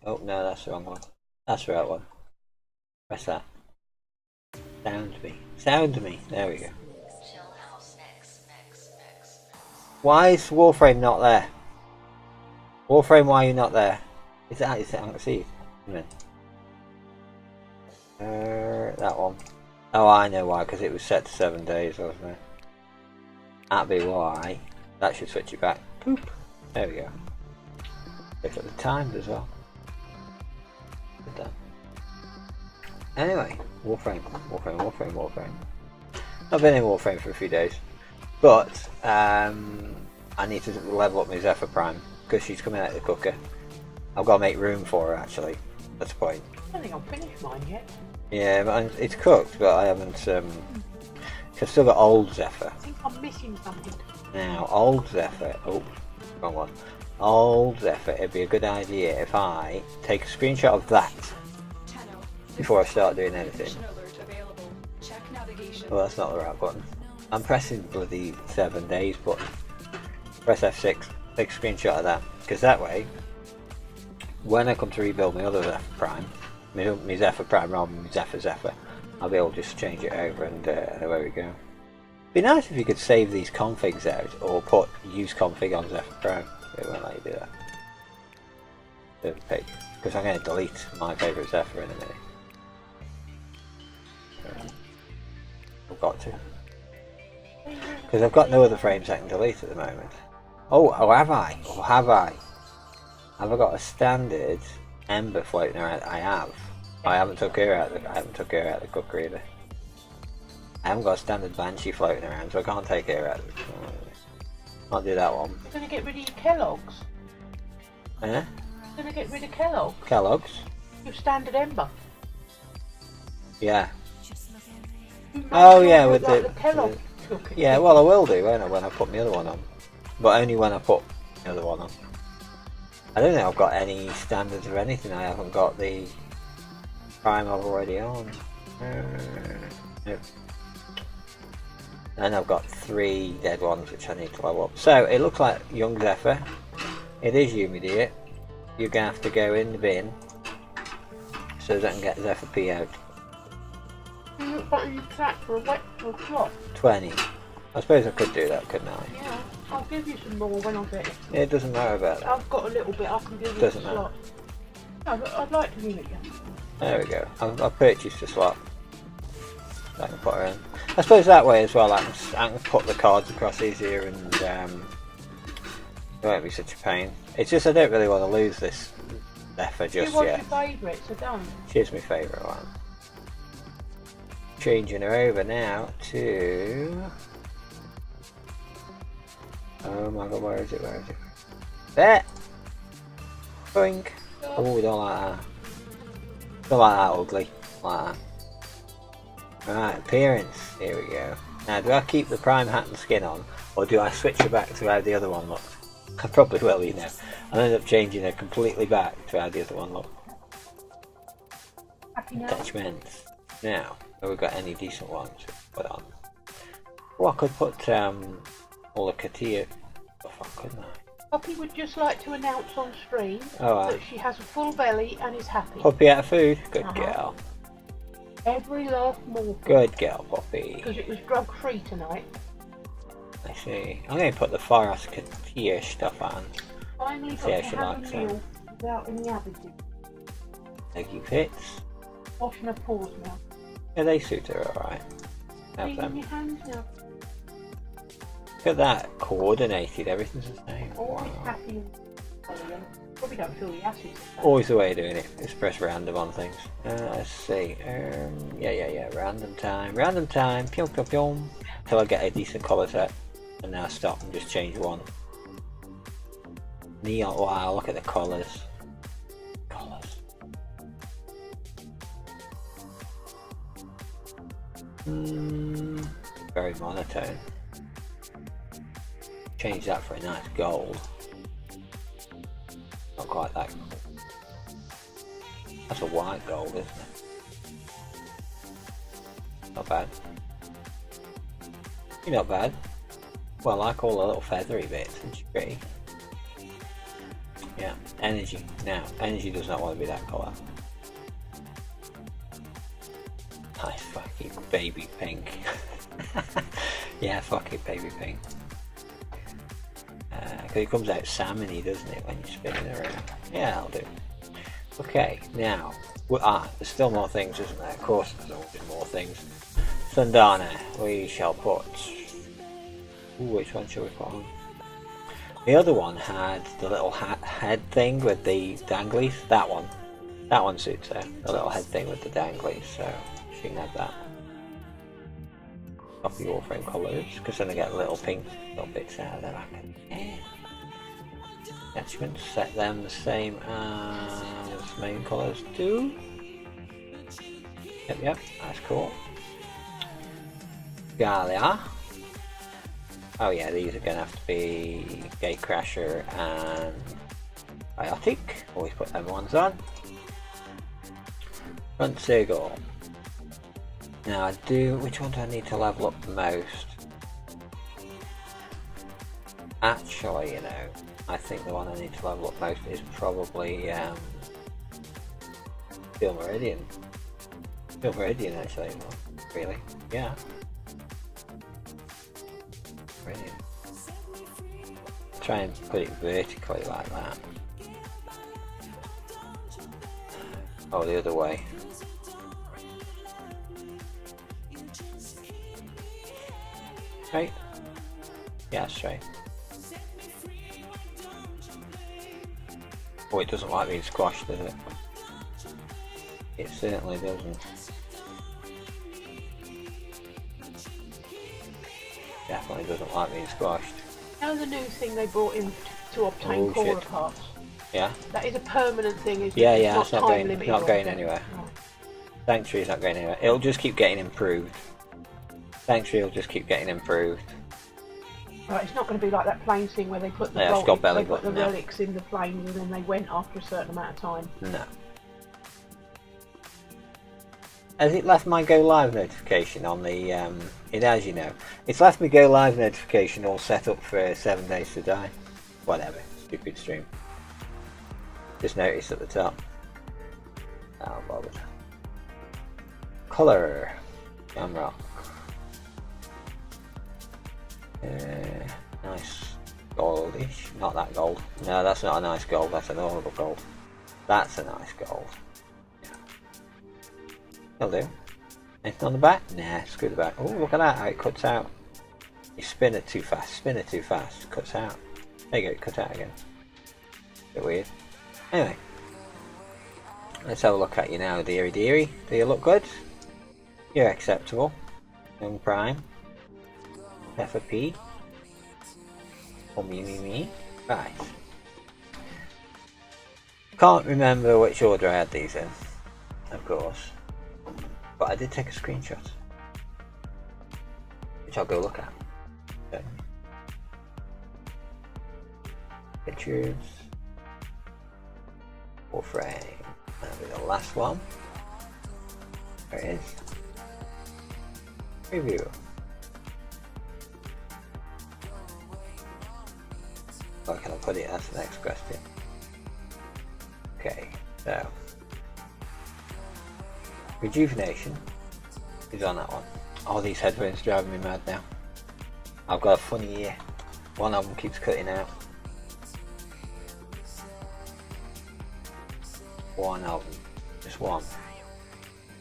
Oh no, that's the wrong one. That's the right one. Press that. Sound me. Sound me. There we go. Why is Warframe not there? Warframe, why are you not there? Is that? Is it? I can see it. That one. Oh, I know why. Because it was set to 7 days, wasn't it? That'd be why. That should switch it back. Boop. There we go. Look at the times as well. Good done. Anyway, Warframe. I've been in Warframe for a few days, but I need to level up my Zephyr Prime because she's coming out of the cooker. I've got to make room for her actually. That's the point. I don't think I've finished mine yet. Yeah, but it's cooked, but I haven't. I've still got old Zephyr. I think I'm missing something. Now, old Zephyr. Oh, wrong one. Old Zephyr. It'd be a good idea if I take a screenshot of that before I start doing anything. Well, that's not the right button. I'm pressing bloody 7 days button. Press F6, take a screenshot of that, because that way, when I come to rebuild my other Zephyr Prime, my Zephyr Prime rather than my Zephyr, I'll be able to just change it over and away we go. It'd be nice if you could save these configs out, or put use config on Zephyr Prime. It won't let you do that. Because I'm going to delete my favourite Zephyr in a minute. I've got to. Because I've got no other frames I can delete at the moment. Oh, have I? Or have I? Have I got a standard Ember floating around? I have. I haven't took her out. I haven't took her out of the cooker either. I haven't got a standard Banshee floating around, so I can't take her out. I'll do that one. You're gonna get rid of your Kellogg's. Eh? You're gonna get rid of Kellogg's. Kellogg's? Your standard Ember. Yeah. Oh yeah, with like the Kellogg cooker. yeah. Well, I will do, won't I, when I put my other one on. But only when I put the other one on. I don't think I've got any standards or anything. I haven't got the Prime I've already on. Nope. And I've got 3 dead ones which I need to level up. So it looks like young Zephyr. It is you, my dear. You're gonna have to go in the bin so that I can get Zephyr P out. You look like you track for a wet or flop. 20. I suppose I could do that, couldn't I? Yeah, I'll give you some more when I get it. It doesn't matter about that. I've got a little bit, I can give you Doesn't a slot. No, but I'd like to give it you. There we go. I've purchased a slot. I can put her in. I suppose that way as well I can put the cards across easier and it won't be such a pain. It's just I don't really want to lose this Zephyr just She was yet. your favourite, so don't. She's my favourite one. Changing her over now to... Oh my god, where is it? There! Boink! Oh, don't like that. Don't like that ugly. Like that. Right, appearance. Here we go. Now, do I keep the Prime hat and skin on, or do I switch her back to how the other one looks? I probably will, you know. I'll end up changing her completely back to how the other one looks. Attachments. Now, have we got any decent ones to put on? Oh, I could put all the Katia stuff on, couldn't I? Poppy would just like to announce on stream Oh, that she has a full belly and is happy. Poppy out of food? Good girl. Every last morsel. Good girl, Poppy. Because it was drug free tonight. I see. I'm going to put the Forest Katia stuff on. Finally got See how to she have likes a meal without any additives. Leggy fits. Washing her paws now. Yeah, they suit her alright. Have Cleaning them. your hands now. Look at that. Coordinated. Everything's the same. Always Wow. happy and probably don't feel the acid. Always the way of doing it. Just press random on things. Let's see. Yeah. Random time. Pyom pyom pyom. Till I get a decent colour set. And now stop and just change one. Neon. Wow, look at the colours. Very monotone. Change that for a nice gold. Not quite that gold. That's a white gold, isn't it? Not bad. You're not bad. Well, I like all the little feathery bits, isn't she pretty? Yeah, energy. Now, energy does not want to be that colour. Nice fucking baby pink. Yeah, fucking baby pink. Because it comes out salmony, doesn't it, when you spin it around? Yeah, I'll do. Okay, now, there's still more things, isn't there? Of course, there's always more things. Sundana, we shall put. Ooh, which one shall we put on? The other one had the little head thing with the danglies. That one suits her. The little head thing with the danglies, so she can have that. Copy your frame colours, because then I get little pink little bits out of there. Yeah. Attachments, set them the same as main colours do. Yep, that's cool. Galia. Oh yeah, these are going to have to be Gatecrasher and Biotic. Always put them ones on. Front Circle. Now which one do I need to level up the most? Actually, you know, I think the one I need to level up most is probably Steel Meridian. Steel Meridian actually, really, yeah. Meridian. Try and put it vertically like that. Oh, the other way. Straight? Yeah, straight. Oh, it doesn't like being squashed, does it? It certainly doesn't. Definitely doesn't like being squashed. You know the new thing they brought in to obtain Cora parts? Yeah. That is a permanent thing, isn't it? Yeah, It's it's not going anywhere. Right. Sanctuary's not going anywhere. It'll just keep getting improved. Sanctuary will just keep getting improved. Right, it's not going to be like that plane thing where they put the, they put the relics in the planes and then they went after a certain amount of time. No. Has it left my go live notification on the it has, you know. It's left me go live notification all set up for 7 days to die. Whatever. Stupid stream. Just noticed at the top. Oh, bothered. Colour. Shamrock. Nice goldish. Not that gold. No, that's not a nice gold. That's an horrible gold. That's a nice gold. Yeah. That'll do. Anything on the back? Nah, screw the back. Oh, look at that, how it cuts out. You spin it too fast. Spin it too fast. It cuts out. There you go, it cut out again. Bit weird. Anyway. Let's have a look at you now, dearie dearie. Do you look good? You're acceptable. Young Prime. Zephyr P. Or me. Right. Can't remember which order I had these in, of course. But I did take a screenshot. Which I'll go look at. Okay. Pictures. Full frame. That'll be the last one. There it is. Review. Where can I put it? That's the next question. Okay, so Rejuvenation is on that one. Oh, these headphones driving me mad now. I've got a funny ear. One of them keeps cutting out. One of them, just one,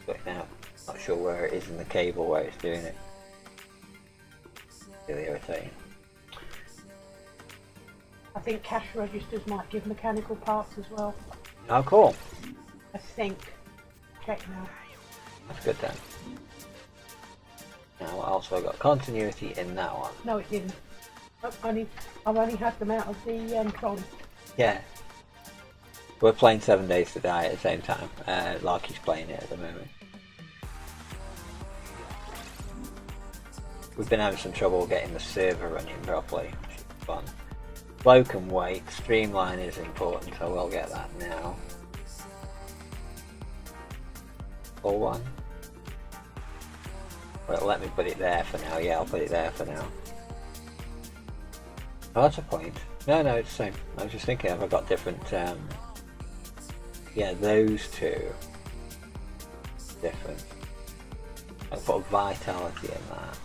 cutting out. Not sure where it is in the cable where it's doing it. Really irritating. I think cash registers might give mechanical parts as well. Oh, cool. I think. Check now. That's good then. Now, what else have I got? Continuity in that one. No, it didn't. I've only had them out of the Tron. Yeah. We're playing 7 Days to Die at the same time. Larky's playing it at the moment. We've been having some trouble getting the server running properly, which is fun. Flow can wait. Streamline is important, so we'll get that now. Full one. Well, let me put it there for now. Yeah, I'll put it there for now. Oh, that's a point. No, it's the same. I was just thinking, have I got different, yeah, those two. Different. I'll put a vitality in that.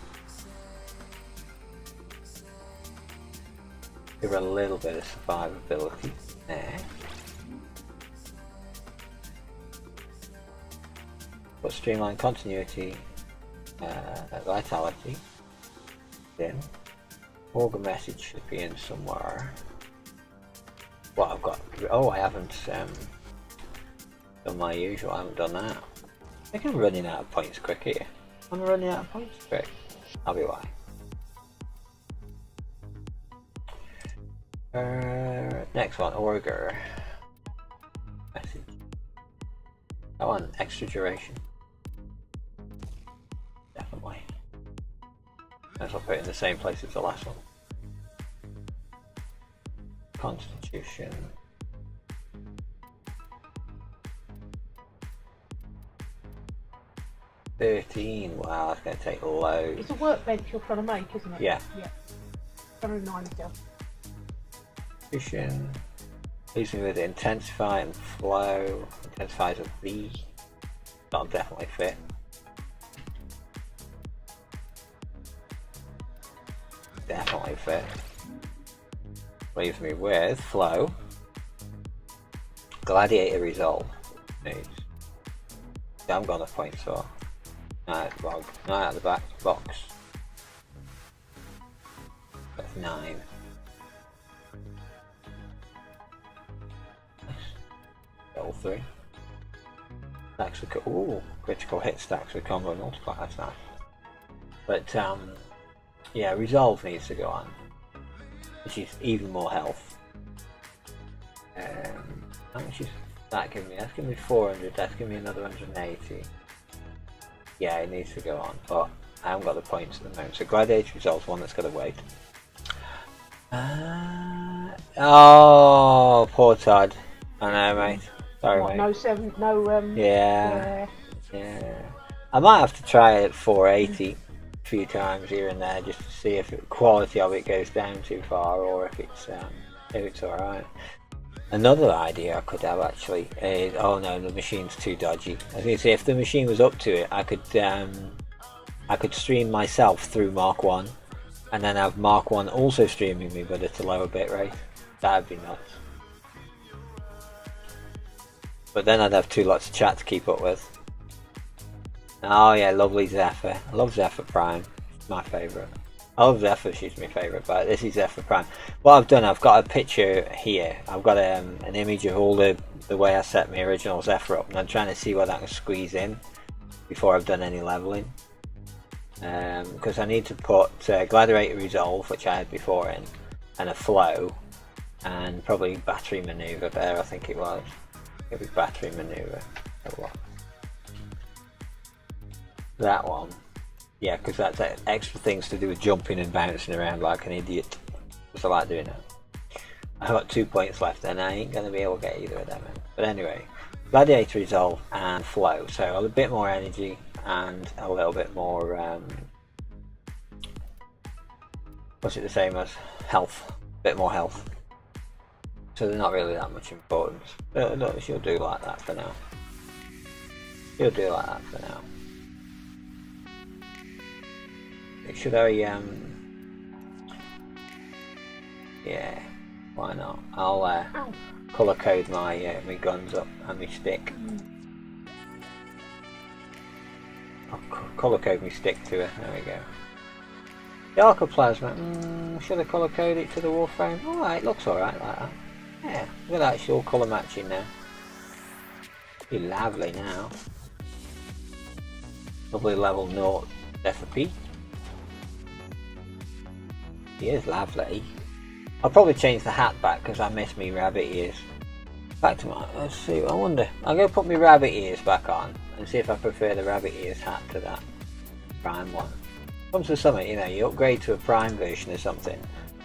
Give her a little bit of survivability there. Put streamline continuity, vitality in. Organ message should be in somewhere. What I've got, oh, I haven't done my usual, I haven't done that. I think I'm running out of points quick here. I'm running out of points quick. I'll be why. Next one, Augur. Message. I want extra duration. Definitely. As I'll put it in the same place as the last one. Constitution. $13. Wow, that's going to take loads. It's a workbench you're trying to make, isn't it? Yeah. Yeah. 190. Constitution. Leaves me with intensify and flow. Intensify is a V. That'll definitely fit. Definitely fit. Leaves me with flow. Gladiator resolve. Needs. I haven't got enough points for. Night log. Night at the back box. That's 9. Level 3. Stacks with critical hit stacks with combo multiplier. That's nice. But yeah, resolve needs to go on, which is even more health. How much is that giving me? That's giving me 400. That's giving me another 180. Yeah, it needs to go on, but I haven't got the points at the moment. So gladiator resolve's one that's got to wait. Oh, poor Todd. I know, mate. Sorry, What, mate. no 7, no Yeah. I might have to try it at 480 a few times here and there just to see if the quality of it goes down too far or if it's alright. Another idea I could have actually is, oh no, the machine's too dodgy. I was going to say, if the machine was up to it, I could stream myself through Mark 1 and then have Mark 1 also streaming me but at a lower bitrate. That'd be nuts. But then I'd have 2 lots of chat to keep up with. Oh yeah, lovely Zephyr. I love Zephyr Prime. It's my favourite. I love Zephyr, she's my favourite, but this is Zephyr Prime. What I've done, I've got a picture here. I've got an image of all the way I set my original Zephyr up, and I'm trying to see what I can squeeze in before I've done any levelling. Because I need to put Gladiator Resolve, which I had before in, and a Flow, and probably Battery Maneuver there, I think it was. It was Battery Maneuver. That one. Yeah, because that's extra things to do with jumping and bouncing around like an idiot. Because I like doing that. I've got 2 points left and I ain't going to be able to get either of them in. But anyway, Gladiator Resolve and Flow. So a bit more energy and a little bit more, what's it the same as? Health. A bit more health. So they're not really that much importance. But no, she'll do like that for now. She'll do like that for now. Should I, yeah, why not? I'll colour code my my guns up and my stick. I'll colour code my stick to it, there we go. The Arcoplasma, should I colour code it to the Warframe? Alright, looks alright like that. Yeah, look at that, it's all colour matching now. Be lovely now. Lovely level 0 FP. He is lovely. I'll probably change the hat back because I miss me rabbit ears. Back to my, let's see, I wonder. I'll go put my rabbit ears back on and see if I prefer the rabbit ears hat to that Prime one. Comes to something, you know, you upgrade to a Prime version or something,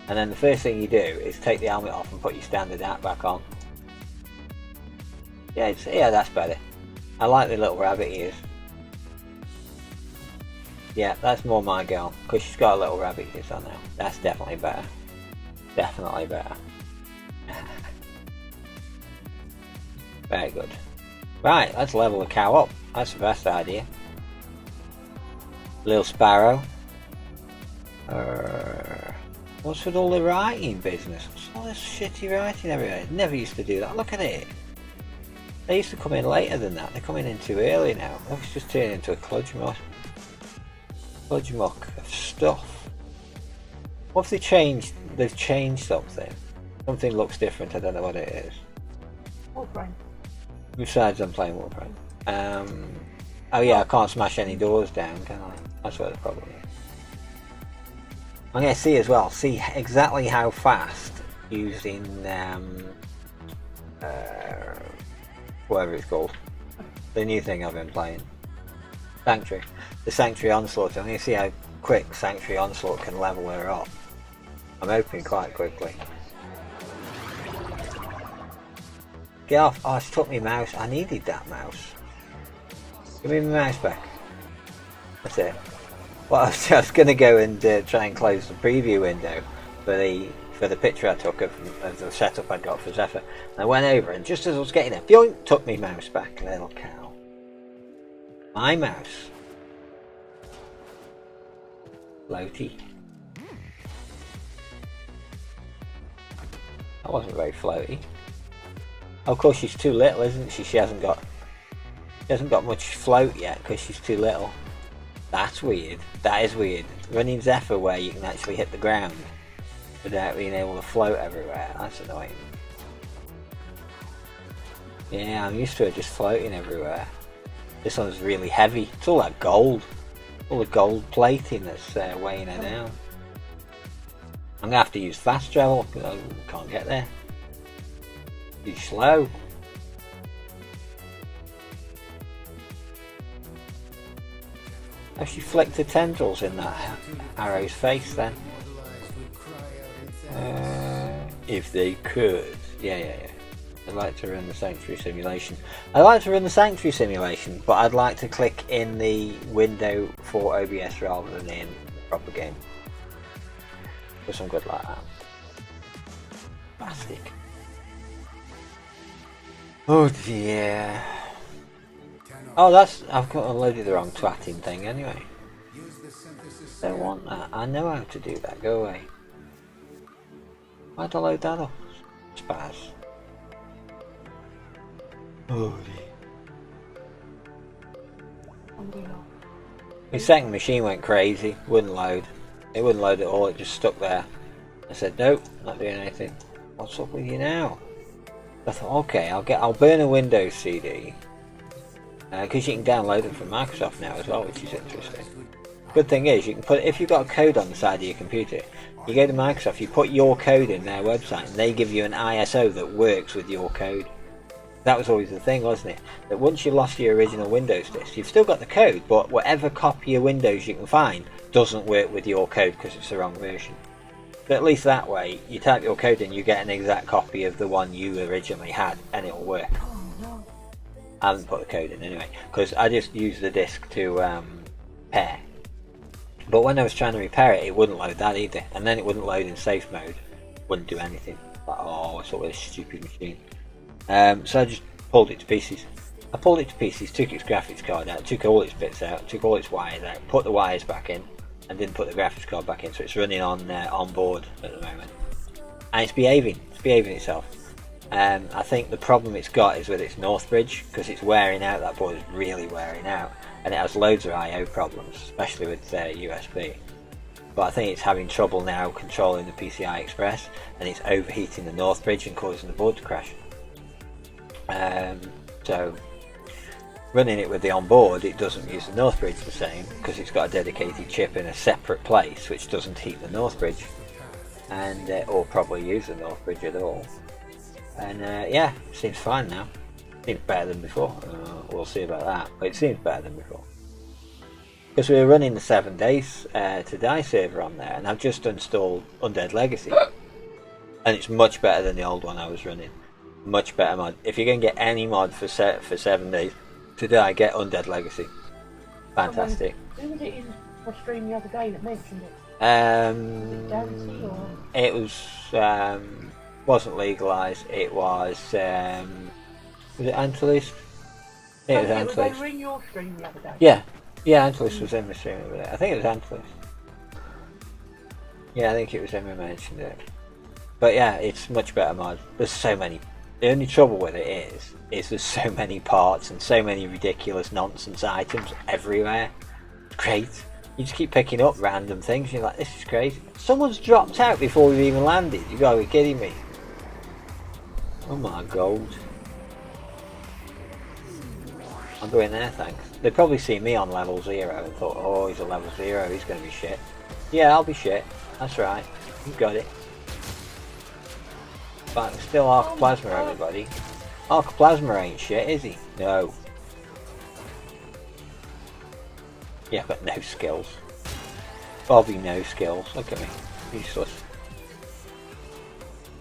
and then the first thing you do is take the helmet off and put your standard hat back on. Yeah, yeah, that's better. I like the little rabbit ears. Yeah, that's more my girl, because she's got a little rabbit ears on now. That's definitely better. Definitely better. Very good. Right, let's level the cow up. That's the best idea. Little sparrow. What's with all the writing business? What's all this shitty writing everywhere? Never used to do that. Look at it. They used to come in later than that. They're coming in too early now. Look, it's just turning into a cludge muck of stuff. What have they changed? They've changed something. Something looks different. I don't know what it is. Warframe. Besides, I'm playing Warframe. Oh yeah, I can't smash any doors down, can I? That's what the problem is. I'm going to see as well. See exactly how fast using whatever it's called, the new thing I've been playing, Sanctuary. The Sanctuary Onslaught. I'm going to see how quick Sanctuary Onslaught can level her up. I'm hoping quite quickly. Get off! Oh, it's took me mouse. I needed that mouse. Give me my mouse back. That's it. Well, I was going to go and try and close the preview window for the picture I took of the setup I got for Zephyr. And I went over, and just as I was getting there, boing, took me mouse back. Little cow. My mouse. Floaty. That wasn't very floaty. Of course, she's too little, isn't she? She hasn't got much float yet because she's too little. That's weird. That is weird. Running Zephyr where you can actually hit the ground without being able to float everywhere. That's annoying. Yeah, I'm used to it just floating everywhere. This one's really heavy. It's all that gold. All the gold plating that's weighing her down. I'm going to have to use fast travel because I can't get there. Too slow. Oh, she flicked her tendrils in that arrow's face then. If they could. Yeah. I'd like to run the Sanctuary simulation. I'd like to run the Sanctuary simulation, but I'd like to click in the window for OBS rather than in the proper game. Because I'm good like that. Bastard. Oh dear. Oh, I've got loaded the wrong twatting thing anyway. Don't want that. I know how to do that. Go away. Why'd I load that up? Spaz. Oh dear. My second machine went crazy. Wouldn't load. It wouldn't load at all. It just stuck there. I said, nope, not doing anything. What's up with you now? I thought, okay, I'll burn a Windows CD. Because you can download them from Microsoft now as well, which is interesting. Good thing is, you can put, if you've got a code on the side of your computer, you go to Microsoft, you put your code in their website, and they give you an ISO that works with your code. That was always the thing, wasn't it? That once you lost your original Windows disk, you've still got the code, but whatever copy of Windows you can find doesn't work with your code because it's the wrong version. But at least that way, you type your code in, you get an exact copy of the one you originally had, and it'll work. I haven't put the code in anyway, because I just used the disk to pair. But when I was trying to repair it, it wouldn't load that either, and then it wouldn't load in safe mode. Wouldn't do anything. Like, oh, what's up with this stupid machine? So I just pulled it to pieces. I pulled it to pieces, took its graphics card out, took all its bits out, took all its wires out, put the wires back in, and didn't put the graphics card back in, so it's running on board at the moment. And it's behaving itself. I think the problem it's got is with its North Bridge, because it's wearing out. That board is really wearing out, and it has loads of I/O problems, especially with USB. But I think it's having trouble now controlling the PCI Express, and it's overheating the North Bridge and causing the board to crash. So running it with the onboard, it doesn't use the North Bridge the same, because it's got a dedicated chip in a separate place which doesn't heat the North Bridge, and or probably use the North Bridge at all. And yeah, it seems fine now. Seems better than before. We'll see about that, but it seems better than before. Because we were running the 7 Days to Die server on there, and I've just installed Undead Legacy, and it's much better than the old one I was running. Much better mod. If you're going to get any mod for 7 Days to Die, get Undead Legacy. Fantastic. Who was it in my stream the other day that mentioned it? Dirty or? It was wasn't legalised. It was it Antilles? It was They Antilles. were in your stream the other day. Yeah, yeah, Antilles was in the stream over there. I think it was Antilles. Yeah, I think it was him who mentioned it. But yeah, it's much better mod. There's so many. The only trouble with it is there's so many parts and so many ridiculous nonsense items everywhere. It's great. You just keep picking up random things. You're like, this is crazy. Someone's dropped out before we've even landed. You gotta be kidding me. Oh my god. I'll go in there, thanks. They probably see me on level 0 and thought, oh, he's a level 0, he's gonna be shit. Yeah, I'll be shit. That's right. You've got it. But still Arcoplasma, everybody. Arcoplasma ain't shit, is he? No. Yeah, but no skills. Bobby, no skills. Look at me. Useless.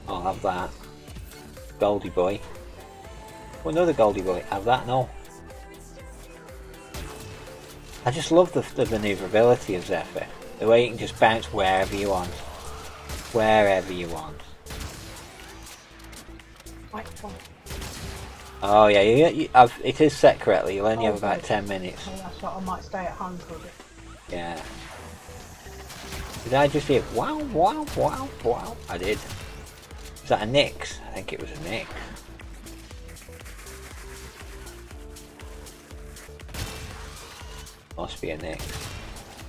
I'll have that. Goldie boy. Oh, another Goldie boy. Have that and all. I just love the maneuverability of Zephyr. The way you can just bounce wherever you want. Wherever you want. Oh yeah, it is set correctly. You'll only have about 10 minutes. Oh, that's what I might stay at home for a bit. Yeah. Did I just hear wow, wow, wow, wow? I did. Was that a Nyx? I think it was a Nyx. Must be a Nyx.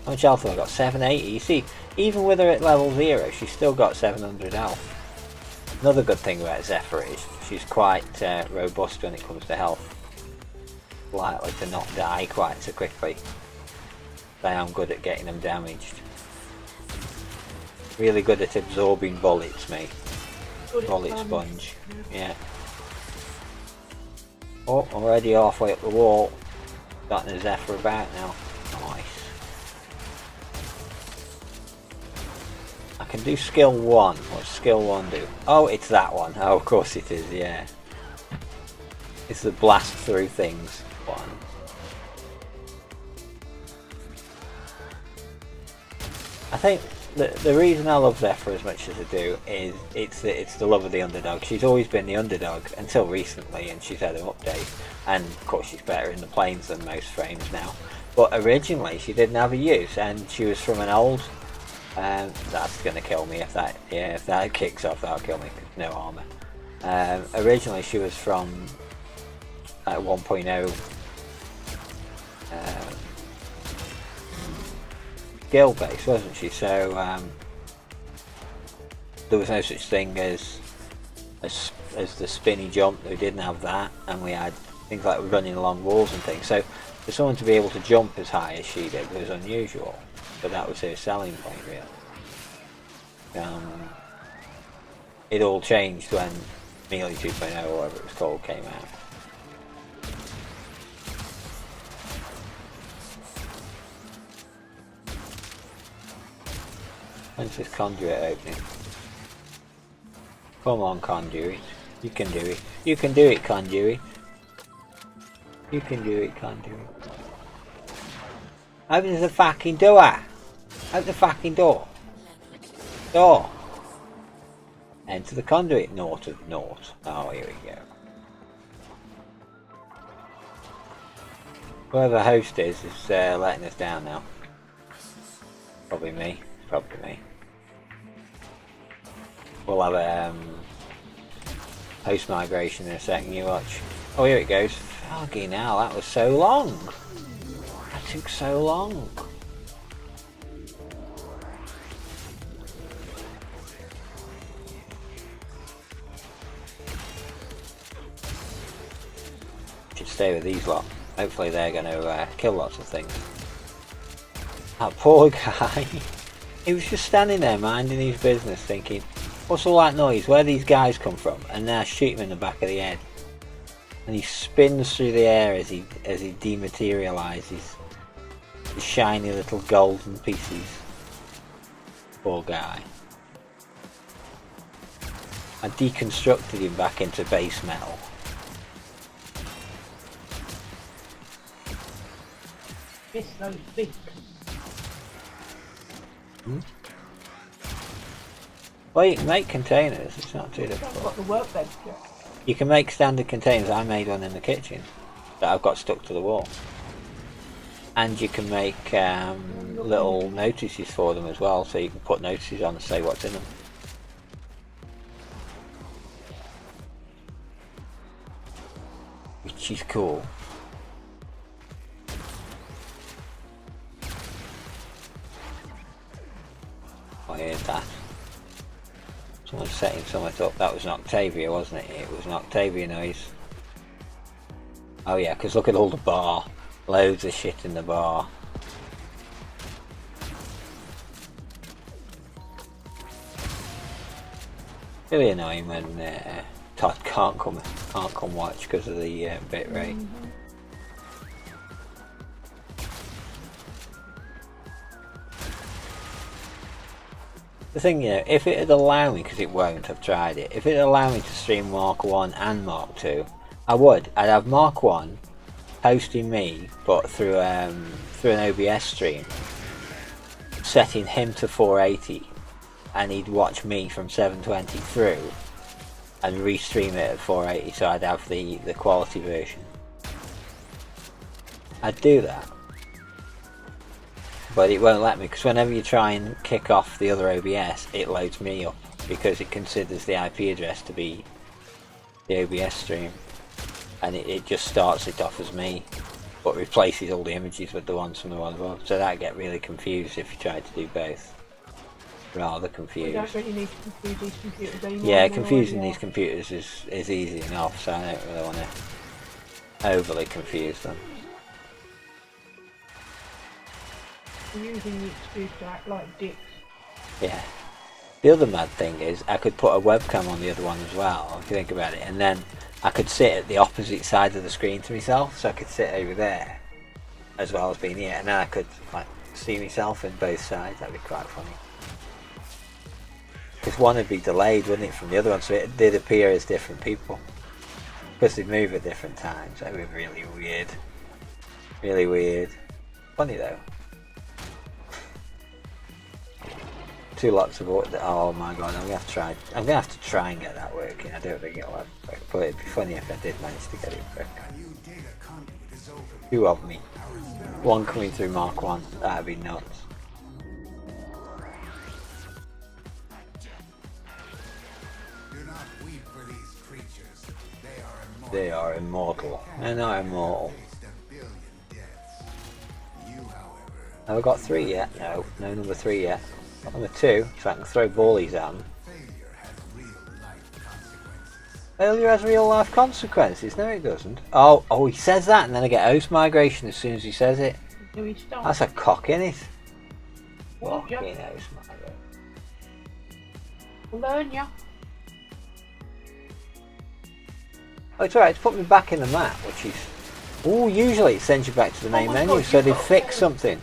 How much health have I got? 780. You see, even with her at level 0, she's still got 700 health. Another good thing about Zephyr is she's quite robust when it comes to health. Likely to not die quite so quickly. I am good at getting them damaged. Really good at absorbing bullets, mate. Bullet sponge. Yeah. Oh, already halfway up the wall. Starting to Zephyr about now. Nice. I can do skill 1. What's skill 1 do? Oh, it's that one. Oh, of course it is, yeah. It's the blast through things one. I think the reason I love Zephyr as much as I do is it's the love of the underdog. She's always been the underdog until recently, and she's had an update. And of course she's better in the planes than most frames now. But originally she didn't have a use, and she was from an old. That's gonna kill me if that kicks off. That'll kill me. No armor. Originally she was from 1.0 skill base, wasn't she? So there was no such thing as the spinny jump. We didn't have that, and we had things like running along walls and things. So for someone to be able to jump as high as she did was unusual. But that was her selling point, really. It all changed when Melee 2.0 or whatever it was called came out. When's this conduit opening? Come on, conduit. You can do it. You can do it, conduit. You can do it, conduit. Open the fucking door! Open the fucking door! Door! Enter the conduit, naught of naught. Oh, here we go. Whoever host is letting us down now. Probably me. Probably me. We'll have a host migration in a second, you watch. Oh, here it goes. Fucking hell, that was so long! That took so long! Should stay with these lot. Hopefully they're going to kill lots of things. That poor guy! He was just standing there minding his business thinking, what's all that noise? Where these guys come from? And now shoot him in the back of the head. And he spins through the air as he dematerializes the shiny little golden pieces. Poor guy. I deconstructed him back into base metal. It's so big. Hmm? Well, you can make containers. It's not too I've difficult. got the workbench yet. You can make standard containers. I made one in the kitchen that I've got stuck to the wall. And you can make little notices for them as well, so you can put notices on and say what's in them. Which is cool. I heard that. Someone's setting something up. That was an Octavia, wasn't it? It was an Octavia noise. Oh yeah, because look at all the bar. Loads of shit in the bar. Really annoying when Todd can't come watch because of the bit rate. The thing, you know, if it'd allow me, because it won't, I've tried it. If it'd allow me to stream Mark 1 and Mark 2, I would. I'd have Mark 1 hosting me, but through an OBS stream, setting him to 480, and he'd watch me from 720 through, and restream it at 480, so I'd have the quality version. I'd do that. But it won't let me, because whenever you try and kick off the other OBS, it loads me up, because it considers the IP address to be the OBS stream, and it just starts it off as me, but replaces all the images with the ones from the one above. So that get really confused if you try to do both. Rather confused. We don't really need to confuse these computers anymore. Yeah, confusing these computers is easy enough, so I don't really want to overly confuse them. We're using the excuse to act like dicks. Yeah. The other mad thing is I could put a webcam on the other one as well, if you think about it, and then I could sit at the opposite side of the screen to myself, so I could sit over there as well as being here, and then I could like see myself in both sides. That'd be quite funny. Because one would be delayed, wouldn't it, from the other one, so it did appear as different people. Because they move at different times. That would be really weird. Really weird. Funny though. Two lots of work. Oh my god, I'm gonna have to try and get that working. I don't think it'll work, but it'd be funny if I did manage to get it working. Two of me. One coming through Mark 1. That'd be nuts. They are immortal. They're not immortal. Have I got 3 yet? No, no number 3 yet. Got number 2, so I can throw ballies at them. Failure has real life consequences. No, it doesn't. Oh, he says that, and then I get host migration as soon as he says it. Do we stop? That's a cock, innit? What? Fucking host migration. We'll learn ya. Oh, it's alright, it's put me back in the map, which is... Oh, usually it sends you back to the main menu, God, so they fixed something.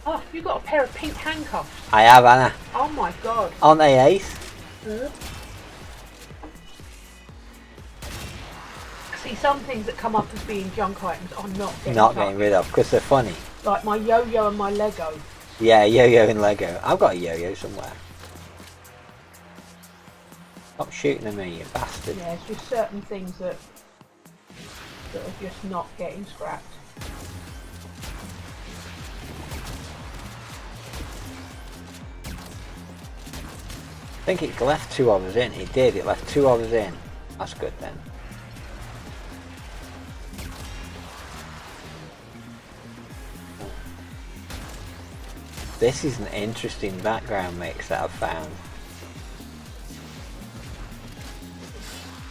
Oh, you got a pair of pink handcuffs. I have, Anna. Oh my god. Aren't they ace? See, some things that come up as being junk items are not getting Getting rid of, because they're funny. Like my yo-yo and my Lego. Yeah, yo-yo and Lego. I've got a yo-yo somewhere. Stop shooting at me, you bastard. Yeah, it's just certain things that are just not getting scrapped. I think it left 2 others in. It did, it left 2 others in. That's good then. This is an interesting background mix that I've found.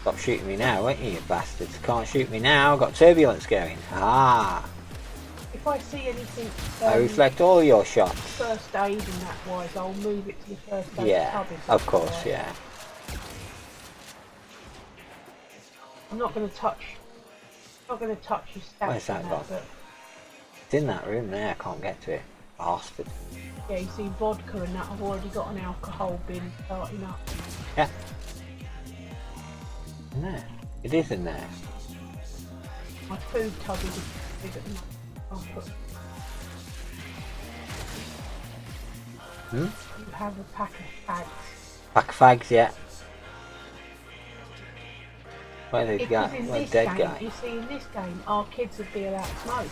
Stop shooting me now, won't you, you bastards? Can't shoot me now, I've got turbulence going. Ah! If I see anything I reflect all your shots. first aid and that wise, I'll move it to the first aid Yeah, tub. If of that's course, alright. yeah. I'm not going to touch your stats. Where's that gone? But It's in that room there, I can't get to it. Bastard. yeah, you see vodka and that, I've already got an alcohol bin starting up. Yeah. In there. It is in there. My food tub is big at the moment. I'll put... Hmm? You have a pack of fags. Pack of fags yet? Where the Because guy? in Where this dead game, guy? you see, in this game, our kids would be allowed to smoke.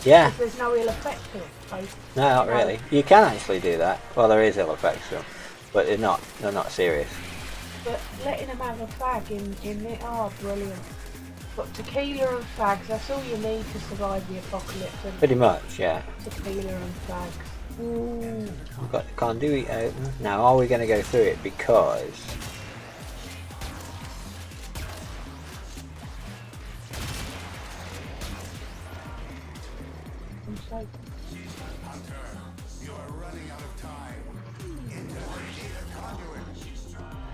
Yeah. Because there's no ill effect to it. So, No, not really. You can actually do that. Well, there is ill effects to them, but they're not. They're not serious. but letting them have a fag in it, oh, brilliant. But tequila and fags, that's all you need to survive the apocalypse. And Pretty much, yeah. tequila and fags. Ooh. We've got the conduit open. Now, are we going to go through it? Because I'm so...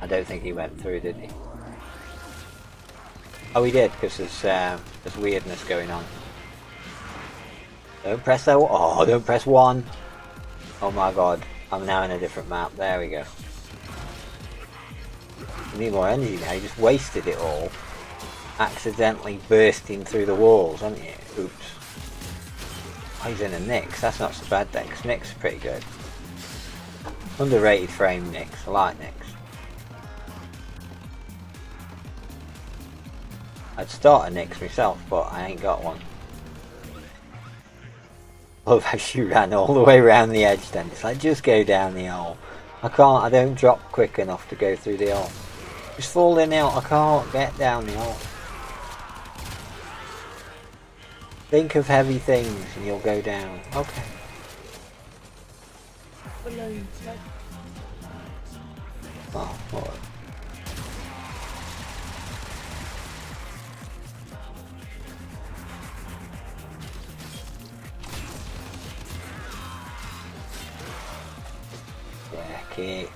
I don't think he went through, did he? Oh, he did, because there's weirdness going on. Don't press that. Oh, don't press 1. Oh my god, I'm now in a different map. There we go. You need more energy now. You just wasted it all, accidentally bursting through the walls, haven't you? Oops. Oh, he's in a Nyx. That's not so bad then, because Nyx is pretty good. Underrated frame Nyx. I like Nyx. I'd start a Nyx myself, but I ain't got one. Love how she ran all the way around the edge then. It's like, just go down the hole. I don't drop quick enough to go through the hole. Just fall in the hole. I can't get down the hole. Think of heavy things and you'll go down. Okay. Balloons, yeah. Oh, what? Wreck it.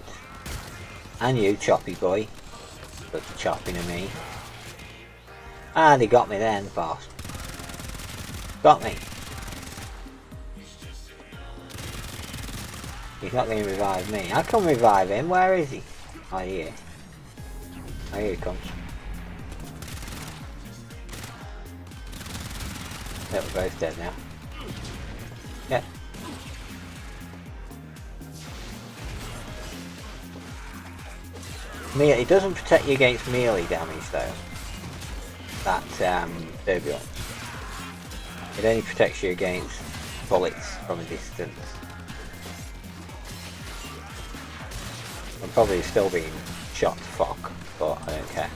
And you, choppy boy. But chopping at me. Ah, they got me then, boss. Got me. He's not going to revive me. I can revive him. Where is he? Oh, here. Oh, here he comes. Yeah, we're both dead now. Yeah. It doesn't protect you against melee damage though. That turbulence. It only protects you against bullets from a distance. I'm probably still being shot to fuck, but I don't care.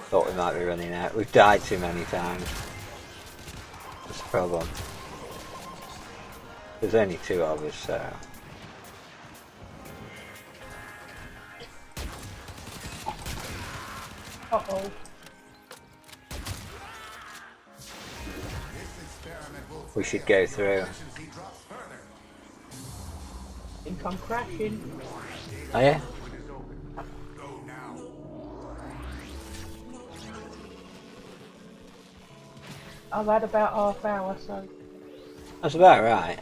Thought we might be running out. We've died too many times. That's the problem. There's only 2 of us, so... Uh-oh. We should go through. I think I'm crashing. Oh yeah? I've had about half hour, so That's about right.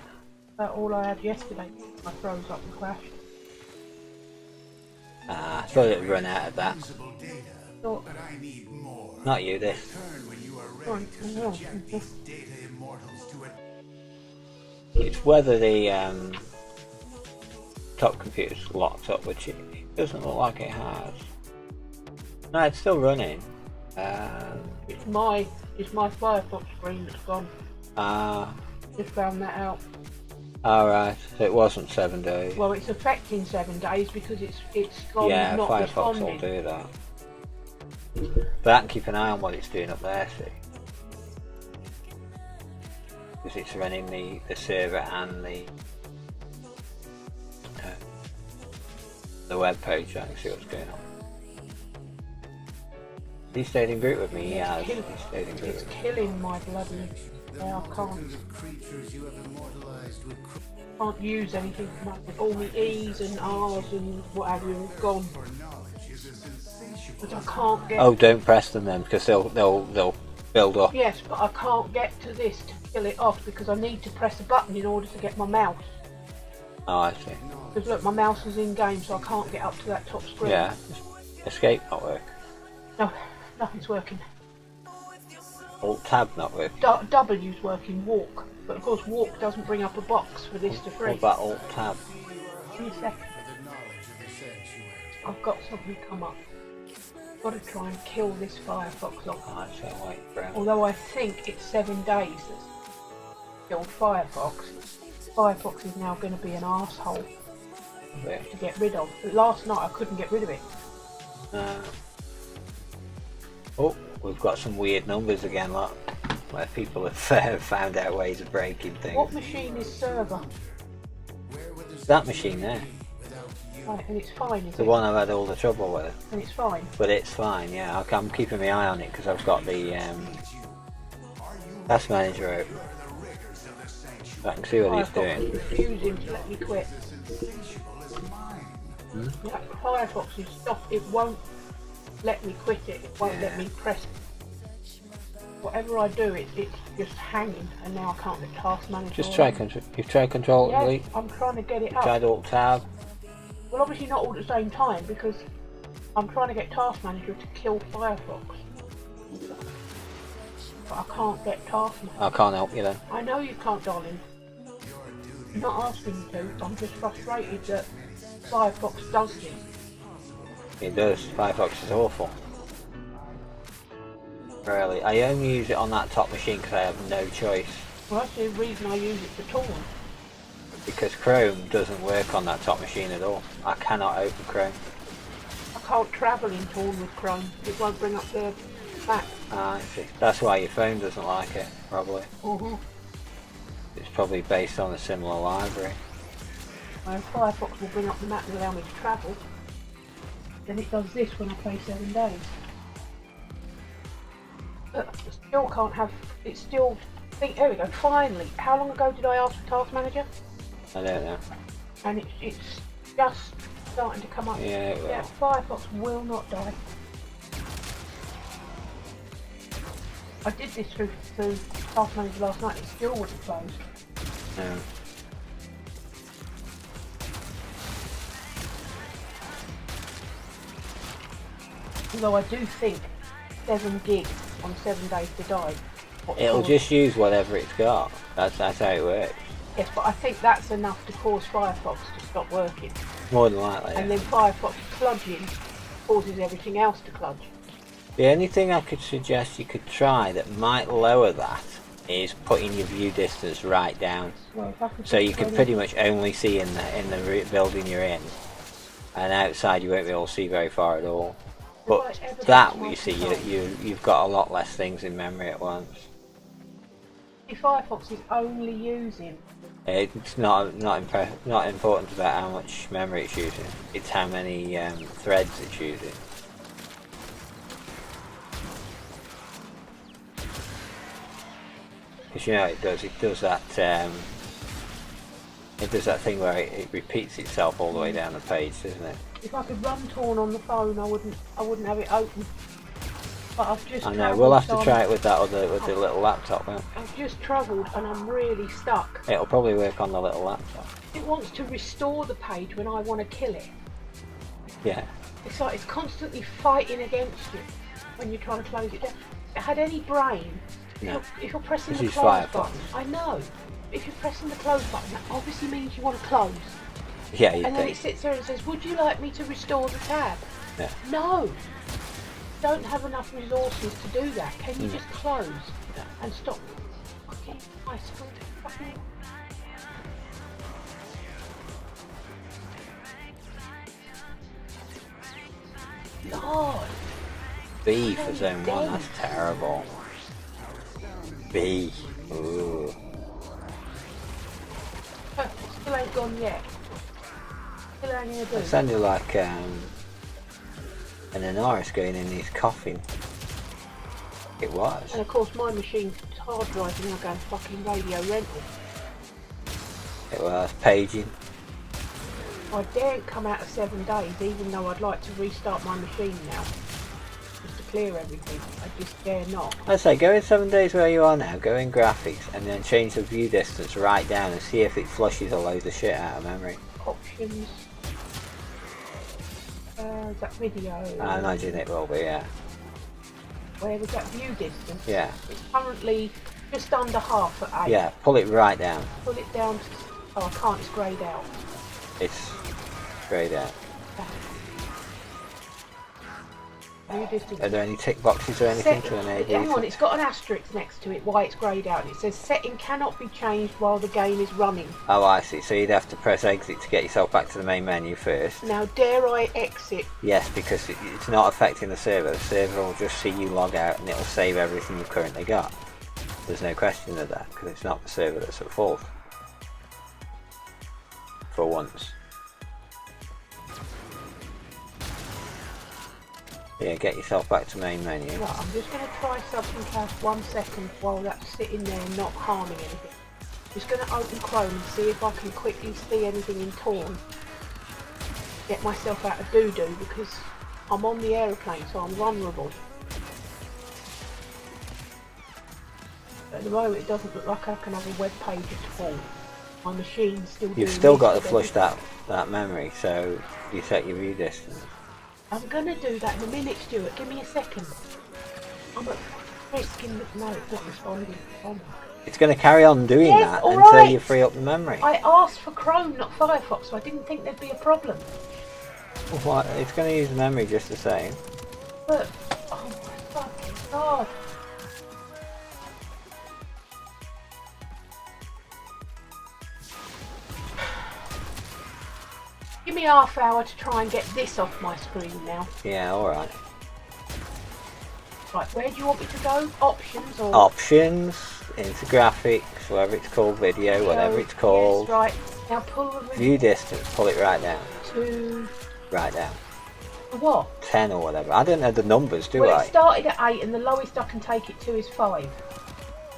about all I had yesterday. I froze up and crashed. I thought it would run out of that. Thought, Not you, this. It's whether the top computer's locked up, which it doesn't look like it has. No, it's still running. it's my Firefox screen that's gone. Just found that out. Alright, so it wasn't 7 days. Well, it's affecting 7 days because it's gone, Yeah, not Firefox responding. will do that. But I can keep an eye on what it's doing up there, see. Because it's running the server and the web page. I can see what's going on. He stayed in group with me, he has. He stayed in group It's with me. killing my bloody... Yeah, I can't use anything. All the E's and R's and what have you have gone. But I can't get... Oh, don't press them then, because they'll build up. Yes, but I can't get to this to kill it off because I need to press a button in order to get my mouse. Oh, I see. Because look, my mouse is in game, so I can't get up to that top screen. Yeah. Escape not work. No, nothing's working. Alt tab not work. W's working, walk. But of course, walk doesn't bring up a box for this to What freeze. about Alt Tab? Give me a second. I've got something come up. I've got to try and kill this Firefox off. Oh, so wait for him. Although I think it's 7 days that's killed Firefox. Firefox is now going to be an arsehole to get rid of. But last night I couldn't get rid of it. Oh, we've got some weird numbers again, look, where people have found out ways of breaking things. What machine is server? That machine there, Right, and it's fine, is the it? one I've had all the trouble with. And it's fine. But it's fine, yeah. I'm keeping my eye on it because I've got the task manager open. So I can see what he's Firefox doing. is refusing to let me quit. Yeah, Firefox is stop. It won't let me quit it. It won't let me press it. Whatever I do, it's just hanging, and now I can't get task manager. Just on. try control. You've tried Control Yeah, Delete. I'm trying to get it You've up. tried Alt Tab. Well, obviously not all at the same time because I'm trying to get task manager to kill Firefox, but I can't get task manager. I can't help you then. I know you can't, darling. I'm not asking you to. I'm just frustrated that Firefox does this. It does. Firefox is awful. Really, I only use it on that top machine because I have no choice. Well, that's the reason I use it for Torn. Because Chrome doesn't work on that top machine at all. I cannot open Chrome. I can't travel in Torn with Chrome. It won't bring up the map. Ah, I see. That's why your phone doesn't like it, probably. It's probably based on a similar library. When Firefox will bring up the map and allow me to travel, then it does this when I play 7 days. But I still can't have. It's still. There we go. Finally, how long ago did I ask for Task Manager? I don't know. And it's just starting to come up. Yeah, it will. Yeah, Firefox will not die. I did this through Task Manager last night. It still wouldn't close. No. Although I do think 7 gig on 7 days to die. It'll just use whatever it's got. That's how it works. Yes, but I think that's enough to cause Firefox to stop working. More than likely. And Yeah. then Firefox cludging causes everything else to cludge. The only thing I could suggest you could try that might lower that is putting your view distance right down. Well, if I could So just you can turn pretty much only see in the building you're in. And outside you won't be able to see very far at all. But that, you see, you've got a lot less things in memory at once. If Firefox is only using, It's not important about how much memory it's using. It's how many threads it's using. Because you know it does that thing where it repeats itself all the way down the page, doesn't it? if I could run Torn on the phone, I wouldn't have it open. But I've just. I know. We'll have to try it with that with the little laptop. Then. I've just travelled and I'm really stuck. It'll probably work on the little laptop. It wants to restore the page when I want to kill it. Yeah. It's like it's constantly fighting against you when you're trying to close it down. If it had any brain, No. if you're pressing This the is close Firefox. button, I know. If you're pressing the close button, that obviously means you want to close. Yeah, you And then it think. sits there and says, "Would you like me to restore the tab?" Yeah. No. Don't have enough resources to do that. Can you just close and stop? Okay, I fucking. God. B for zone 1, that's terrible. B. Ooh. Still ain't gone yet. Still ain't gonna do. It sounded like an Anaris going in his coffin. It was. And of course my machine's hard driving, I'm going fucking radio rental. It was paging. I daren't come out of 7 days, even though I'd like to restart my machine now. Just to clear everything. I just dare not. I'd say go in 7 days where you are now, go in graphics, and then change the view distance right down and see if it flushes a load of shit out of memory. Options. Is that video? I imagine it will be, yeah. Where was that view distance? Yeah. It's currently Just under half at 8. Yeah, pull it right down. Pull it down to... Oh, I can't, it's greyed out. It's greyed out. View distance. Are there any tick boxes or anything to enable? Hang on, it's got an asterisk next to it, why it's greyed out. And it says setting cannot be changed while the game is running. Oh, I see. So you'd have to press exit to get yourself back to the main menu first. Now, dare I exit? Yes, because it's not affecting the server. The server will just see you log out and it'll save everything you've currently got. There's no question of that, because it's not the server that's at fault. For once. Yeah, get yourself back to main menu. Right, I'm just going to try something else 1 second while that's sitting there and not harming anything. Just going to open Chrome and see if I can quickly see anything in Torn. Get myself out of doo-doo because I'm on the aeroplane, so I'm vulnerable. At the moment it doesn't look like I can have a web page at all. My machine's still doing. You've still got to flush that memory, so you set your view distance. I'm going to do that in a minute, Stuart. Give me a second. I'm at risk in the... No, it's not responding. Oh my. It's going to carry on doing Yes, that all until right. you free up the memory. I asked for Chrome, not Firefox, so I didn't think there'd be a problem. What? It's going to use the memory just the same. But, oh my fucking god. Give me half hour to try and get this off my screen now. Yeah, alright. Right, where do you want me to go? Options or... Options, into graphics, whatever it's called, video, whatever it's called. Yes, right. Now pull the... View distance, pull it right down. To... Right down. What? 10 or whatever. I don't know the numbers, do Well, I? it started at 8 and the lowest I can take it to is 5.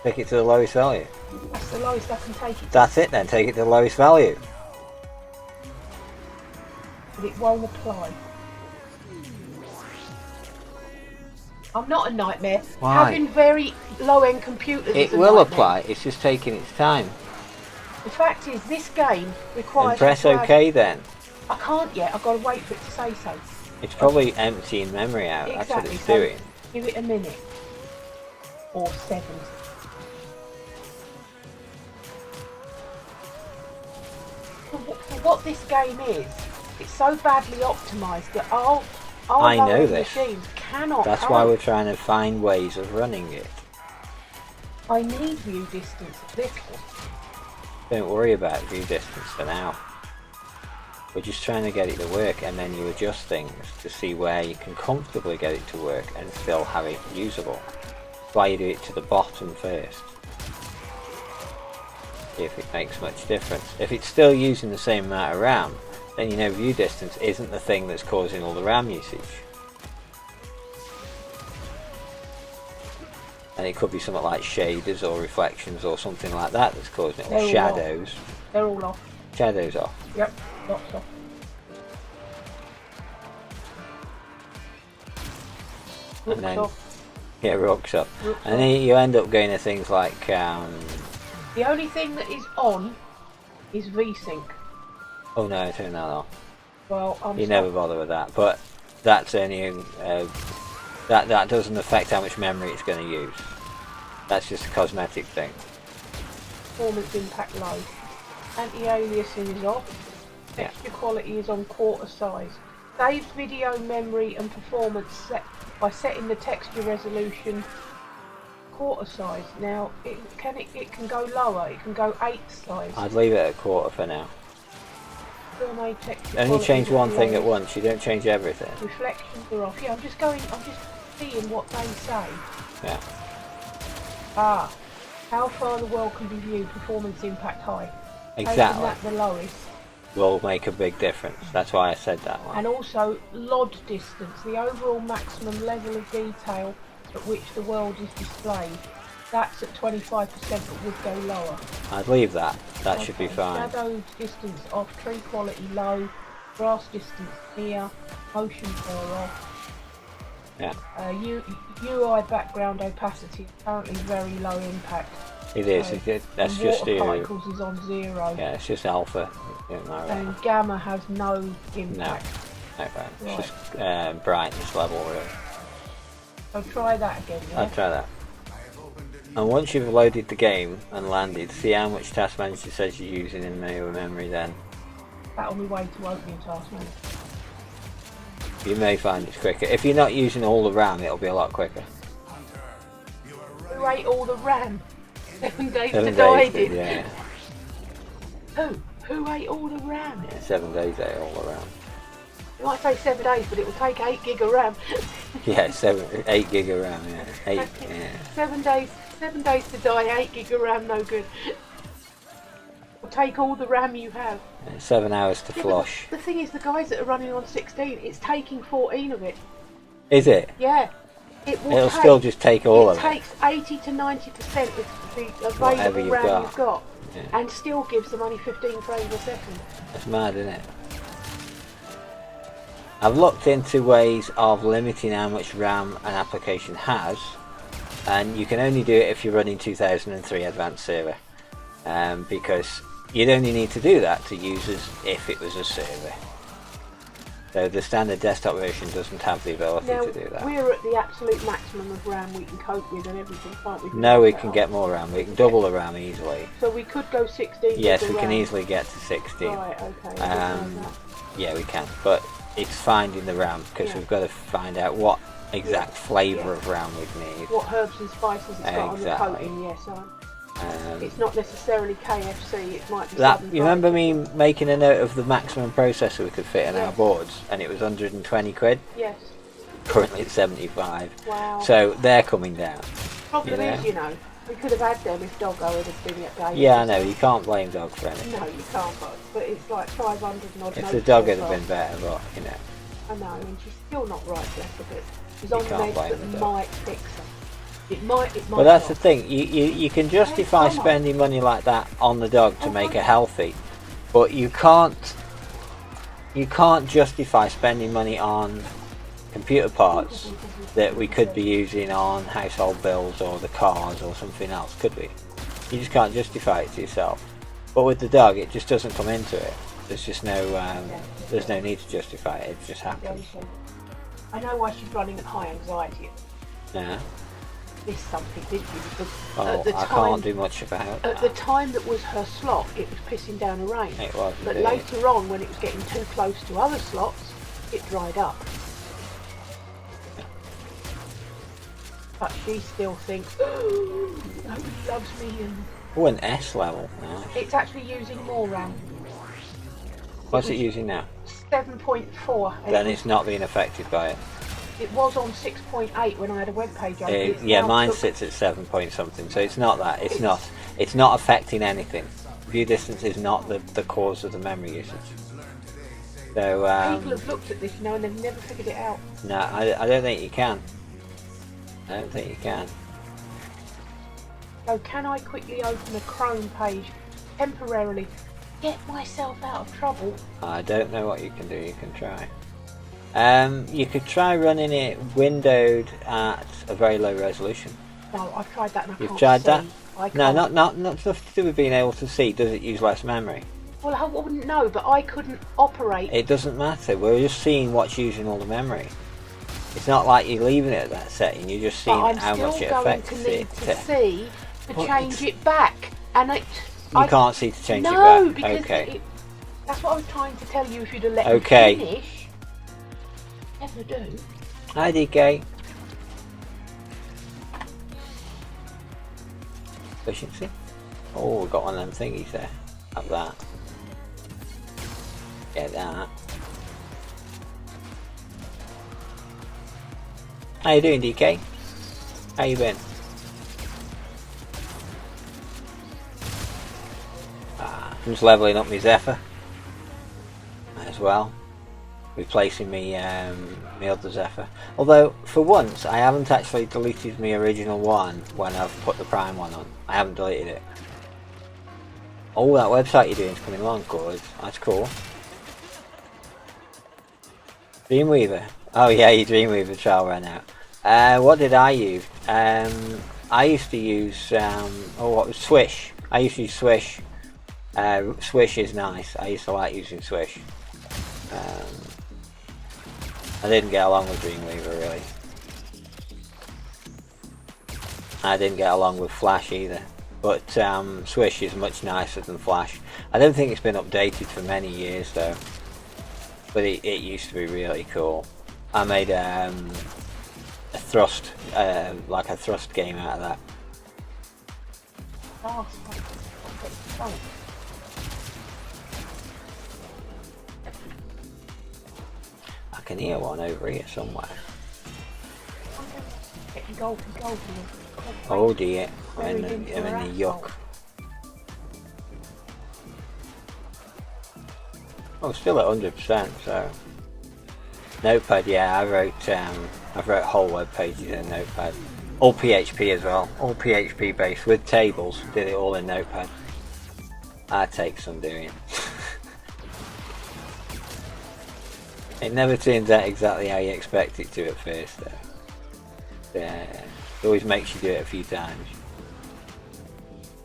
Take it to the lowest value. That's the lowest I can take it to. That's it then, take it to the lowest value. But it won't apply. I'm not a nightmare. Why? Having very low-end computers It is a will nightmare. apply, it's just taking its time. The fact is, this game requires... And press you to have- OK then. I can't yet, I've got to wait for it to say so. It's probably emptying memory out, that's what it's so doing. give it a minute. Or 7. For what this game is, it's so badly optimised that our I know low-end this. machines cannot That's cope. why we're trying to find ways of running it. I need view distance at this point. Don't worry about view distance for now. We're just trying to get it to work, and then you adjust things to see where you can comfortably get it to work and still have it usable. That's why you do it to the bottom first. See if it makes much difference. If it's still using the same amount of RAM, then you know view distance isn't the thing that's causing all the RAM usage. And it could be something like shaders or reflections or something like that that's causing it, or They're all shadows. They're all off. Shadows off. Yep, lots off. And then, off. yeah, rocks up. Rocks And then you end up going to things like, The only thing that is on is VSync. oh no, turn that off. Well, I'm You never bother with that, but that's only, that doesn't affect how much memory it's going to use. That's just a cosmetic thing. Performance impact low. Anti-aliasing is off. Yeah. Texture quality is on quarter size. Saves video memory and performance set by setting the texture resolution quarter size. Now it can go lower. It can go 8 size. I'd leave it at quarter for now. Only Only change one thing at once, you don't change everything. Reflections are off. Yeah, I'm just seeing what they say. Yeah. Ah, how far the world can be viewed, performance impact high. Exactly. Taking that the lowest. Will make a big difference. That's why I said that one. And also LOD distance, the overall maximum level of detail at which the world is displayed. That's at 25%, but would go lower. I'd leave that. That should be Okay, fine. Shadow distance off, tree quality low, grass distance near, motion blur off. Yeah. UI background opacity currently very low impact. It is. So, That's and just water particles is on 0. yeah, it's just alpha. You don't know And that. gamma has no impact. No, right. Right. It's just brightness level really. So try that again. Yeah? I'll try that. And once you've loaded the game and landed, see how much task manager says you're using in your memory then. That'll be way to opening task manager. You may find it's quicker. If you're not using all the RAM, it'll be a lot quicker. Who ate all the RAM? 7 days 7 to die days, did. yeah. Who ate all the RAM? Yeah, 7 days ate all the RAM. You might say 7 days, but it will take 8 gig of RAM. Yeah, 8 gig of RAM, yeah. 8, yeah. 7 days to die, 8 gig of RAM, no good. It'll take all the RAM you have. 7 hours to flush. The thing is, the guys that are running on 16, it's taking 14 of it. Is it? Yeah. It'll still just take all of it. It takes 80 to 90% of the Whatever available you've RAM got. you've got. Yeah. And still gives them only 15 frames a second. That's mad, isn't it? I've looked into ways of limiting how much RAM an application has, and you can only do it if you're running 2003 Advanced Server, because you'd only need to do that to users if it was a server. So the standard desktop version doesn't have the ability Now, to do that. we're at the absolute maximum of RAM we can cope with and everything, can't we? No, we can get more RAM. We can double the RAM easily. So we could go 16. Yes, with the we can RAM. easily get to 16. Right, okay. I didn't know that. Yeah, we can, but it's finding the RAM, because Yeah. we've got to find out what exact flavour of RAM we'd need. What herbs and spices it's got on the Exactly. coating, yes. Um, It's not necessarily KFC, it might be That, Southern you remember Fried. me making a note of the maximum processor we could fit in our Yeah. boards, and it was 120 quid. Yes. Currently it's 75. Wow. So they're coming down. Problem you is, know. you know, we could have had them if Doggo had been at day. Yeah, I know, you can't blame Dog for anything. No, you can't, but it's like 500 and odd. If notes the dog so had far. been better, but you know. I know, and she's still not right, bless her, but she's You on can't meds blame that the dog. might fix her. It might But that's the not. thing, you can justify come on. spending money like that on the dog to Oh, make I her know. healthy, but you can't justify spending money on computer parts that we could be using on household bills or the cars or something else, could we? You just can't justify it to yourself. But with the dog, it just doesn't come into it. There's just no there's no need to justify it. It just happens. I know why she's running at high anxiety. Yeah. This something, didn't you? Because Oh, at the I time, can't do much about at that. the time that was her slot, it was pissing down the rain. It was But indeed. later on, when it was getting too close to other slots, it dried up. But she still thinks, oh, nobody loves me, and Oh, an S level. Nice. it's actually using more RAM. What's it using now? 7.4. Then it's not being affected by it. It was on 6.8 when I had a web page open. It's Yeah, now mine took- sits at 7 point something, so it's not that. It's not affecting anything. View distance is not the cause of the memory usage. So People have looked at this, you know, and they've never figured it out. no, I don't think you can. I don't think you can. So can I quickly open a Chrome page temporarily, get myself out of trouble? I don't know what you can do. You can try. You could try running it windowed at a very low resolution. No, I've tried that and I You've can't tried see. that? I No, can't. not stuff to do with being able to see. Does it use less memory? Well, I wouldn't know, but I couldn't operate. It doesn't matter. We're just seeing what's using all the memory. It's not like you're leaving it at that setting. You're just seeing but I'm how still much it going affects to it. need to see to Well, change it back, and You can't see to change no, it back. because Okay. that's what I was trying to tell you. If you'd have let Okay. me finish, never do. Hi, DK. Efficiency. Oh, we've got one of them thingies there. Have that. Get that. How you doing, DK? How you been? I'm just leveling up my Zephyr as well, replacing me my other Zephyr. Although for once I haven't actually deleted my original one when I've put the Prime one on. I haven't deleted it. Oh, that website you're doing is coming along good. That's cool. Dreamweaver. Oh yeah, your Dreamweaver trial ran out. What did I use? I used to use what was Swish. I used to use Swish. Swish is nice. I used to like using Swish. I didn't get along with Dreamweaver really. I didn't get along with Flash either. But Swish is much nicer than Flash. I don't think it's been updated for many years though. But it used to be really cool. I made a thrust, like a thrust game out of that. Oh, I can hear one over here somewhere. Oh dear, I'm in the yuck. Oh, still at 100%. So, Notepad. Yeah, I've wrote whole web pages in Notepad. All PHP as well. All PHP based with tables. Did it all in Notepad. I take some doing. It never turns out exactly how you expect it to at first, though. It always makes you do it a few times.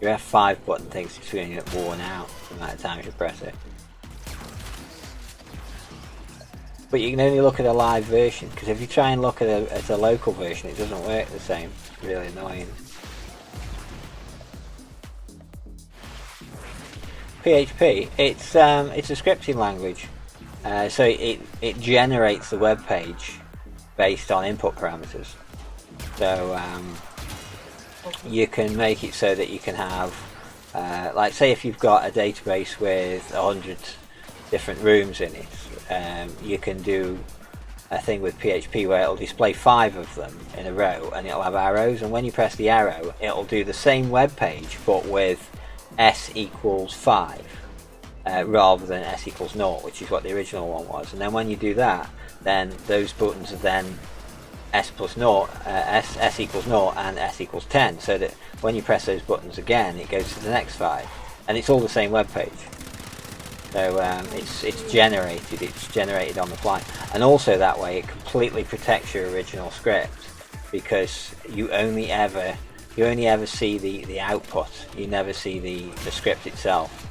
Your F5 button thinks it's going to get worn out the amount of times you press it. But you can only look at a live version, because if you try and look at a local version, it doesn't work the same. It's really annoying. PHP, it's a scripting language, so it generates the web page based on input parameters. So you can make it so that you can have, like say if you've got a database with 100 different rooms in it, you can do a thing with PHP where it'll display 5 of them in a row and it'll have arrows, and when you press the arrow it'll do the same web page but with s equals 5 rather than s equals 0, which is what the original one was. And then when you do that, then those buttons are then s plus 0, s equals 0 and s equals 10, so that when you press those buttons again it goes to the next 5, and it's all the same web page. So it's generated on the fly, and also that way it completely protects your original script, because you only ever see the output. You never see the script itself.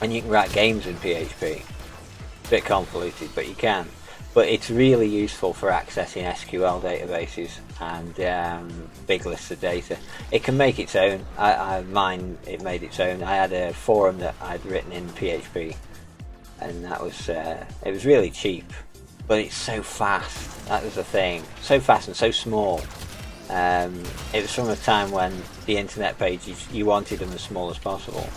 And you can write games in PHP. A bit convoluted, but you can. But it's really useful for accessing SQL databases and big lists of data. It can make its own. It made its own. I had a forum that I'd written in PHP, and that was it was really cheap, but it's so fast. That was the thing. So fast and so small. It was from a time when the internet pages, you wanted them as small as possible.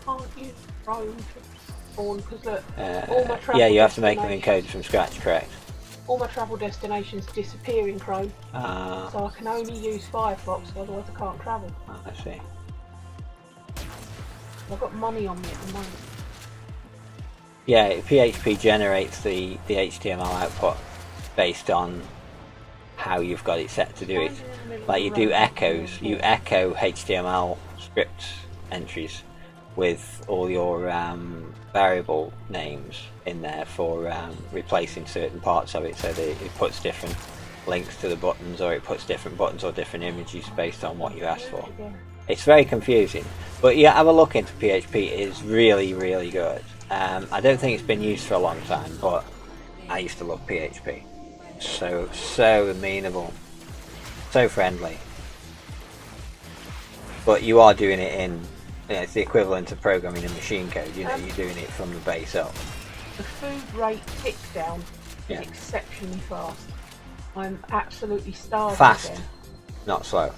Can't use Chrome to spawn, because look, all my travel yeah, you have to make them encoded from scratch, correct? All my travel destinations disappear in Chrome, so I can only use Firefox, otherwise I can't travel. I see. I've got money on me at the moment. Yeah, PHP generates the HTML output based on how you've got it set to do it. Like you do echoes, you echo HTML script entries with all your variable names in there for replacing certain parts of it, so that it puts different links to the buttons, or it puts different buttons or different images based on what you asked for. It's very confusing, but yeah, have a look into PHP. It is really, really good. I don't think it's been used for a long time, but I used to love PHP. So amenable, so friendly. But you are doing it in, it's the equivalent of programming a machine code. You know, you're doing it from the base up. The food rate tick down is exceptionally fast. I'm absolutely starving. Fast, again. not slow.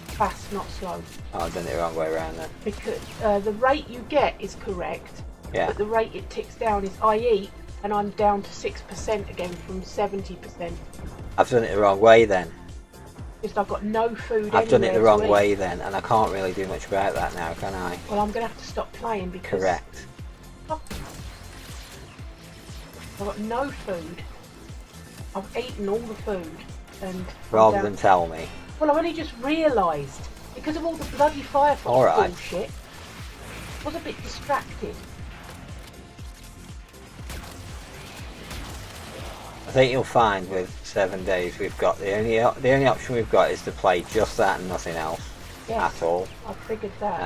Fast, not slow. Oh, I've done it the wrong way around then. Because the rate you get is correct, but the rate it ticks down is I eat, and I'm down to 6% again from 70%. I've done it the wrong way then. Because I've got no food. I've done it the wrong way then, and I can't really do much about that now, can I? Well, I'm going to have to stop playing because... Correct. I've got no food. I've eaten all the food, and... Rather than tell me. Well, I've only just realised, because of all the bloody Firefox bullshit, I was a bit distracted. I think you'll find with 7 days we've got the only option we've got is to play just that and nothing else at all. I figured that.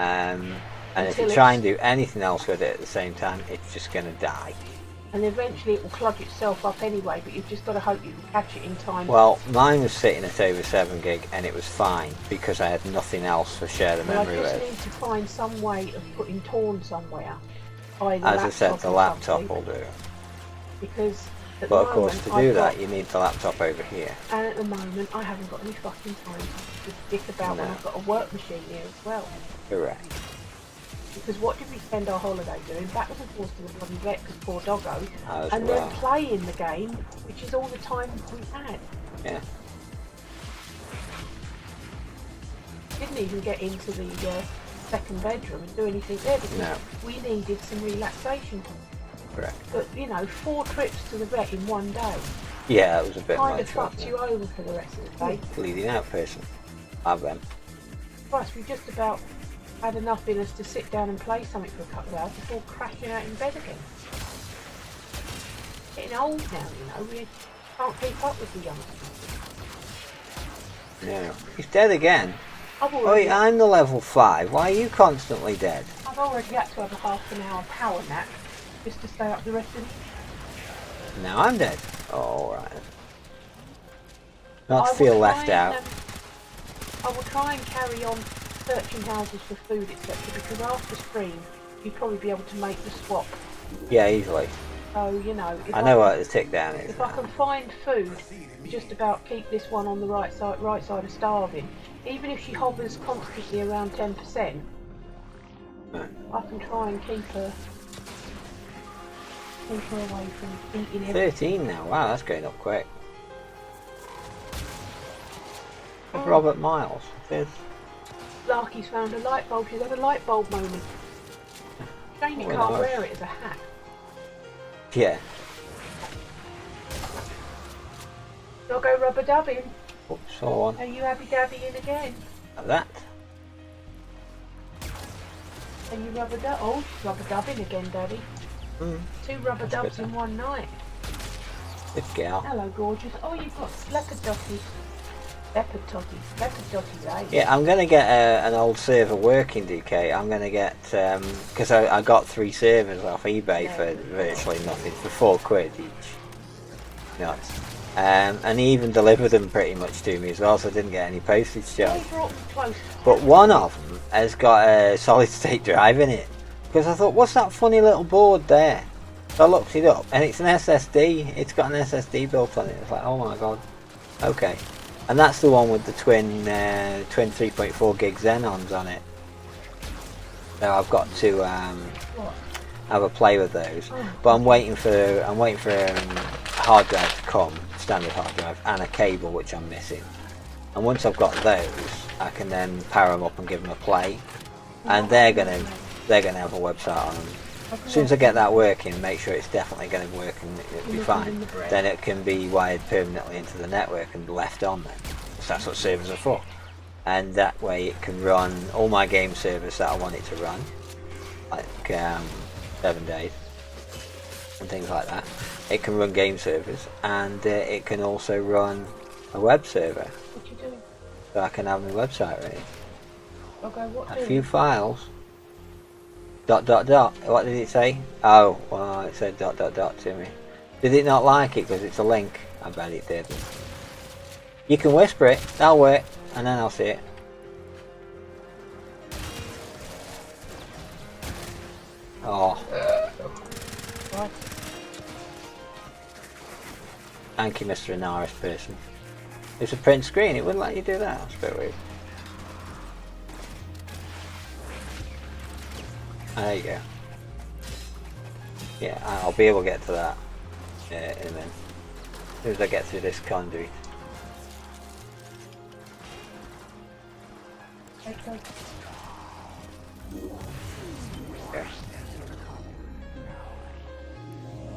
And if you try and do anything else with it at the same time, it's just going to die. and eventually it will clutch itself up anyway, but you've just got to hope you can catch it in time. Well, mine was sitting at over 7 gig and it was fine because I had nothing else to share the memory I just with. need to find some way of putting Torn somewhere. As I said, the laptop will do. Because but of course, to do that, you need the laptop over here. And at the moment, I haven't got any fucking time to dick about when I've got a work machine here as well. Correct. Because what did we spend our holiday doing? Backwards and forwards to the bloody vet because poor doggo. And well. then playing the game, which is all the time we had. Yeah. Didn't even get into the second bedroom and do anything there because we needed some relaxation time. Correct. But you know, 4 trips to the vet in one day. Yeah, it was a bit kind much. Of fucked you over for the rest of the day. Leading out person. Have them. Plus, we just about had enough in us to sit down and play something for a couple of hours before crashing out in bed again. Getting old now, you know, we can't keep up with the youngsters. No. He's dead again. I'm the level 5. Why are you constantly dead? I've already had to have a half an hour power nap just to stay up the rest of the day. Now I'm dead. Oh, alright. Not to feel left out. I will try and carry on searching houses for food, etc. because after stream, you'd probably be able to make the swap. Yeah, easily. So, you know... I know what the tick down is. If I can find food, just about keep this one on the right side of starving. Even if she hovers constantly around 10%, I can try and keep her away from eating everything. 13 now, wow, that's going up quick. Robert Miles, it is. Larky's found a light bulb, she's had a light bulb moment. Shame you can't wear it as a hat. Yeah. I'll go rubber dubbing. Oops, so on. Are you happy dabbying again? Like that. And you rubber dubbing again, Daddy. 2 rubber dubs in one night. Good girl. Hello, gorgeous. Oh, you've got leopard doggies. Leopard doggies, eh? Yeah, I'm going to get an old server working, DK. I'm going to get, because I got 3 servers off eBay for virtually nothing, for £4 each. Nuts. And he even delivered them pretty much to me as well, so I didn't get any postage charge. But one of them has got a solid state drive in it. Because I thought, what's that funny little board there? So I looked it up, and it's an SSD. It's got an SSD built on it. It's like, oh my god. Okay. And that's the one with the twin 3.4 gig Xenons on it. So I've got to have a play with those. But I'm waiting for hard drive to come, standard hard drive, and a cable which I'm missing. And once I've got those, I can then power them up and give them a play. And they're gonna have a website on them. As soon as I get that working, make sure it's definitely going to work and it'll be fine, then it can be wired permanently into the network and left on there. So that's what servers are for. And that way it can run all my game servers that I want it to run, like 7 days and things like that. It can run game servers, and it can also run a web server. What you doing? So I can have my website ready. Okay, a few files. ... What did it say? Oh, well, it said ... to me. Did it not like it because it's a link? I bet it did. You can whisper it, that'll work, and then I'll see it. Oh. Right. Thank you, Mr. Inaris person. It's a print screen, it wouldn't let you do that. That's a bit weird. There you go. Yeah, I'll be able to get to that in a minute. As soon as I get through this conduit. Okay.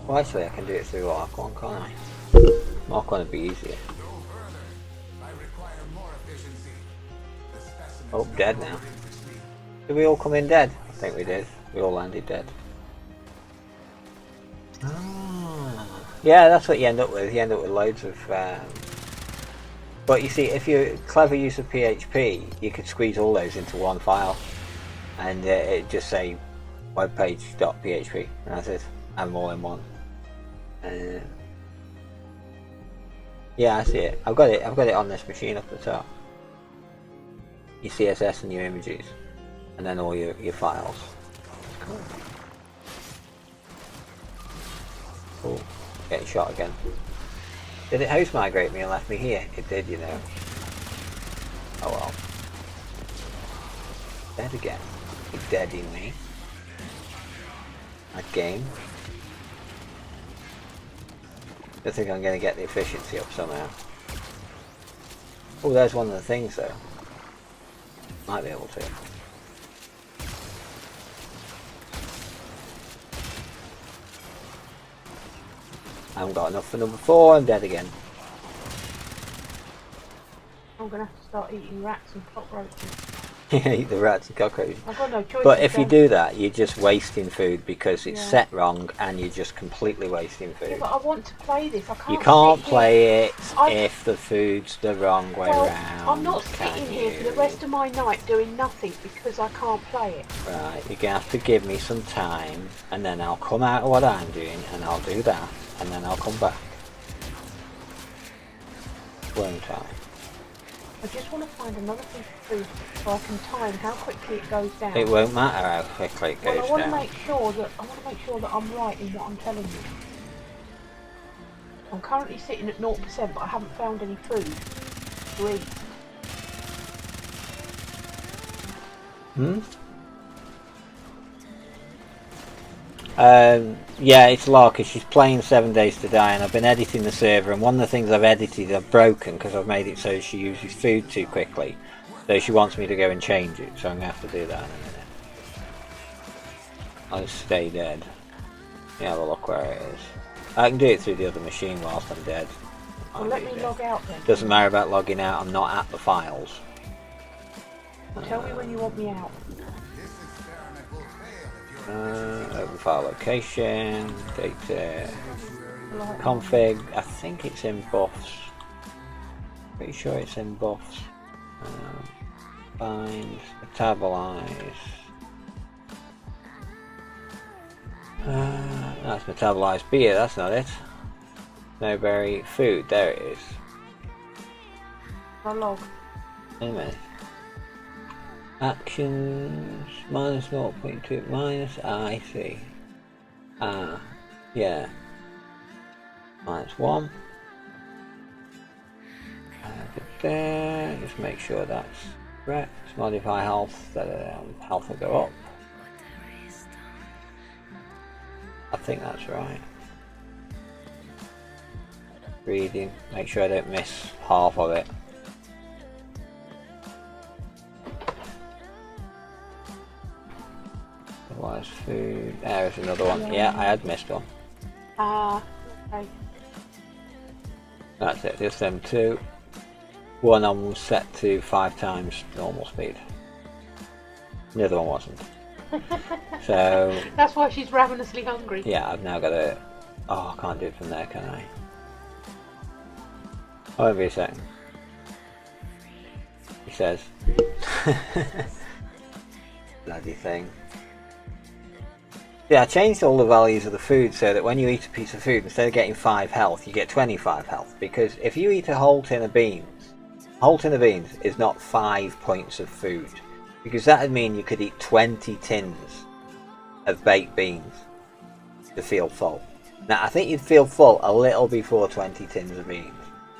Well, actually, I can do it through Mark 1, can't I? Mark 1 would be easier. Oh, dead now. Did we all come in dead? I think we did. We all landed dead. Ah. Yeah, that's what you end up with. You end up with loads of... But you see, if you're a clever use of PHP, you could squeeze all those into one file. And it'd just say webpage.php. And that's it. Have them all in one. Yeah, I see it. I've got it on this machine up the top. Your CSS and your images, and then all your files. Cool. Oh, getting shot again. Did it host migrate me and left me here? It did, you know. Oh well. Dead again. You're deading me. That game. I think I'm going to get the efficiency up somehow. Oh, there's one of the things though. Might be able to. I haven't got enough for number 4, I'm dead again. I'm gonna have to start eating rats and cockroaches. Eat the rats and cockroaches. I've got no choice. But if you do that, you're just wasting food because it's Yeah. set wrong and you're just completely wasting food. Yeah, but I want to play this. I can't. You can't sit play it I- if the food's the wrong way Well, round. I'm not can sitting here for the you? rest of my night doing nothing because I can't play it. Right, you're gonna have to give me some time, and then I'll come out of what I'm doing, and I'll do that, and then I'll come back. Won't I? I just want to find another piece of food so I can time how quickly it goes down. It won't matter how quickly it goes Well, I want to down. make sure that I'm right in what I'm telling you. I'm currently sitting at 0%, but I haven't found any food to eat. Yeah, it's Larka. She's playing 7 Days to Die, and I've been editing the server, and one of the things I've edited I've broken because I've made it so she uses food too quickly. So she wants me to go and change it, so I'm going to have to do that in a minute. I'll just stay dead. Yeah, have a look where it is. I can do it through the other machine whilst I'm dead. Well, let me log out then. Doesn't matter about logging out, I'm not at the files. Tell me when you want me out. Open file location, data, Like, config, I think it's in buffs. Pretty sure it's in buffs. Find, metabolize. That's metabolized beer, that's not it. Snowberry food, there it is. I log. Wait a minute. Actions minus 0.2 minus I see. Yeah. -1. There. Just make sure that's correct. Modify health. Health will go up. I think that's right. Reading. Make sure I don't miss half of it. Otherwise food. There's another one. Yeah, I had missed one. Okay. That's it, just them two. One of them was set to 5 times normal speed. The other one wasn't. So That's why she's ravenously hungry. yeah, I've now got to. Oh, I can't do it from there, can I? Oh, wait a second. He says. Bloody thing. Yeah, I changed all the values of the food so that when you eat a piece of food, instead of getting 5 health, you get 25 health. Because if you eat a whole tin of beans, a whole tin of beans is not 5 points of food. Because that would mean you could eat 20 tins of baked beans to feel full. Now, I think you'd feel full a little before 20 tins of beans.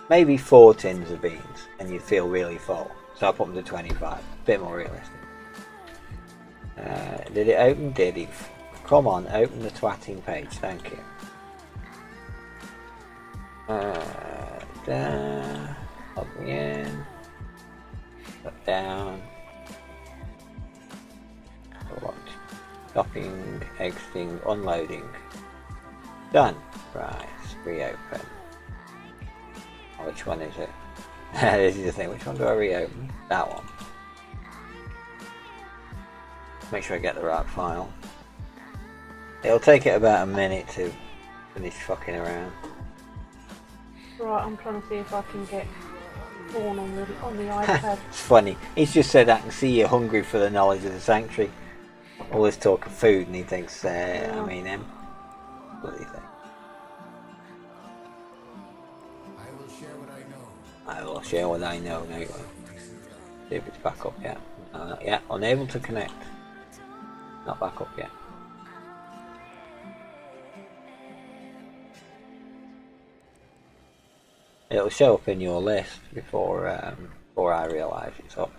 Maybe 4 tins of beans, and you'd feel really full. So I put them to 25. A bit more realistic. Did it open? Did it? Come on, open the twatting page, thank you. There. Log me in. Put down. Select. Stopping, exiting, unloading. Done. Right, reopen. Oh, which one is it? This is the thing, which one do I reopen? That one. Make sure I get the right file. It'll take it about a minute to finish fucking around. Right, I'm trying to see if I can get porn on the iPad. It's funny. He's just said I can see you're hungry for the knowledge of the sanctuary. All this talk of food, and he thinks, I mean him. Bloody thing. I will share what I know now. See if it's back up yet. Not yet. Unable to connect. Not back up yet. It'll show up in your list before I realise it's up.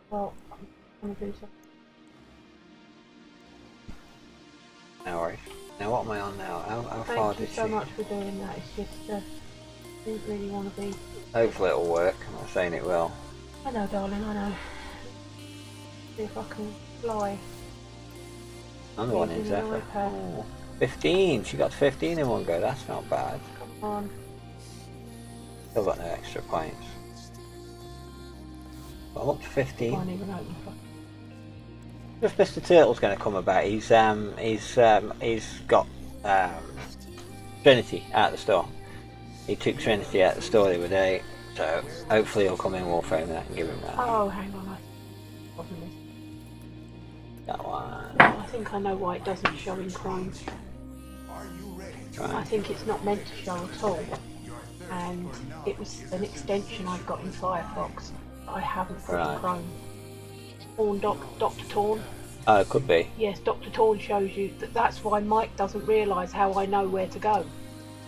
Well, I'm gonna do something. No worries. Now what am I on now? How far did she? Thank you so much for doing that. It's just, I didn't really want to be... Hopefully it'll work. I'm not saying it will. I know, darling, I know. See if I can fly. Another one in Zephyr. Oh, 15! She got 15 in one go, that's not bad. Come on. Still got no extra points. But I'm up to 15. Can't even open it. If Mr. Turtle's going to come about, he's got Trinity out of the store. He took Trinity out of the store the other day, so hopefully he'll come in Warframe that and give him that. Oh, hang on. That one. I think I know why it doesn't show in Chrome. Right. I think it's not meant to show at all. And it was an extension I've got in Firefox that I haven't got in Chrome. Dr. Torn. Oh, it could be. Yes, Dr. Torn shows you that. That's why Mike doesn't realise how I know where to go.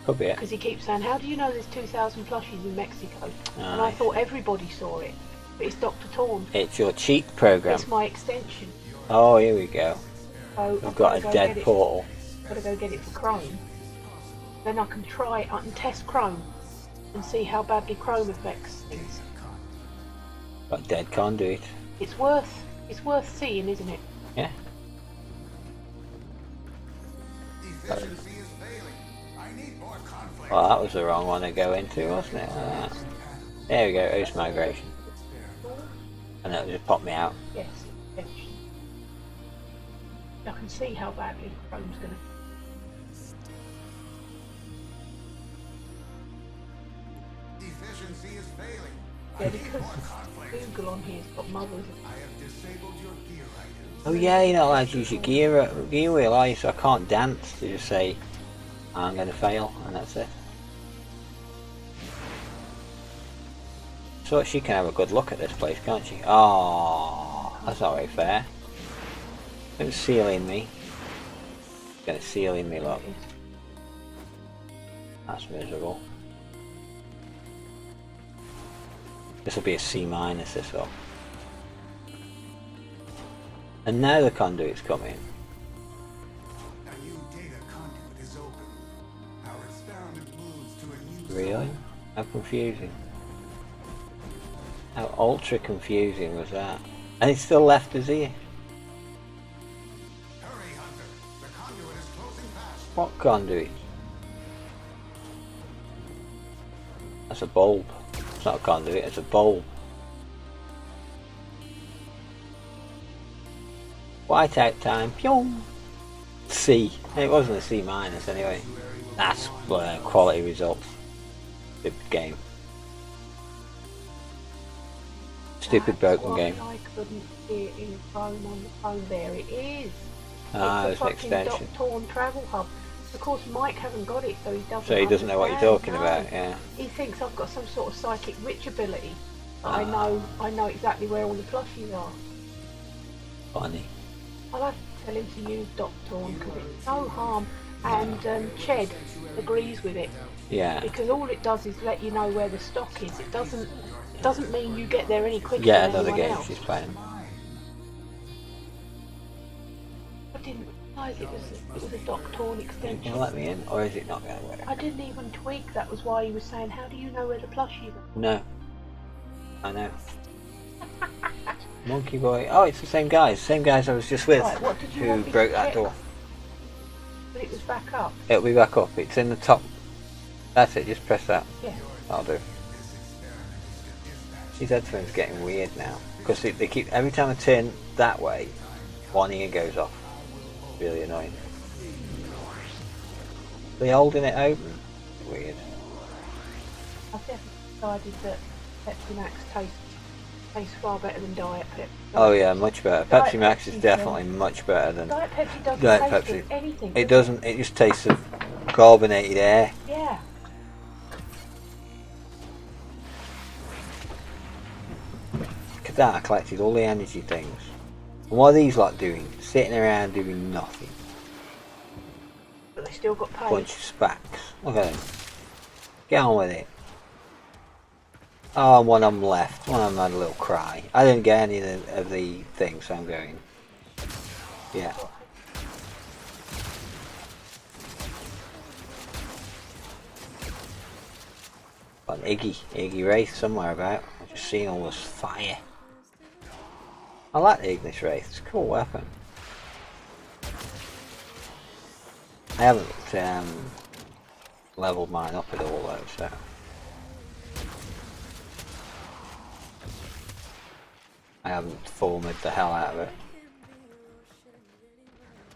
Could be it. Because he keeps saying, how do you know there's 2,000 plushies in Mexico? Aye. And I thought everybody saw it. But it's Dr. Torn. It's your cheat program. It's my extension. Oh, here we go. So We've got a dead portal. I've got to go get it for Chrome. Then I can test Chrome and see how badly Chrome affects things. Got dead conduit. It's worth seeing, isn't it? Yeah. Well, that was the wrong one to go into, wasn't it? There we go, host migration. And that'll just pop me out. Yes, extension. I can see how badly Chrome's going to... Efficiency is failing. Yeah, because Google on here's got mothers. I have disabled your gear items. Oh yeah, you're not allowed to use your gear wheel, are you? So I can't dance to just say I'm going to fail, and that's it. So she can have a good look at this place, can't she? Oh, that's not very fair. It's sealing me. It's going to sealing me, look. That's miserable. This will be a C minus, this will. And now the conduit's coming. A new data conduit is open. Our experiment moves to a new Really? zone. How confusing. How ultra confusing was that? And it's still left us here. Hurry, Hunter. The conduit is closing fast. What conduit? That's a bulb. It's not a conduit, it's a bulb. Whiteout time. Pyong! C. It wasn't a C minus anyway. That's quality results. Good game. Stupid broken game. I couldn't see it in Chrome on the phone. There it is. Ah, it's there's a an fucking extension. Torn travel hub. Of course, Mike hasn't got it, so he doesn't. So he doesn't know what you're talking about, yeah. He thinks I've got some sort of psychic witch ability. But Ah. I know exactly where all the plushies are. Funny. I'll have to tell him to use Dr. Torn because it's no harm. And Ched agrees with it Yeah. because all it does is let you know where the stock is. It doesn't mean you get there any quicker Yeah, than another anyone game else. she's playing. I didn't realise it was a Dr. Torn Can extension. you let me in, or is it not going to work? I didn't even tweak. That was why he was saying, how do you know where the plushies are? No. I know. Monkey Boy. Oh, it's the same guys. Same guys I was just with Right, what did you who want me broke to that check? door. But it was back up. It'll be back up. It's in the top. That's it. Just press that. Yeah. That'll do. These headphones are getting weird now because they keep every time I turn that way, one ear goes off. Really annoying. They holding it open. Weird. I've definitely decided that Pepsi Max tastes far better than Diet Pepsi. Oh yeah, much better. Diet Pepsi Max is Pepsi's, definitely much better than Diet Pepsi doesn't Diet taste Pepsi. of anything. It doesn't. It just tastes of carbonated air. Yeah. that I collected all the energy things. And what are these lot doing? Sitting around doing nothing. But they still got paid. Bunch of spacks. Look at them. Get on with it. Oh, one of them left. One of them had a little cry. I didn't get any of the things, so I'm going. Yeah. Got an Iggy Wraith somewhere about. I've just seen all this fire. I like the Ignis Wraith, it's a cool weapon. I haven't leveled mine up at all though, so. I haven't formed the hell out of it.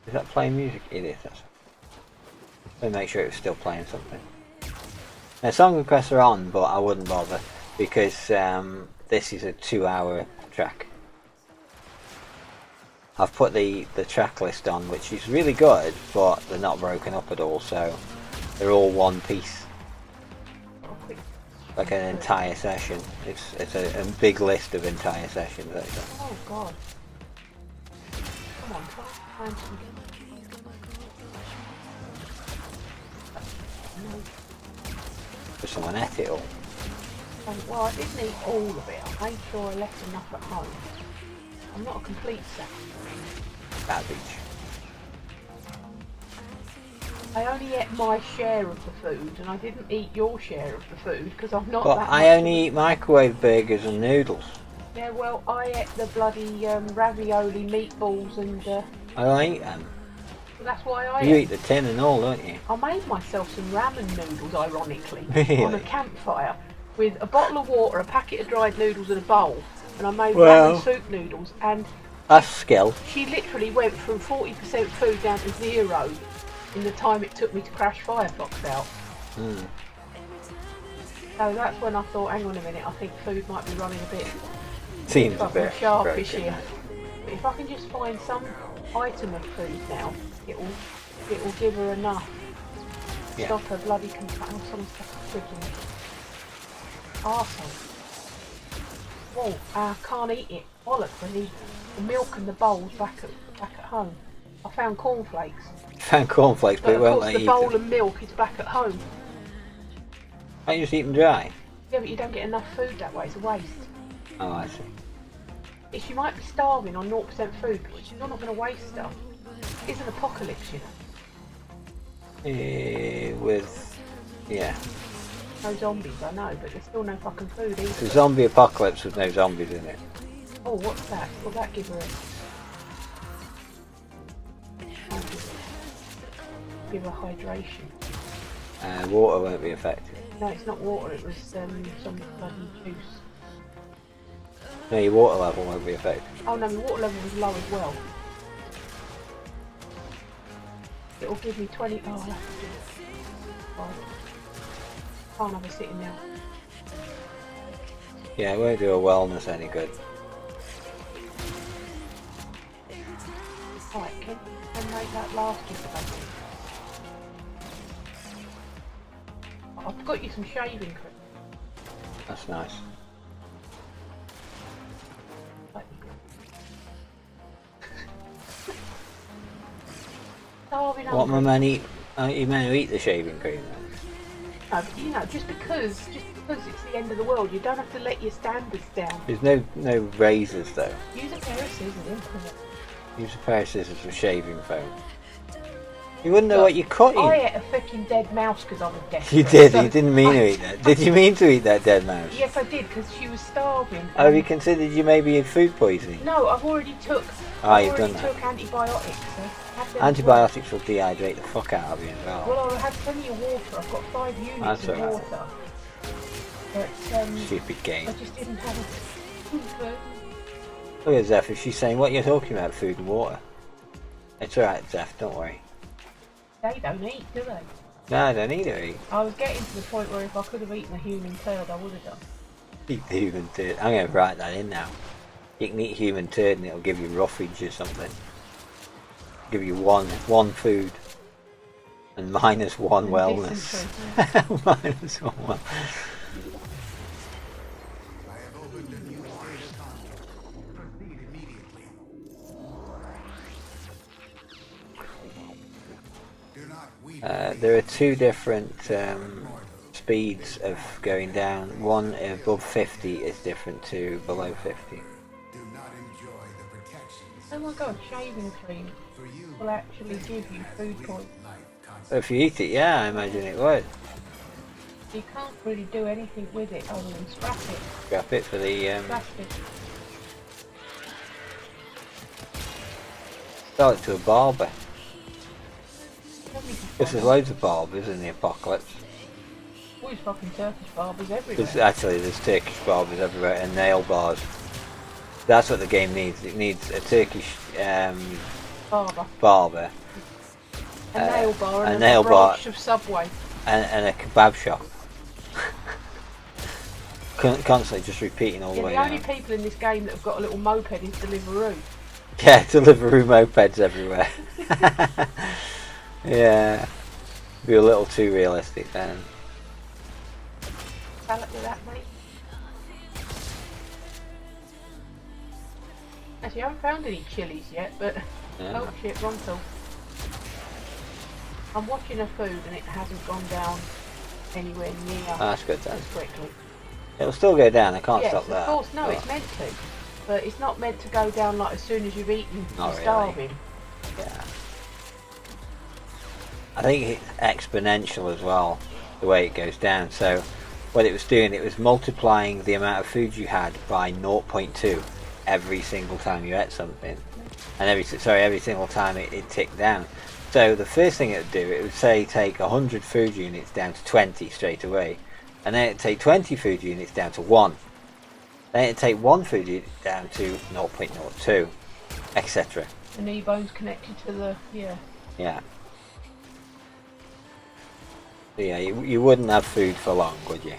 Is that playing music? It is. Let me make sure it's still playing something. Now song requests are on, but I wouldn't bother because this is a 2-hour track. I've put the track list on, which is really good, but they're not broken up at all, so they're all one piece. Like an entire session. It's a big list of entire sessions. Oh god. Come on, try and find some. Just someone ate it all. Well, I didn't eat all of it. I made sure I left enough at home. I'm not a complete sack. Garbage. I only ate my share of the food, and I didn't eat your share of the food because I'm not But that I much only eat microwave burgers and noodles. Yeah, well, I ate the bloody ravioli, meatballs, and I don't eat them. that's why I You ate. eat the tin and all, don't you? I made myself some ramen noodles, ironically, Really? on a campfire with a bottle of water, a packet of dried noodles, and a bowl. And I made Well. ramen soup noodles, and That's skill. she literally went from 40% food down to 0 in the time it took me to crash Firefox out. Mm. So that's when I thought, hang on a minute, I think food might be running a bit Seems a fucking bit sharpish broken. here. But if I can just find some item of food now, it will give her enough. Yeah. Stop her bloody complaint. Oh, someone's stuck a fridge in it. Arsehole. Whoa, I can't eat it. Bollocks, I need the milk and the bowls back at home. I found cornflakes. Found cornflakes, but But it of won't course let the you eat bowl them. and milk is back at home. Can't you just eat them dry? Yeah, but you don't get enough food that way, it's a waste. Oh, I see. If you might be starving on 0% food, but you're not going to waste stuff. It's an apocalypse, you know. With, yeah. No zombies, I know, but there's still no fucking food It's a either. zombie apocalypse with no zombies in it. Oh, what's that? Will that give her a... Give her hydration. Water won't be affected. No, it's not water, it was some bloody juice. No, your water level won't be affected. Oh no, my water level was low as well. It'll give me 20... Oh, I'll have to do it. Oh, can't have her sitting there. Yeah, it won't do a wellness any good. Right, can make that last just about. I've got you some shaving cream. That's nice. Like, starving What my hungry. man eat? You meant to eat the shaving cream then? No, but you know, just because it's the end of the world, you don't have to let your standards down. There's no razors though. Use a pair of scissors, implement. Use a pair of scissors for shaving foam. You wouldn't know what you're cutting. I ate a freaking dead mouse because I was desperate. You did, so you didn't mean to I- eat that. Did you mean to eat that dead mouse? Yes, I did, because she was starving. Have you considered you maybe had food poisoning? No, I've already took. Ah, I've you've already done that. took antibiotics. So have them- Antibiotics will dehydrate the fuck out of you as well. Well, I had plenty of water. I've got 5 units That's of alright. water. But Stupid game. I just didn't have a... Look at Zephyr, she's saying what you're talking about, food and water. It's alright, Zeph, don't worry. They don't eat, do they? No, I don't need to eat. I was getting to the point where if I could have eaten a human turd, I would have done. Eat the human turd. I'm going to write that in now. You can eat human turd and it'll give you roughage or something. Give you one food. And minus one And wellness. dysentery. Minus one wellness. I have opened a new data conduit. there are two different speeds of going down. One above 50 is different to below 50. Do not enjoy the protections Oh my god, shaving cream for you. will actually give you food poisoning. Life So if you eat it, yeah, I imagine it would. You can't really do anything with it other than scrap it. Scrap it for the Plastic. sell it to a barber. Nobody can Because there's find loads of barbers in the apocalypse. all these fucking Turkish barbers everywhere. There's Turkish barbers everywhere and nail bars. That's what the game needs. It needs a Turkish barber, A nail bar and a nail bar. of Subway. and a kebab shop. Constantly just repeating all the way The only down. people in this game that have got a little moped is Deliveroo. Yeah, Deliveroo mopeds everywhere. Yeah, be a little too realistic then. Salad with that, mate. Actually, I haven't found any chilies yet, but Yeah. oh shit, wrong tool. I'm watching her food and it hasn't gone down anywhere near That's good then. as quickly. It'll still go down. I can't Yes, stop of that. course, no, but- it's meant to. But it's not meant to go down like as soon as you've eaten, Not you're really. starving. Yeah. I think it's exponential as well, the way it goes down. So what it was doing, it was multiplying the amount of food you had by 0.2 every single time you ate something. And every single time it ticked down. So the first thing it would do, it would say take 100 food units down to 20 straight away. And then it'd take 20 food units down to 1. Then it'd take 1 food unit down to 0.02, etc. The knee bone's connected to the, yeah. Yeah. So yeah, you wouldn't have food for long, would you?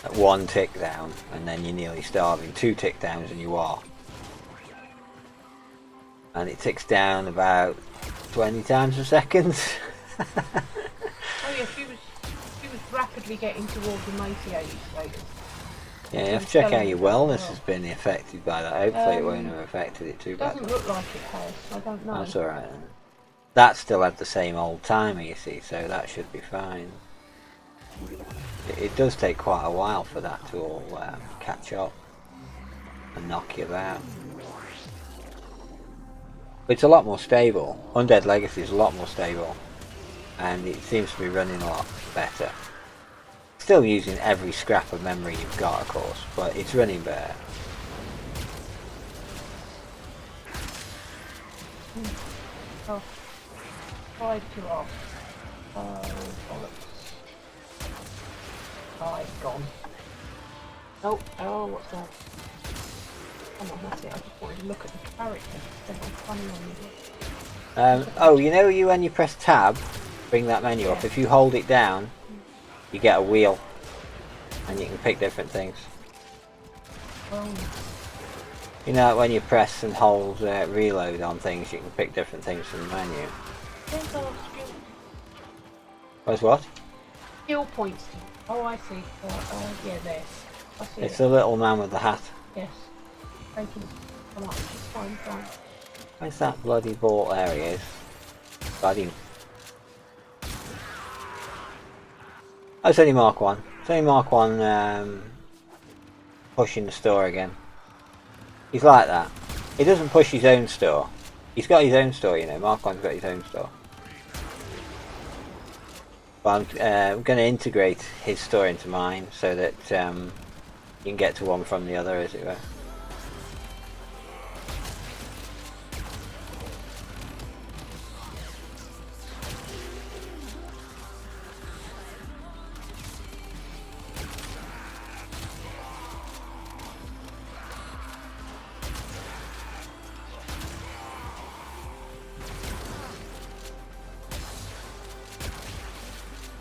At 1 tick down, and then you're nearly starving. 2 tick downs, and you are. And it ticks down about 20 times a second. Oh yeah, she was rapidly getting towards emaciated status. Yeah, you have to check how your wellness has been affected by that. Hopefully it won't have affected it too Doesn't badly. look like it has, I don't know. That's alright then. That still had the same old timer, you see, so that should be fine. It does take quite a while for that to all catch up and knock you about. But it's a lot more stable. Undead Legacy is a lot more stable, and it seems to be running a lot better. Still using every scrap of memory you've got, of course, but it's running better. Oh, tried to off. Oh, bollocks. Oh, it's gone. Oh, oh, what's that? Come on, that's it. I just wanted to look at the character. There's no funny on it. Oh, you know when you press tab, bring that menu up, if you hold it down, you get a wheel, and you can pick different things. Oh, You know when you press and hold reload on things, you can pick different things from the menu. there's our skill, Where's what? skill points. Oh, I see. Yeah, there. I see It's it. the little man with the hat. Yes. Thank you. Come on, it's fine, fine. Where's that bloody ball? There he is. Bloody. Oh, it's only Mark 1. It's only Mark 1 pushing the store again. He's like that. He doesn't push his own store. He's got his own store, you know. Mark 1's got his own store. But I'm going to integrate his store into mine so that you can get to one from the other, as it were.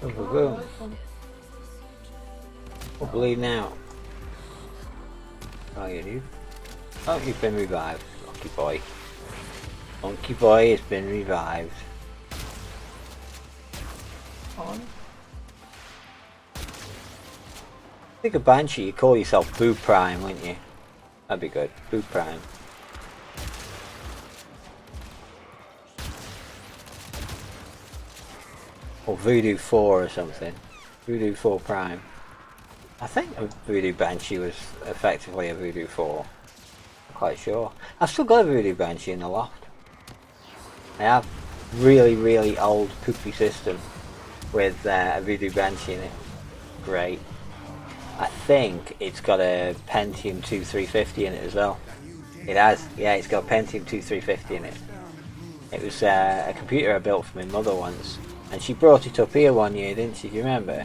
Boom, boom, boom. nice one. Oh, bleeding out. Oh, you do. Oh, you've been revived. Lucky boy. Monkey boy has been revived. On. I think a Banshee, you call yourself Boo Prime, wouldn't you? That'd be good. Boo Prime. or Voodoo 4 or something. Voodoo 4 Prime. I think a Voodoo Banshee was effectively a Voodoo 4. I'm quite sure. I've still got a Voodoo Banshee in the loft. I have really old poopy system with a Voodoo Banshee in it. Great. I think it's got a Pentium 2 350 in it as well. It has, yeah, it's got a Pentium 2 350 in it. It was a computer I built for my mother once, and she brought it up here one year, didn't she? Do you remember?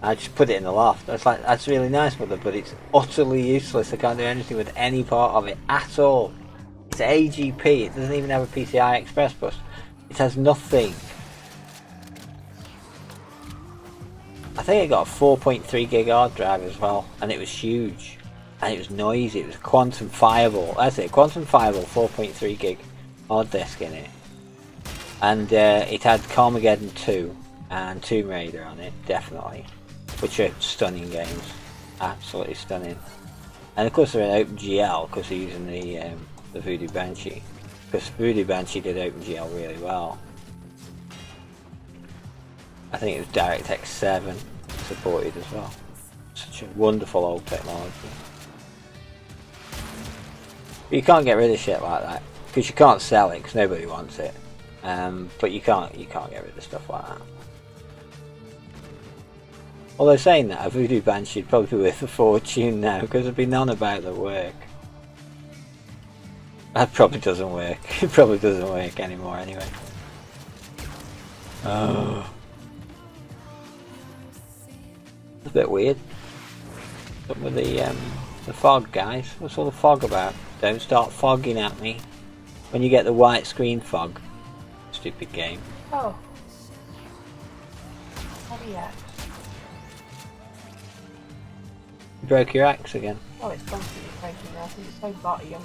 I just put it in the loft. I was like, that's really nice, mother, but it's utterly useless. I can't do anything with any part of it at all. It's AGP, it doesn't even have a PCI Express bus. It has nothing. I think it got a 4.3 gig hard drive as well, and it was huge. And it was noisy, it was Quantum Fireball. That's it, Quantum Fireball 4.3 gig hard disk in it. And it had Carmageddon 2 and Tomb Raider on it, definitely. Which are stunning games. Absolutely stunning. And of course they're in OpenGL because they're using the Voodoo Banshee. Because Voodoo Banshee did OpenGL really well. I think it was DirectX 7 supported as well. Such a wonderful old technology. But you can't get rid of shit like that. Because you can't sell it because nobody wants it. But you can't get rid of stuff like that. Although saying that, a Voodoo Banshee would probably be worth a fortune now because there'd be none about that work. That probably doesn't work. It probably doesn't work anymore anyway. Oh. It's a bit weird. But with the fog, guys. What's all the fog about? Don't start fogging at me. When you get the white screen fog. Stupid game. Oh. Oh yeah. You broke your axe again. Oh, it's constantly breaking now. I think it's so butty.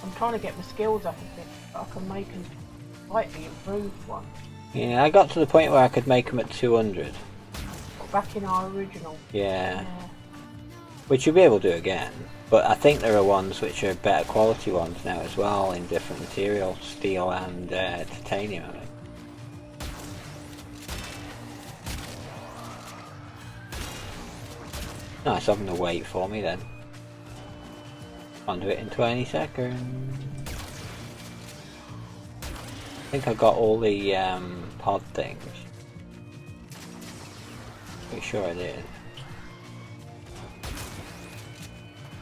I'm trying to get my skills up a bit, but I can make a slightly improved one. Yeah, I got to the point where I could make them at 200. Back in our original. Yeah. Which you'll be able to do again. But I think there are ones which are better quality ones now as well, in different materials, steel and titanium, I think. Nice having to wait for me then. I'll do it in 20 seconds. I think I got all the pod things. Pretty sure I did.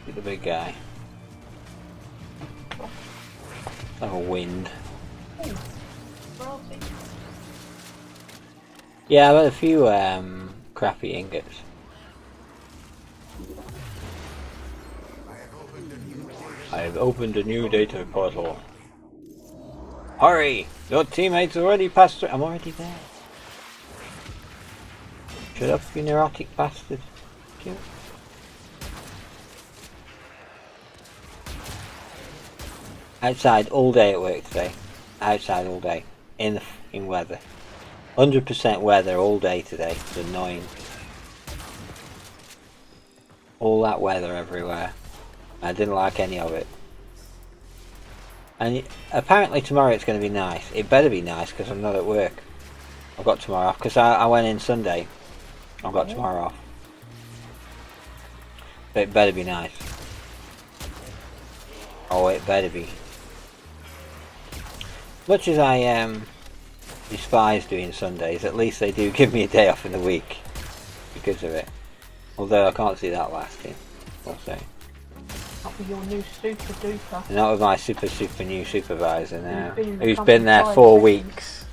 Be the big guy. Like a wind. Yeah, I've had a few crappy ingots. I have opened a new data portal. Hurry! Your teammates already passed through. I'm already there. Shut up, you neurotic bastard. Cute. Outside all day at work today. Outside all day. In weather. 100% weather all day today. It's annoying. All that weather everywhere. I didn't like any of it. And apparently tomorrow it's going to be nice. It better be nice because I'm not at work. I've got tomorrow off because I went in Sunday. I've got tomorrow off. But it better be nice. Oh, it better be. Much as I despise doing Sundays, at least they do give me a day off in the week because of it. Although I can't see that lasting. We'll see. Not with your new super duper. Not with my super new supervisor now. Who's been there 4 weeks.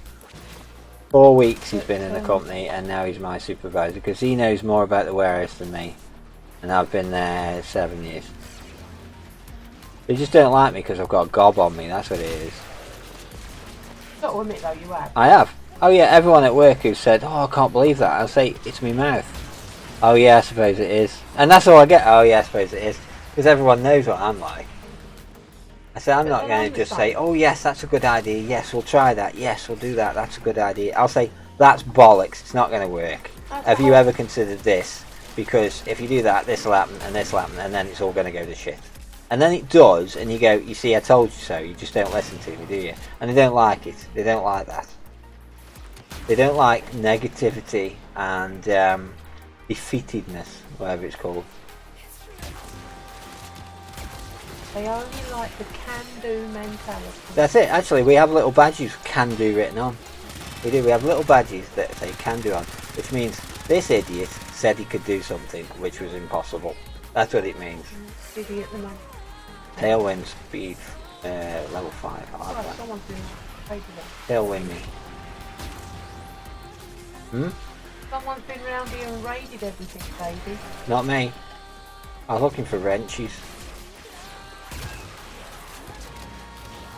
4 weeks he's been in the company and now he's my supervisor because he knows more about the warehouse than me. And I've been there 7 years. They just don't like me because I've got a gob on me, that's what it is. Got to admit though, you have. I have. Oh yeah, everyone at work who said, oh I can't believe that, I'll say, it's my mouth. Oh yeah, I suppose it is. And that's all I get, oh yeah, I suppose it is. Because everyone knows what I'm like. I said, I'm not going to just say, oh yes, that's a good idea, yes, we'll try that, yes, we'll do that, that's a good idea. I'll say, that's bollocks, it's not going to work. Have you ever considered this? Because if you do that, this will happen, and this will happen, and then it's all going to go to shit. And then it does, and you go, you see, I told you so, you just don't listen to me, do you? And they don't like it, they don't like that. They don't like negativity and defeatedness, whatever it's called. They only like the can-do mentality. That's it. Actually, we have little badges with "can do" written on. We do. We have little badges that say "can do" on, which means this idiot said he could do something which was impossible. That's what it means. Busy at the moment. Tailwind speed, level 5. I like Oh, that. someone's been raided it. Tailwind me. Someone's been round here and raided everything, baby. Not me. I was looking for wrenches.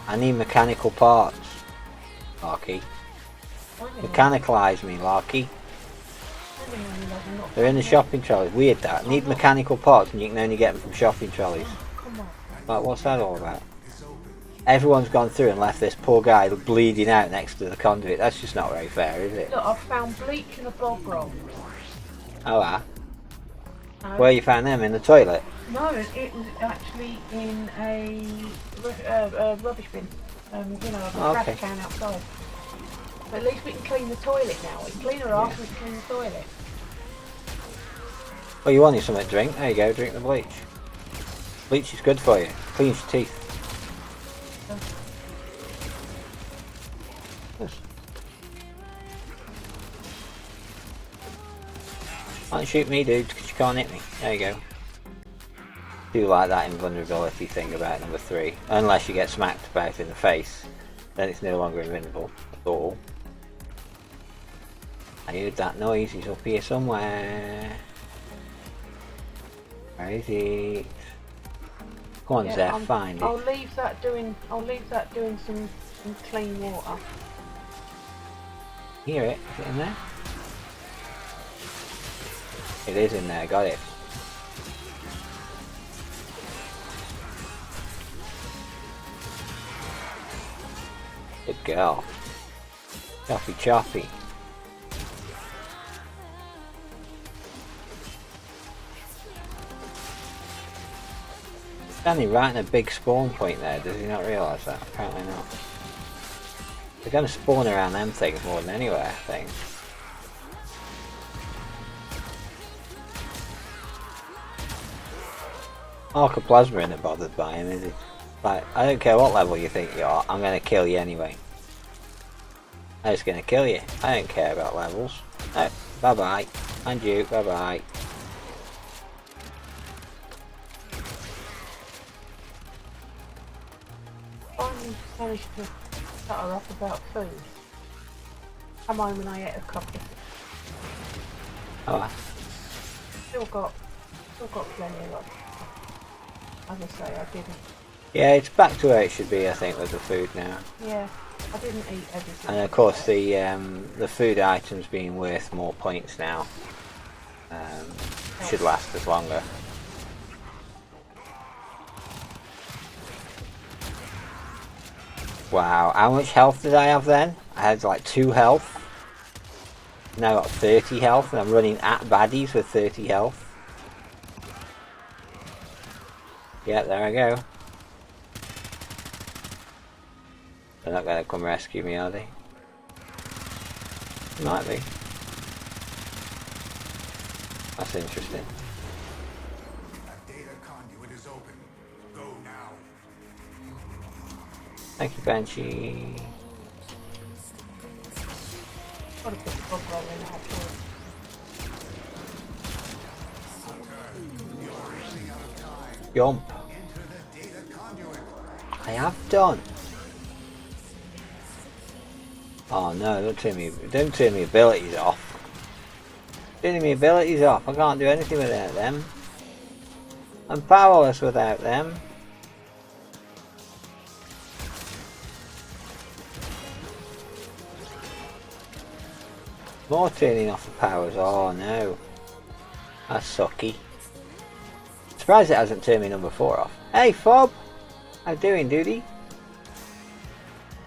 I need mechanical parts. Larky. Mechanicalize me, Larky. They're in the shopping trolleys. Weird that. Need mechanical parts and you can only get them from shopping trolleys. Come on. Like, what's that all about? Everyone's gone through and left this poor guy bleeding out next to the conduit. That's just not very fair, is it? Look, I've found bleach and a bog roll. Oh, ah. No, Where you found them? In the toilet? no, it was actually in a rubbish bin. You know, a Oh, okay. trash can outside. But at least we can clean the toilet now. We can clean her off and we can clean the toilet. Oh, you wanted something to drink? There you go, drink the bleach. Bleach is good for you. Cleans your teeth. Yes. Don't shoot me, dude, because you can't hit me. There you go. Do like that invulnerability thing about number 3. Unless you get smacked about in the face, then it's no longer invincible at all. I heard that noise. He's up here somewhere. Where is he? Come on, Zeph, find I'll it. leave that doing some clean water. Hear it? Is it in there? It is in there. Got it. Good girl. Choppy choppy. Standing right in a big spawn point there, does he not realise that? Apparently not. They're going to spawn around them things more than anywhere, I think. Arcoplasma isn't bothered by him, is he? Like, I don't care what level you think you are, I'm going to kill you anyway. I'm just going to kill you. I don't care about levels. No, bye bye. And you, bye bye. Finally managed to shut her up about food. Come home and I ate a couple. Oh, Still got plenty of it. As I say, I didn't. yeah, it's back to where it should be, I think, with the food now. Yeah, I didn't eat everything. And of course, the food items being worth more points now should last us longer. Wow, how much health did I have then? I had like 2 health. Now I've got 30 health, and I'm running at baddies with 30 health. Yeah, there I go. They're not going to come rescue me, are they? Might be. That's interesting. That data conduit is open. Go now. Thank you, Banshee. Gotta put the bog roll in that toilet. Jump. Enter the data conduit. I have done. Oh no, don't turn me abilities off. Turning me abilities off, I can't do anything without them. I'm powerless without them. More turning off the powers, oh no. That's sucky. Surprised it hasn't turned me number 4 off. Hey Fob! How you doing, duty?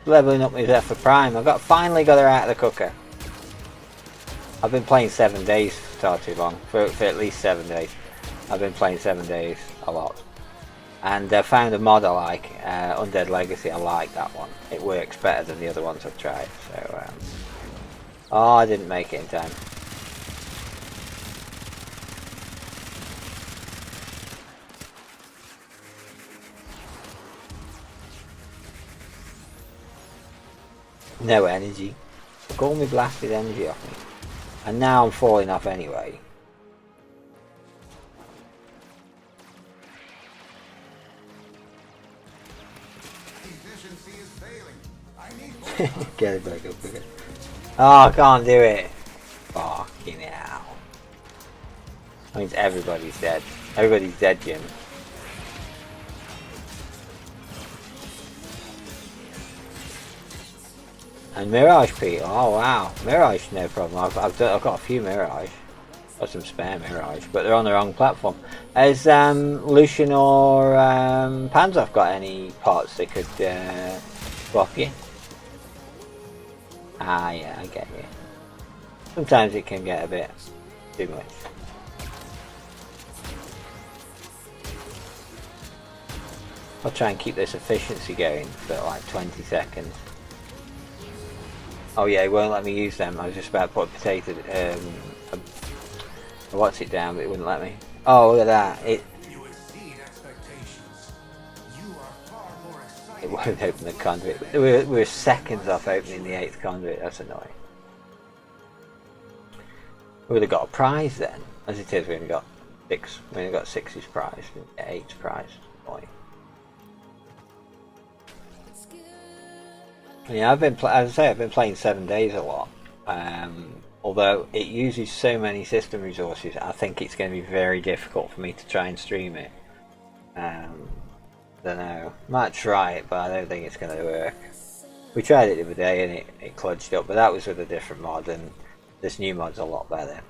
Leveling up my Zephyr Prime. Finally got her out of the cooker. I've been playing 7 days for far too long. For at least 7 days. I've been playing 7 days a lot. And I found a mod I like, Undead Legacy. I like that one. It works better than the other ones I've tried. So Oh, I didn't make it in time. No energy. Took all my blasted energy off me. And now I'm falling off anyway. Efficiency is failing. I need Get it back up again. Oh, I can't do it. Fucking hell. That means everybody's dead. Everybody's dead, Jim. And Mirage Pete, oh wow, Mirage no problem. I've got a few Mirage, got some spare Mirage, but they're on the wrong platform. Has Lucian or Panzerf got any parts they could swap you? Ah yeah, I get you. Sometimes it can get a bit too much. I'll try and keep this efficiency going for like 20 seconds. Oh yeah, it won't let me use them. I was just about to put a potato, what's it down, but it wouldn't let me. Oh, look at that. It won't open the conduit. We're seconds off opening the 8th conduit. That's annoying. We would have got a prize then. As it is, we only got 6. We only got 6's prize. We didn't get 8's prize. Annoying. Yeah, as I say, I've been playing 7 days a lot. Although it uses so many system resources, I think it's going to be very difficult for me to try and stream it. Don't know. Might try it, but I don't think it's going to work. We tried it the other day and it clutched up, but that was with a different mod, and this new mod's a lot better.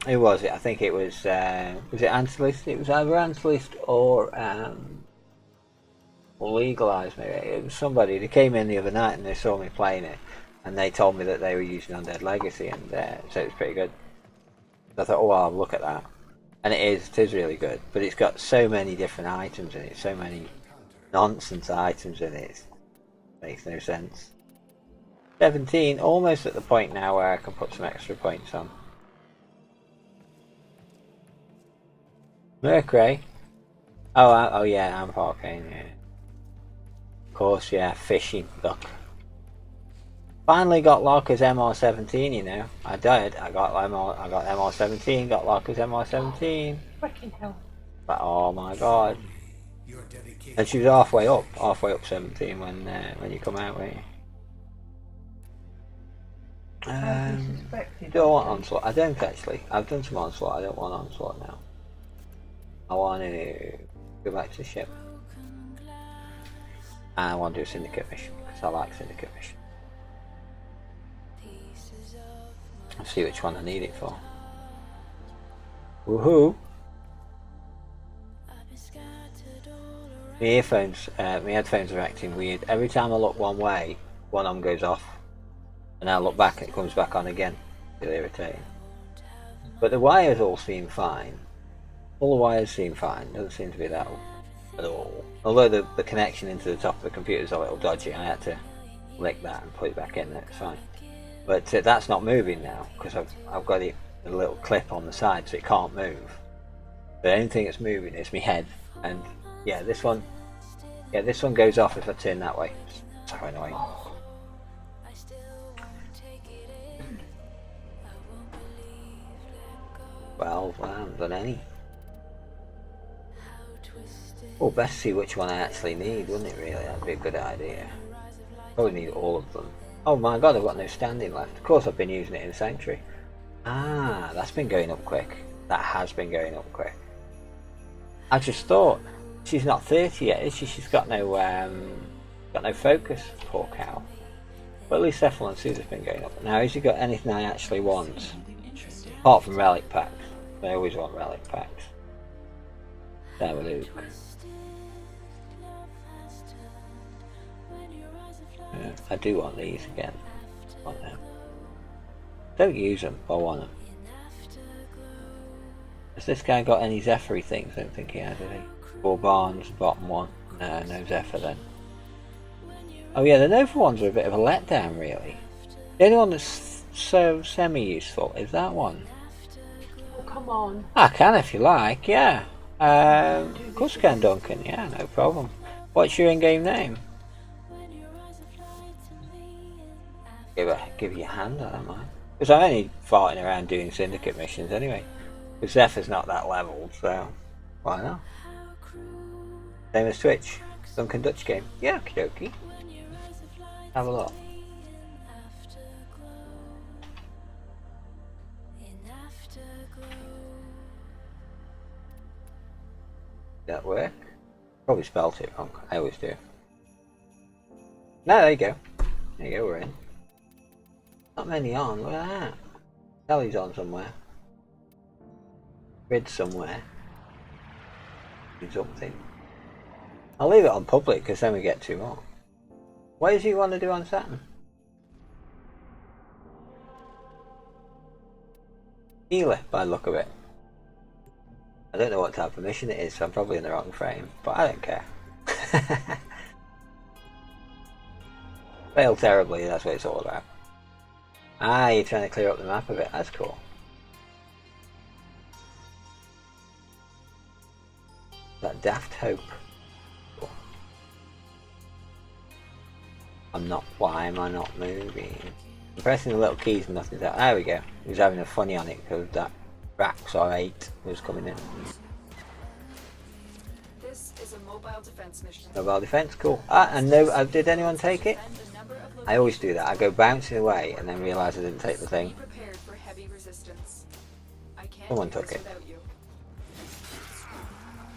Who was it? I think it was it Antilist? It was either Antilist or Legalized, maybe. It was somebody. They came in the other night and they saw me playing it, and they told me that they were using Undead Legacy, and so it was pretty good. So I thought, oh well, I'll look at that. And it is really good, but it's got so many different items in it, so many nonsense items in it, it makes no sense. 17, almost at the point now where I can put some extra points on. Mercury? Oh yeah, I'm Arcane, yeah. Of course, yeah, fishing, duck. Finally got Locker's MR17, you know. I got MR17, got Locker's MR17. Freaking hell. But oh my god. And she was halfway up 17 when you come out, weren't you? Do I want Onslaught? I don't actually. I've done some Onslaught, I don't want Onslaught now. I want to go back to the ship. And I want to do a Syndicate mission, because I like Syndicate mission. Let's see which one I need it for. Woohoo! My earphones, my headphones are acting weird. Every time I look one way, one of them goes off. And I look back and it comes back on again. It's irritating. But the wires all seem fine. All the wires seem fine. Doesn't seem to be that at all. Although the connection into the top of the computer is a little dodgy, I had to lick that and put it back in there. It's fine. But that's not moving now because I've got a little clip on the side, so it can't move. But anything that's moving is my head, and yeah, this one goes off if I turn that way. It's so annoying. Well, I haven't done any. Oh, best see which one I actually need, wouldn't it really? That'd be a good idea. Probably need all of them. Oh my god, I've got no standing left. Of course I've been using it in Sanctuary. Ah, that's been going up quick. That has been going up quick. I just thought, she's not 30 yet, is she? She's got no focus, poor cow. But at least Cephalon Sue's been going up. Now, has he got anything I actually want? Apart from relic packs. I always want relic packs. There we Luke. Yeah, I do want these again. Want them. Don't use them, I want them. Has this guy got any Zephyr things? I don't think he has, has he? 4 Barnes, bottom one. No Zephyr then. Oh yeah, the Nova ones are a bit of a letdown really. The only one that's so semi-useful is that one. Oh, come on. I can if you like, yeah. Of course you can, Duncan, yeah, no problem. What's your in-game name? Give you a hand, I don't mind. Because I'm only farting around doing syndicate missions anyway. Because Zephyr's not that level, so why not? Same as Twitch. Duncan Dutch game. Yeah, okie dokie. Have a look. That work? Probably spelt it wrong. I always do. No, there you go. There you go, we're in. Not many on, look at that. Telly's on somewhere. Grid somewhere. Do something. I'll leave it on public because then we get 2 more. What does you want to do on Saturn? Healer, by the look of it. I don't know what type of mission it is, so I'm probably in the wrong frame, but I don't care. Failed terribly, that's what it's all about. Ah, you're trying to clear up the map a bit, that's cool. That Daft Hope. Cool. Why am I not moving? I'm pressing the little keys and nothing's out. There we go. He was having a funny on it because that Rax or 8 was coming in. This is a mobile defense mission. Mobile defense, cool. Ah, and no, did anyone take it? I always do that. I go bouncing away and then realise I didn't take the thing. Someone took it.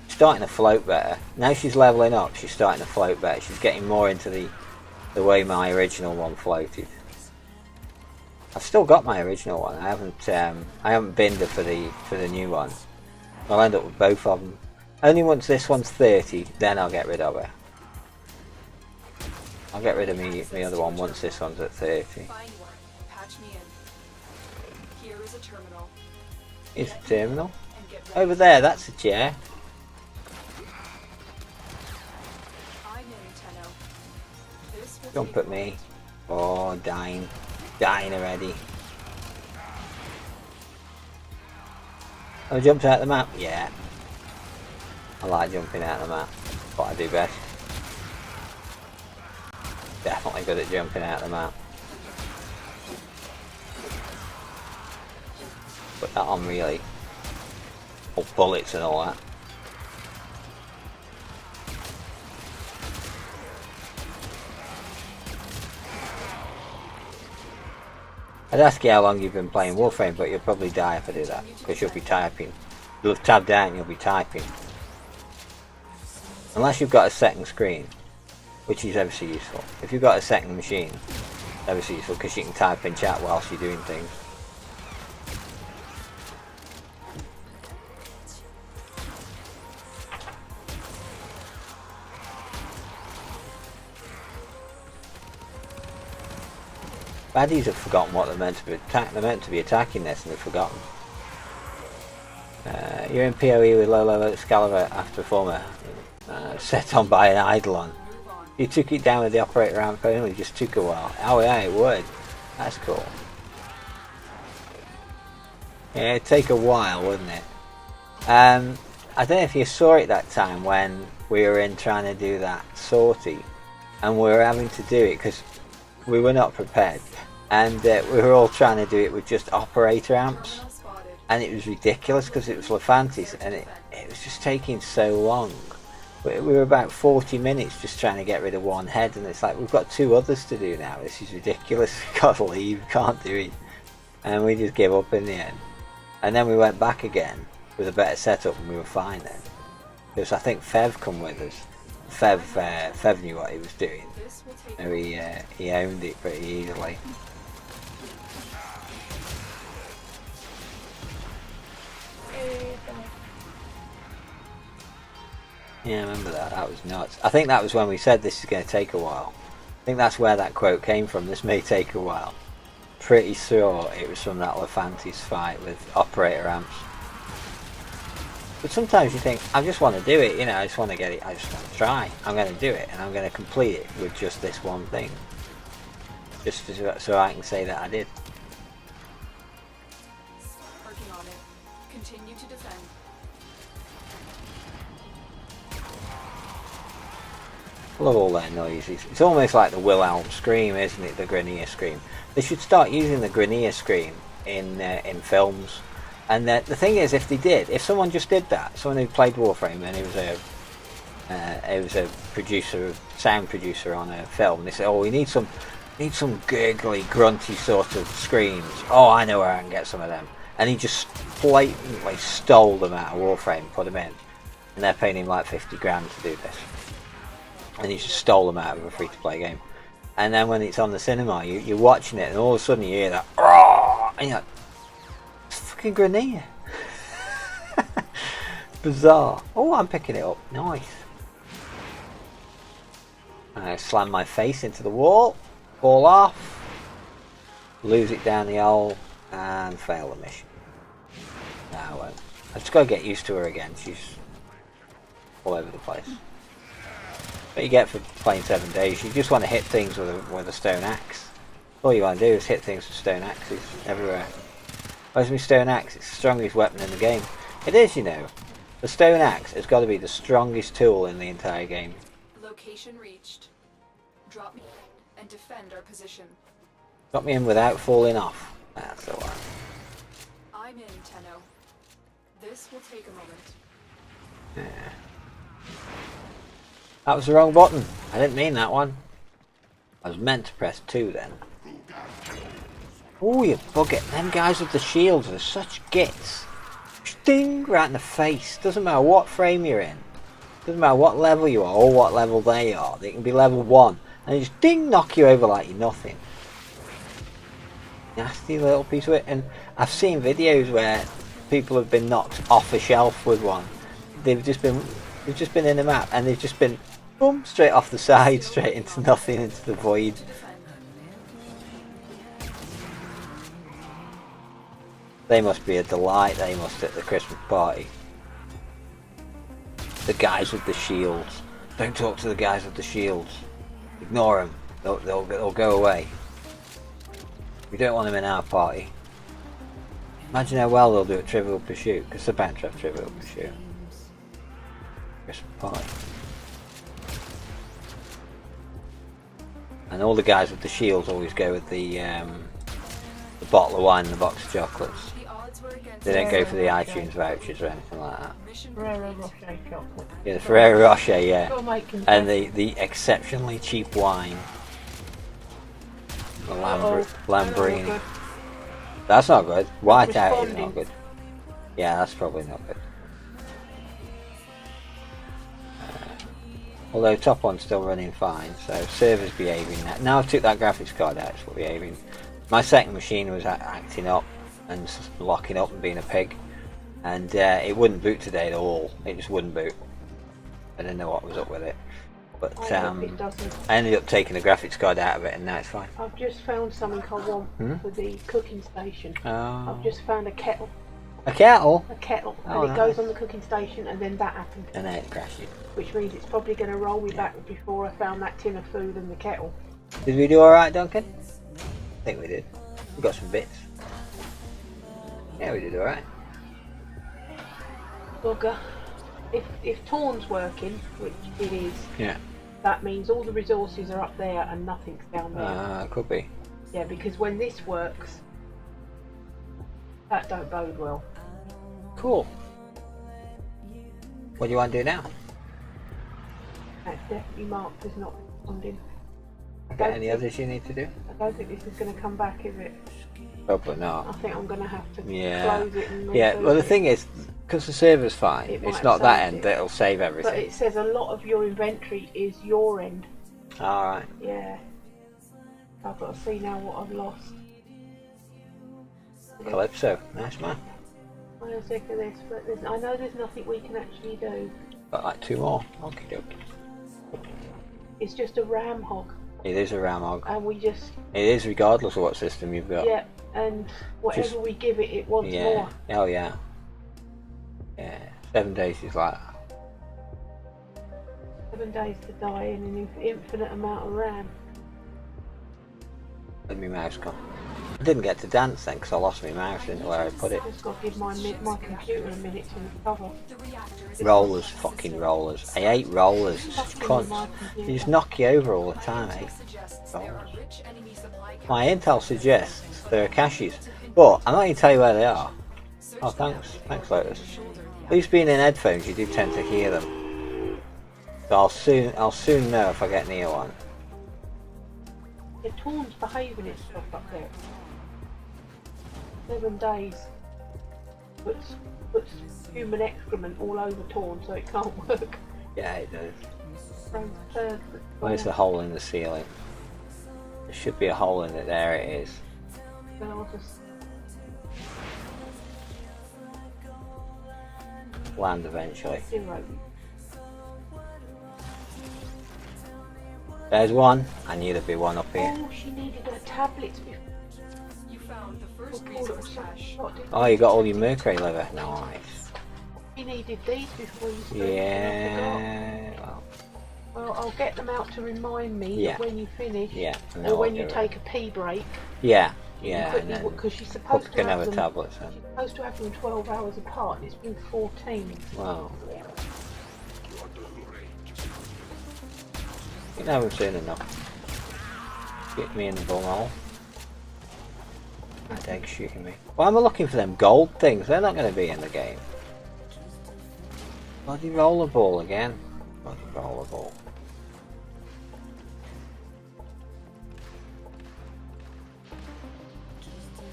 She's starting to float better. Now she's levelling up, she's starting to float better. She's getting more into the way my original one floated. I've still got my original one. I haven't binned her for the new one. I'll end up with both of them. Only once this one's 30, then I'll get rid of her. I'll get rid of my other one once this one's at 30. Here's a terminal. Over there, that's a chair. Jump at me. Oh, dying. Dying already. Oh, I jumped out the map? Yeah. I like jumping out the map. That's what I do best. Definitely good at jumping out the map. Put that on really. All bullets and all that. I'd ask you how long you've been playing Warframe, but you'll probably die if I do that, because you'll be typing. You'll have tabbed out and you'll be typing. Unless you've got a second screen, which is ever so useful. If you've got a second machine, ever so useful, because you can type in chat whilst you're doing things. Baddies have forgotten what they're meant to be attacking. They're meant to be attacking this and they've forgotten. You're in PoE with low Excalibur after former set on by an Eidolon. You took it down with the operator ramp only, just took a while. Oh yeah, it would. That's cool. Yeah, it'd take a while, wouldn't it? I don't know if you saw it that time when we were in trying to do that sortie and we were having to do it because we were not prepared, and we were all trying to do it with just operator amps, and it was ridiculous because it was Lefantis and it was just taking so long. We were about 40 minutes just trying to get rid of one head, and it's like, we've got 2 others to do now. This is ridiculous. We've got to leave, can't do it. And we just gave up in the end. And then we went back again with a better setup and we were fine then. Because I think Fev come with us. Fev knew what he was doing. So he owned it pretty easily. Yeah, I remember that. That was nuts. I think that was when we said this is going to take a while. I think that's where that quote came from. This may take a while. Pretty sure it was from that Lefantis fight with operator amps. But sometimes you think, I just want to do it, you know, I just want to get it, I just want to try. I'm going to do it, and I'm going to complete it with just this one thing. just so I can say that I did. Working on it. Continue to defend. I love all their noises. It's almost like the Wilhelm scream, isn't it? The Grenier scream. They should start using the Grenier scream in films. And the thing is, if they did, if someone just did that, someone who played Warframe and he was a producer, sound producer on a film, they say, "Oh, we need some gurgly, grunty sort of screams. Oh, I know where I can get some of them." And he just blatantly stole them out of Warframe, put them in, and they're paying him like 50 grand to do this. And he just stole them out of a free-to-play game. And then when it's on the cinema, you're watching it, and all of a sudden you hear that, "Roar!" And you're like, it's fucking Grenier. Bizarre. Oh, I'm picking it up. Nice. I slam my face into the wall, fall off, lose it down the hole, and fail the mission. Now, I just got to get used to her again. She's all over the place. What you get for playing 7 days, you just want to hit things with a stone axe. All you want to do is hit things with stone axes everywhere. Where's my stone axe? It's the strongest weapon in the game. It is, you know. The stone axe has got to be the strongest tool in the entire game. Location reached. Drop me in and defend our position. Got me in without falling off. That's the one. I'm in, Tenno. This will take a moment. Yeah. That was the wrong button. I didn't mean that one. I was meant to press 2 then. Oh, you bugger. Them guys with the shields are such gits. Sting right in the face. Doesn't matter what frame you're in. Doesn't matter what level you are or what level they are. They can be level 1 and they just ding knock you over like you're nothing. Nasty little piece of it. And I've seen videos where people have been knocked off a shelf with one. They've just been in the map and they've just been boom straight off the side, straight into nothing, into the void. They must be a delight, they must at the Christmas party. The guys with the shields. Don't talk to the guys with the shields. Ignore them. They'll go away. We don't want them in our party. Imagine how well they'll do at Trivial Pursuit, because they're bound to have Trivial Pursuit. Christmas party. And all the guys with the shields always go with the bottle of wine and the box of chocolates. They don't go for the iTunes vouchers or anything like that. Ferrero Rocher chocolate. Yeah, the Ferrero Rocher, yeah. Gotta make them And the exceptionally cheap wine. The Lamborghini. That's not good. White out is not good. Yeah, that's probably not good. Although top one's still running fine, so server's behaving now. Now I've took that graphics card out, it's behaving. My second machine was acting up and locking up and being a pig, and it wouldn't boot today at all. It just wouldn't boot. I didn't know what was up with it, but I ended up taking the graphics card out of it, and now it's fine. I've just found something I want for the cooking station. Oh. I've just found a kettle. A kettle? A kettle, Oh, and it nice. goes on the cooking station, and then that happened. And then it crashed. Which means it's probably going to roll me back before I found that tin of food and the kettle. Did we do alright, Duncan? I think we did. We got some bits. Yeah, we did alright. Bugger. If Torn's working, which it is, Yeah. that means all the resources are up there and nothing's down there. Could be. Yeah, because when this works, that don't bode well. Cool. What do you want to do now? That's definitely marked as not responding. Got any others you need to do? I don't think this is going to come back, is it? Probably I not. think I'm going to have to Yeah. close it and Yeah, well the reboot thing is, because the server's fine, It might it's have not that saved end it. that'll save But everything. it says a lot of your inventory is your end. Alright. Yeah. I've got to see now what I've lost. Calypso. Nice man. I'm sick of this, but I know there's nothing we can actually do. Got like 2 more. Okie dokie. It's just a ram hog, It is a ram hog. and we just, It is regardless of what system you've got. yeah, and whatever Just- we give it, it wants Yeah. more. Oh yeah. Yeah. 7 days is like that. 7 days to die in an infinite amount of RAM. Where'd my mouse gone? I didn't get to dance then because I lost my mouse into where I put it. I've just got to give my computer a minute to recover. The reactor is Rollers, fucking rollers. I hate rollers. It's just cunts. They just knock you over all the time, eh? suggests there are rich enemy supply My intel suggests there are caches, but I'm not going to tell you where they are. Oh, thanks, Lotus. At least being in headphones, you do tend to hear them. So I'll soon know if I get near one. The Torn's behaving itself up there. 7 days. Puts human excrement all over Torn so it can't work. Yeah, it does. Transferred. Where's the hole in the ceiling? There should be a hole in it. There it is. Then I'll just Land eventually. zero. There's one. I knew there'd be one up here. Oh, she needed her tablets before. You found the first resource cache. Oh, you got all your mercury liver. Nice. You needed these before you spoke. Yeah. Well, Well, I'll get them out to remind me Yeah. that when you finish, yeah. or when you take a pee break. Yeah. Yeah. And then Because she's supposed Puck to can have have a them. tablet. So. She's supposed to have them 12 hours apart, and it's been 14. Wow. You haven't seen enough. Get me in the bum hole. That egg's shooting me. Why am I looking for them gold things? They're not going to be in the game. Bloody rollerball again. Bloody rollerball.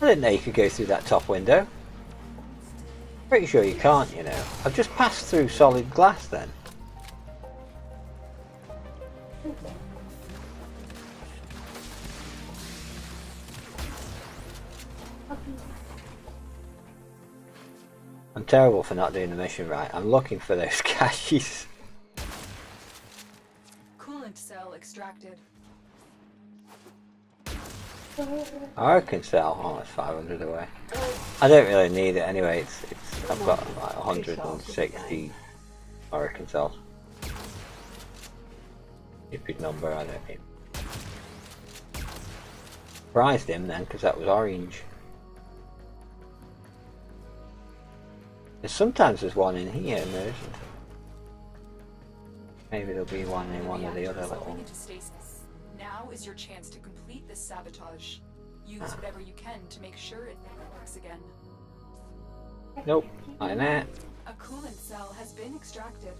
I didn't know you could go through that top window. Pretty sure you can't, you know. I've just passed through solid glass then. I'm terrible for not doing the mission right. I'm looking for those caches. Coolant cell extracted. Oracle cell. Oh, it's 500 away. I don't really need it anyway. I've got like 160 Oracle cells. Stupid number, I don't mean. Surprised him then, because that was orange. Sometimes there's one in here and there isn't. Maybe there'll be one in one of the other little ones. Now is your chance to complete this sabotage. Use whatever you can to make sure it never works again. Nope, not in there. A coolant cell has been extracted.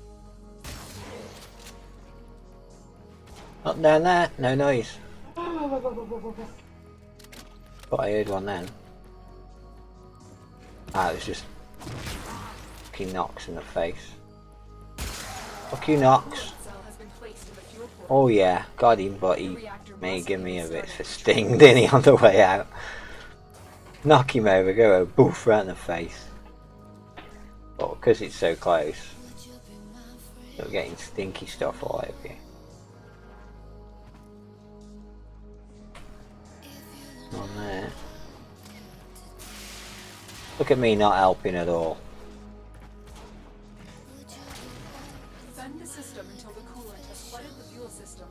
Not down there, no noise. But I heard one then. Ah, it was just fucking Knox in the face. Fuck you, Knox. Cell has been placed in the fuel port. Oh yeah, got him, but he may give me a bit of a sting, didn't he, on the way out? Knock him over, go boof right in the face. But because it's so close, you're getting stinky stuff all over you. On there. Look at me not helping at all. Defend the system until the coolant has flooded the fuel system.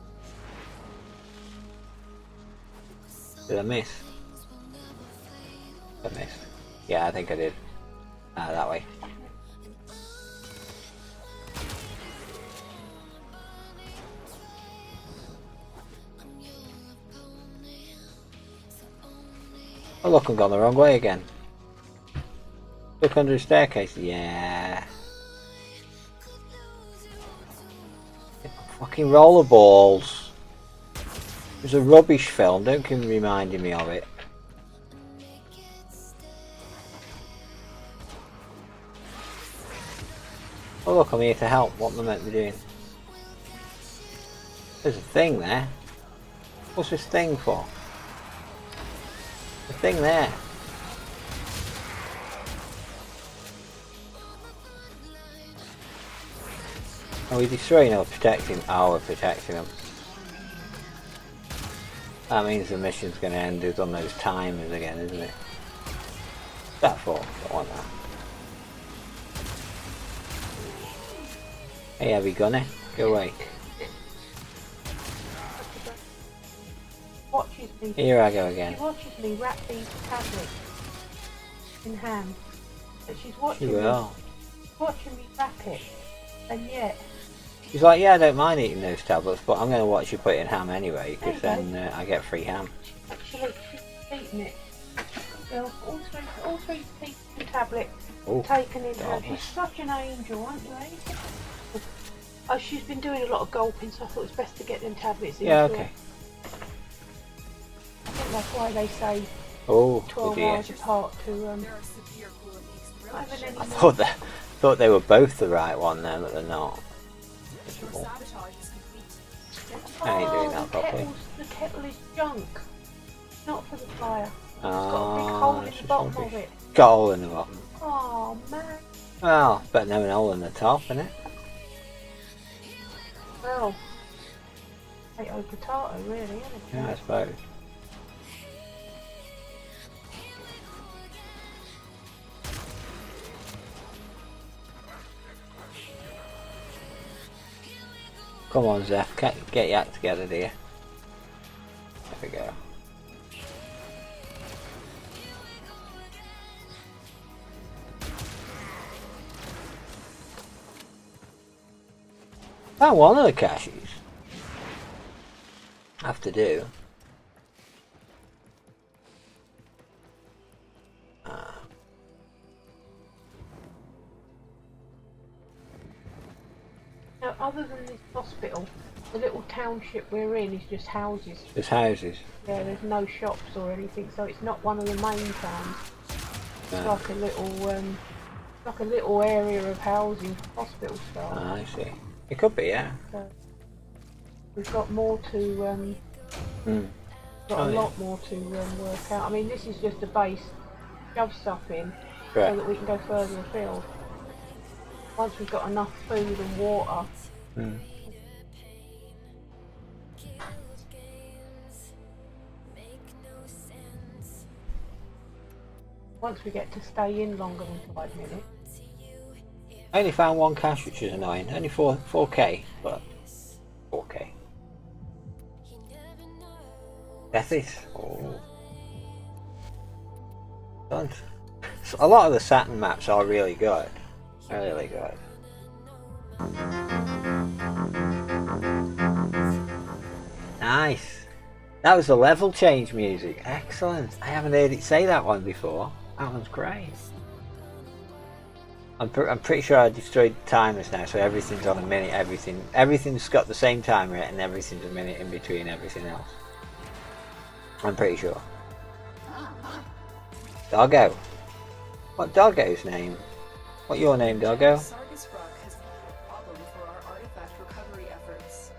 Did I miss? I missed. Yeah, I think I did. Ah, that way. Oh look, I've gone the wrong way again. Look under the staircase. Yeah. Fucking rollerballs. It was a rubbish film, don't keep reminding me of it. Oh look, I'm here to help. What am I meant to be doing? There's a thing there. What's this thing for? The thing there. Are we destroying or protecting? Oh, we're protecting them. That means the mission's going to end with on those timers again, isn't it? What's that for? Don't want that. Hey, heavy gunner, go away. Watch his me. Here I go again. She watches me wrap these tablets in ham. But she's She watching will. me wrap it. And yet, She's like, yeah, I don't mind eating those tablets, but I'm going to watch you put it in ham anyway, because There you then I get free ham. actually, she's eating it. Girl, all three pieces of tablet Oh, taken in her. darkness. She's such an angel, aren't you, eh? Oh, she's been doing a lot of gulping, so I thought it was best to get them tablets in. Yeah, okay. I think that's why they say Oh, 12 dear. hours apart to There are severe coolant leaks not throughout having any I more. thought they were both the right one then, but they're not. Your sabotage is complete. I ain't doing that the properly. the kettle is junk. Not for the fire. It's got a big Ah, hole in that's the just bottom rubbish. of it. Got a hole in the bottom. Oh man. Well, better than having a hole in the top, innit? Well, potato potato really, isn't it? Yeah, I suppose. Come on, Zeph, get your act together, dear. There we go. Found one of the caches. Have to do. Now, other than this hospital, the little township we're in is just houses. There's houses. Yeah, there's no shops or anything, so it's not one of the main towns. It's No. like a little area of housing for hospital staff. Ah, I see. It could be, yeah. So we've got more to got Oh, a yeah. lot more to work out. I mean, this is just a base. Shove stuff in Right. so that we can go further afield. Once we've got enough food and water. Mm. Once we get to stay in longer than 5 minutes. I only found one cache, which is annoying. Only 4k, but 4k. Deathies. Oh. Don't. So a lot of the Saturn maps are really good. Really good. Nice. That was the level change music. Excellent. I haven't heard it say that one before. That one's great. I'm pretty sure I destroyed timers now, so everything's on a minute. Everything's got the same timer and everything's a minute in between everything else. I'm pretty sure. Doggo. What Doggo's name? What your name, Doggo? Sargus Rock has been a problem for our artifact recovery efforts.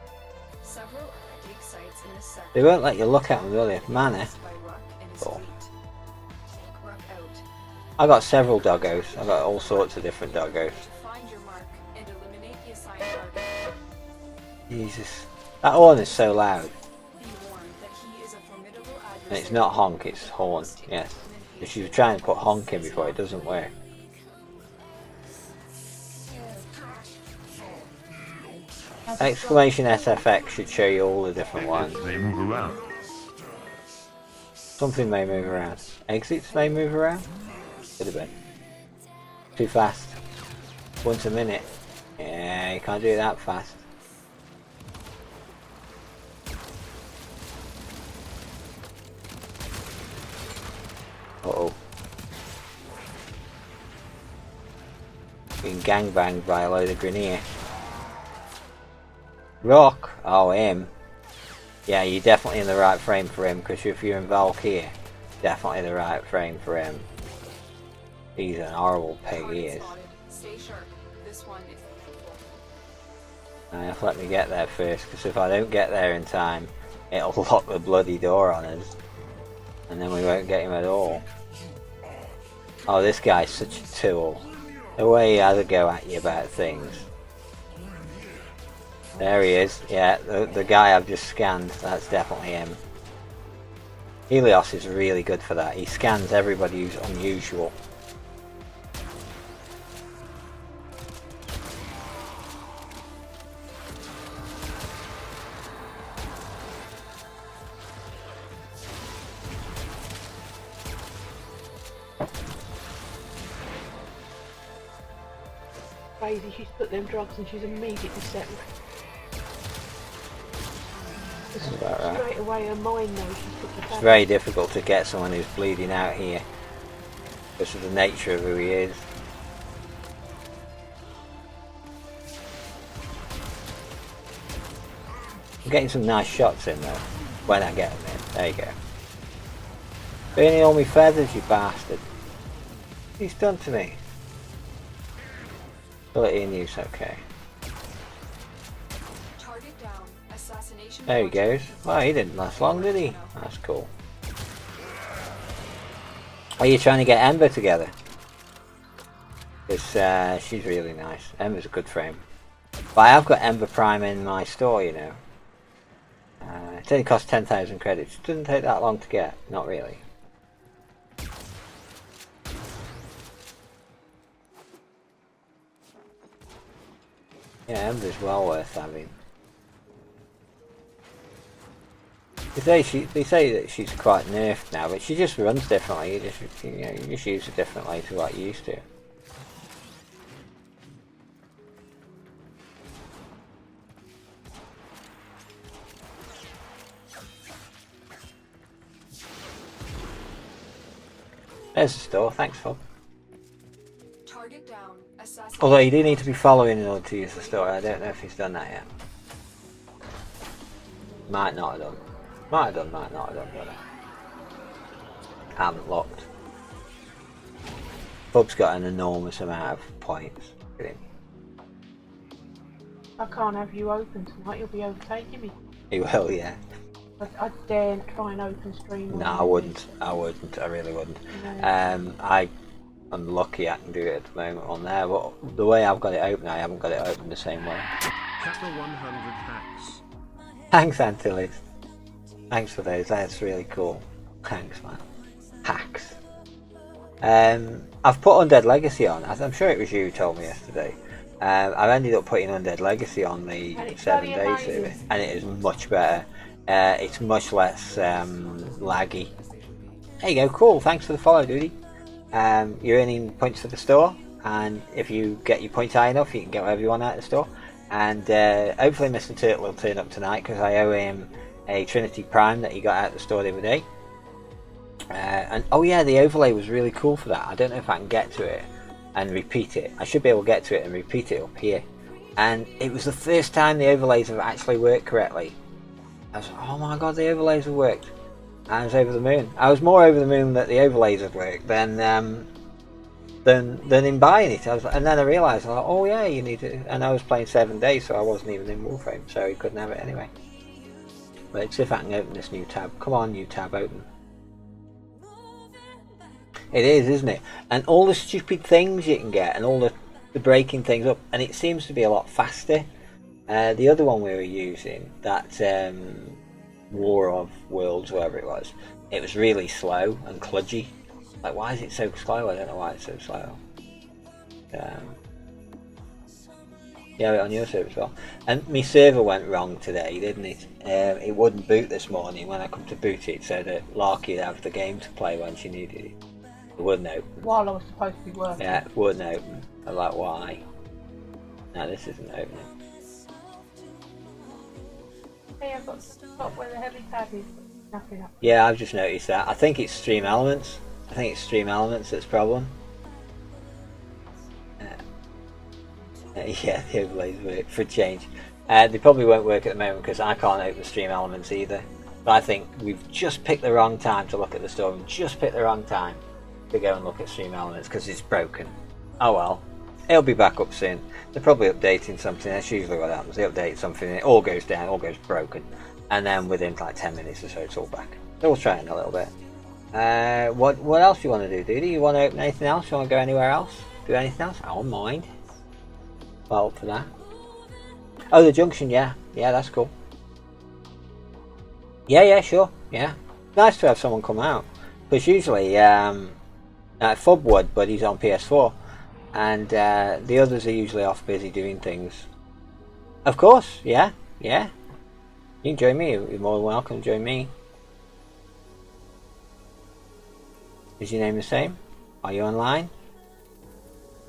Several dig sites in this sector They won't let you look at them, will they? Mana. by Ruck and his Cool. fleet. Take Ruck out. I got several doggos. I got all sorts of different doggos. Find your mark and eliminate the assigned target. Jesus. That horn is so loud. Be warned that he is a formidable adversary. And it's not honk, it's horn. Yes. If you were trying to put honk in before, it doesn't work. Exclamation SFX should show you all the different ones. They move around. Something may move around. Exits may move around? Could have been. Too fast. Once a minute. Yeah, you can't do it that fast. Uh-oh. Being gangbanged by a load of Grenier. Rock! Oh, him. Yeah, you're definitely in the right frame for him, because if you're in Valk here, definitely the right frame for him. He's an horrible pig, he is. Stay sharp. This one is Now, you have to let me get there first, because if I don't get there in time, it'll lock the bloody door on us. And then we won't get him at all. Oh, this guy's such a tool. The way he has a go at you about things. There he is. Yeah, the guy I've just scanned, that's definitely him. Helios is really good for that. He scans everybody who's unusual. crazy. She's put them drugs and she's immediately settled. That's about right. Straight away her mind knows she's put the It's very difficult to get someone who's bleeding out here because of the nature of who he is. I'm getting some nice shots in though, when I get them in. There you go. Burning all my feathers, you bastard. He's done to me. Ability in use, okay. Target down. Assassination. There he goes. Well, he didn't last long, did he? That's cool. Are you trying to get Ember together? Because she's really nice. Ember's a good frame. But I have got Ember Prime in my store, you know. It only costs 10,000 credits. It doesn't take that long to get. Not really. Yeah, Ember's well worth having. They say that she's quite nerfed now, but she just runs differently. You just use her differently to what you used to. There's the store. Thanks, Fob. Target down. Assassination. Although you do need to be following in order to use the store. I don't know if he's done that yet. Might not have done. Might have done, might not have done, but I haven't looked. Bub's got an enormous amount of points. I can't have you open tonight, you'll be overtaking me. He will, yeah. I daren't try and open stream. No, I wouldn't. I really wouldn't. No. I'm lucky I can do it at the moment on there, but the way I've got it open, I haven't got it open the same way. Chapter 100 hacks. Thanks, Antilles. Thanks for those, that's really cool. Thanks, man. Hacks. I've put Undead Legacy on. I'm sure it was you who told me yesterday. I've ended up putting Undead Legacy on the 7 days of it, and it is much better. It's much less laggy. There you go, cool. Thanks for the follow, dude. You're earning points for the store, and if you get your points high enough, you can get whatever you want out of the store. And hopefully Mr. Turtle will turn up tonight because I owe him a Trinity Prime that he got out of the store the other day. And oh yeah, the overlay was really cool for that. I don't know if I can get to it and repeat it. I should be able to get to it and repeat it up here. And it was the first time the overlays have actually worked correctly. I was like, oh my god, the overlays have worked. And I was over the moon. I was more over the moon that the overlays have worked than in buying it. And then I realised, like, oh yeah, you need to. And I was playing 7 days, so I wasn't even in Warframe, so he couldn't have it anyway. But let's see if I can open this new tab. Come on, new tab, open. It is, isn't it? And all the stupid things you can get, and all the breaking things up, and it seems to be a lot faster. The other one we were using, that War of Worlds, whatever it was really slow and kludgy. Like, why is it so slow? I don't know why it's so slow. Yeah, on your server as well. And my server went wrong today, didn't it? It wouldn't boot this morning. When I come to boot it, so that Larky would have the game to play when she needed it. It wouldn't open. While I was supposed to be working. Yeah, it wouldn't open. I'm like, why? No, this isn't opening. Hey, I've got to stop where the heavy pad is. Nothing up. Yeah, I've just noticed that. I think it's Stream Elements. I think it's Stream Elements that's the problem. Yeah, the overlays work for a change. They probably won't work at the moment because I can't open Stream Elements either. But I think we've just picked the wrong time to look at the store. We've just picked the wrong time to go and look at Stream Elements because it's broken. Oh well. It'll be back up soon. They're probably updating something. That's usually what happens. They update something, it all goes down, all goes broken. And then within like 10 minutes or so, it's all back. So we'll try it in a little bit. What else do you want to do, Duty? You want to open anything else? You want to go anywhere else? Do anything else? I won't mind. Well, up for that. Oh, the junction, yeah. Yeah, that's cool. Yeah, sure. Yeah. Nice to have someone come out. Because usually, Fub would, but he's on PS4. And the others are usually off busy doing things. Of course, yeah. You can join me. You're more than welcome to join me. Is your name the same? Are you online?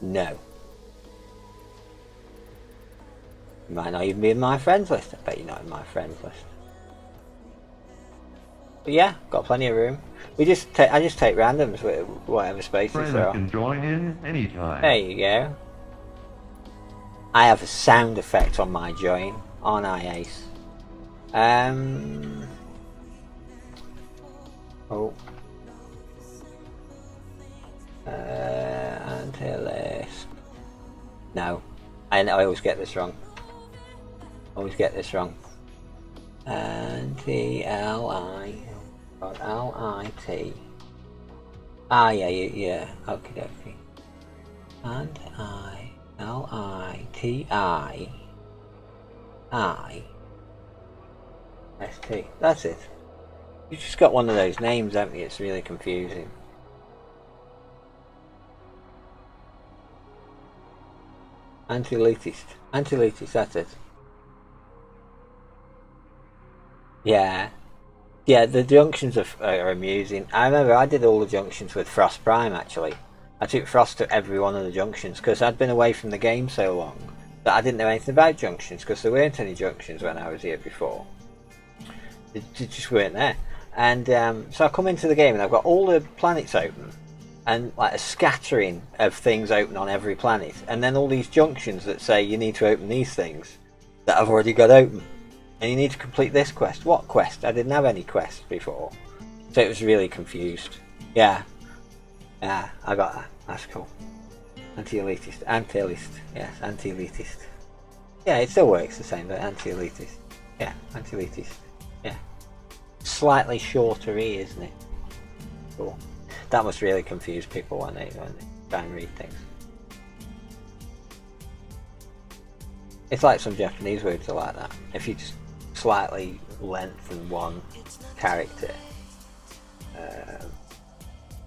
No. You might not even be in my friends list. I bet you're not in my friends list. But yeah, got plenty of room. I just take randoms with whatever spaces Friend there are. can join in anytime. There you go. I have a sound effect on my join, aren't I, Ace? Oh. Anti-list. No. I always get this wrong. Always get this wrong. Anti-L-I-L-I-T. Ah, yeah. Okie dokie. Anti-L-I-T-I-I-S-T. That's it. You just got one of those names, haven't you? It's really confusing. Anti-elitist. Anti-elitist, that's it. Yeah. Yeah, the junctions are amusing. I remember I did all the junctions with Frost Prime, actually. I took Frost to every one of the junctions, because I'd been away from the game so long that I didn't know anything about junctions, because there weren't any junctions when I was here before. They just weren't there. And so I come into the game and I've got all the planets open, and like a scattering of things open on every planet, and then all these junctions that say you need to open these things that I've already got open, and you need to complete this quest. What quest? I didn't have any quests before, so it was really confused. Yeah, I got that. That's cool. Anti-elitist, yes, anti-elitist. Yeah, it still works the same, but anti-elitist. Yeah, anti-elitist. Yeah, slightly shorter E, isn't it? Cool. That must really confuse people when they try and read things. It's like some Japanese words are like that. If you just slightly lengthen one character, I'm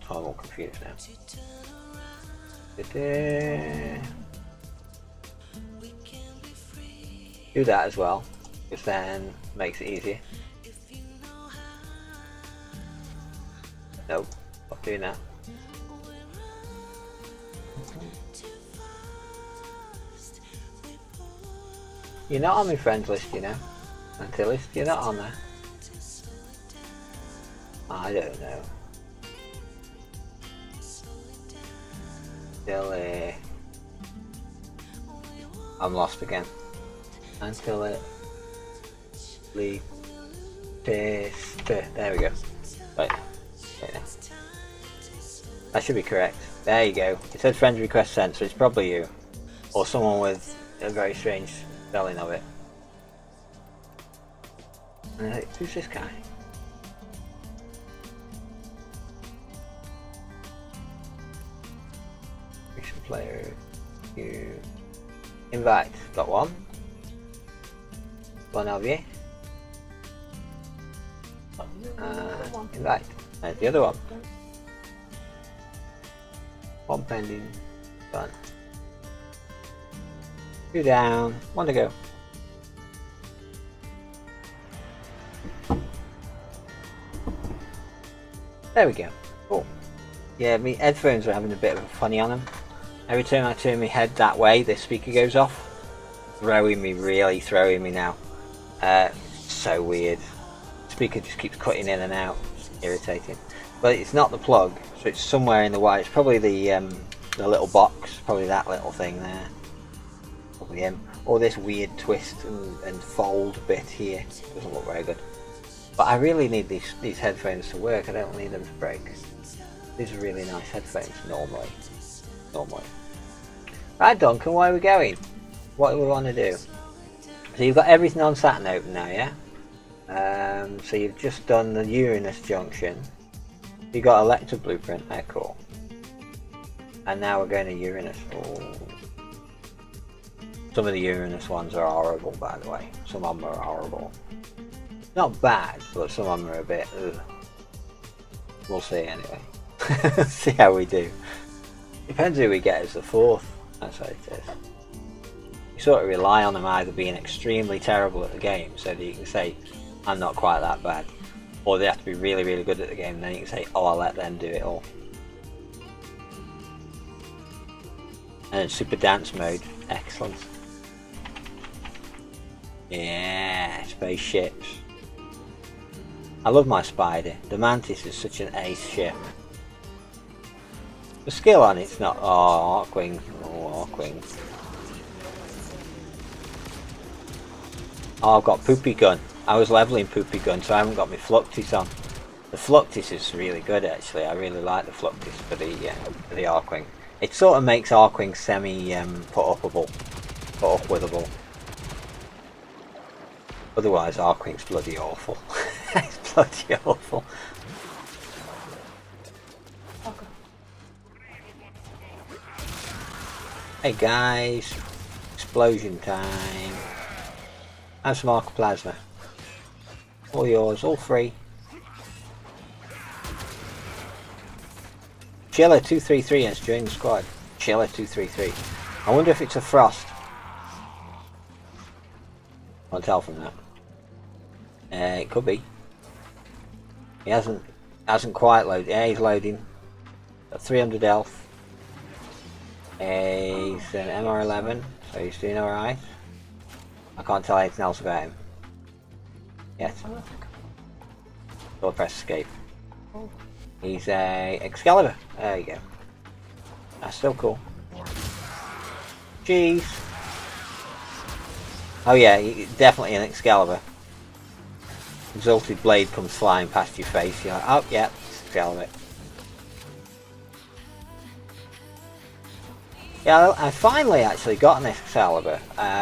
all confused now. Do that as well, because then makes it easier. Nope, not doing that. You're not on my friends list, you know. Anti-list, you're not on there. I don't know. Silly. I'm lost again. Anti-list. There we go. Right now. That should be correct. There you go. It said friend request sent, so it's probably you. Or someone with a very strange spelling of it. Who's this guy? Recent player. You invite. Got one. One of you. Invite. There's the other one. One pending. Done. Two down. One to go. There we go. Cool. Yeah, my headphones are having a bit of a funny on them. Every time I turn my head that way, this speaker goes off. Really throwing me now. So weird. The speaker just keeps cutting in and out. It's irritating. But it's not the plug, so it's somewhere in the wire. It's probably the little box, probably that little thing there. Probably him. Or this weird twist and fold bit here. Doesn't look very good. But I really need these headphones to work. I don't need them to break. These are really nice headphones normally. Right, Duncan, where are we going? What do we want to do? So you've got everything on Saturn open now, yeah? So you've just done the Uranus junction. You got Electra blueprint, there, cool. And now we're going to Uranus. Ooh. Some of the Uranus ones are horrible, by the way. Some of them are horrible. Not bad, but some of them are a bit. Ugh. We'll see anyway. See how we do. Depends who we get as the fourth. That's what it is. You sort of rely on them either being extremely terrible at the game, so that you can say, "I'm not quite that bad," or they have to be really, really good at the game. And then you can say, "Oh, I'll let them do it all." And then super dance mode, excellent. Yeah, spaceships. I love my spider. The Mantis is such an ace ship. The skill on it's not. Oh, Arcwing. Oh, Arcwing. Oh, I've got Poopy Gun. I was leveling Poopy Gun, so I haven't got my Fluctis on. The Fluctis is really good, actually. I really like the Fluctis for the Arcwing. It sort of makes Arcwing semi put-upwithable. Otherwise, Arcwing's bloody awful. It's bloody awful. Okay. Hey guys, explosion time. Have some Arcoplasma. All yours, all free. Chiller 233 has joined the squad. Chiller 233. I wonder if it's a frost. Can't tell from that. It could be. He hasn't quite loaded. Yeah, he's loading. Got 300 health. He's an MR11, so he's doing alright. I can't tell anything else about him yet. So I'll press escape. Oh. He's a Excalibur. There you go. That's still cool. Jeez. Oh yeah, definitely an Excalibur. Exalted Blade comes flying past your face. You're like, oh yeah, it's Excalibur. Yeah, I finally actually got an Excalibur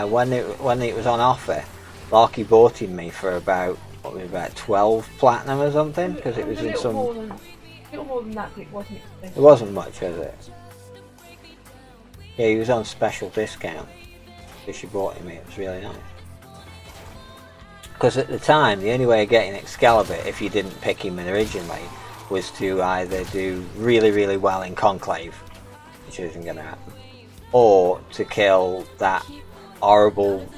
when it was on offer. Larky bought in me for about 12 platinum or something, because it was in some. A little more than that, but it wasn't expensive. It wasn't much, was it? Yeah, he was on special discount. So she bought him. It was really nice. Because at the time, the only way of getting Excalibur, if you didn't pick him originally, was to either do really, really well in Conclave, which isn't going to happen, or to kill that horrible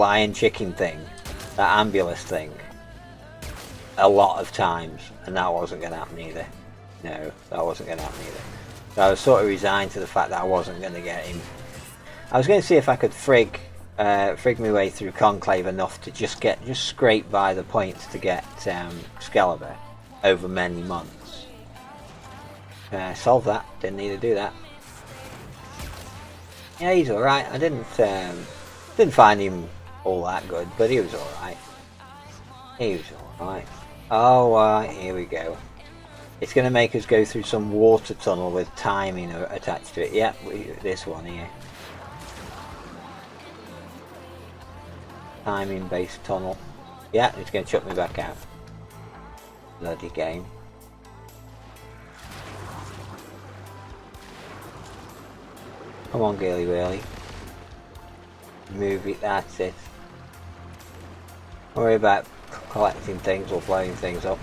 iron chicken thing, that ambulance thing, a lot of times, and that wasn't going to happen either. No, that wasn't going to happen either. So I was sort of resigned to the fact that I wasn't going to get him. I was going to see if I could frig my way through Conclave enough to just scrape by the points to get Excalibur over many months. Solve that. Didn't need to do that. Yeah, he's alright. I didn't find him all that good, but he was alright. He was alright. Oh, here we go. It's going to make us go through some water tunnel with timing attached to it. Yep, this one here. Timing based tunnel. Yeah, it's going to chuck me back out. Bloody game. Come on, girly whirly. Move it, that's it. Don't worry about collecting things or blowing things up.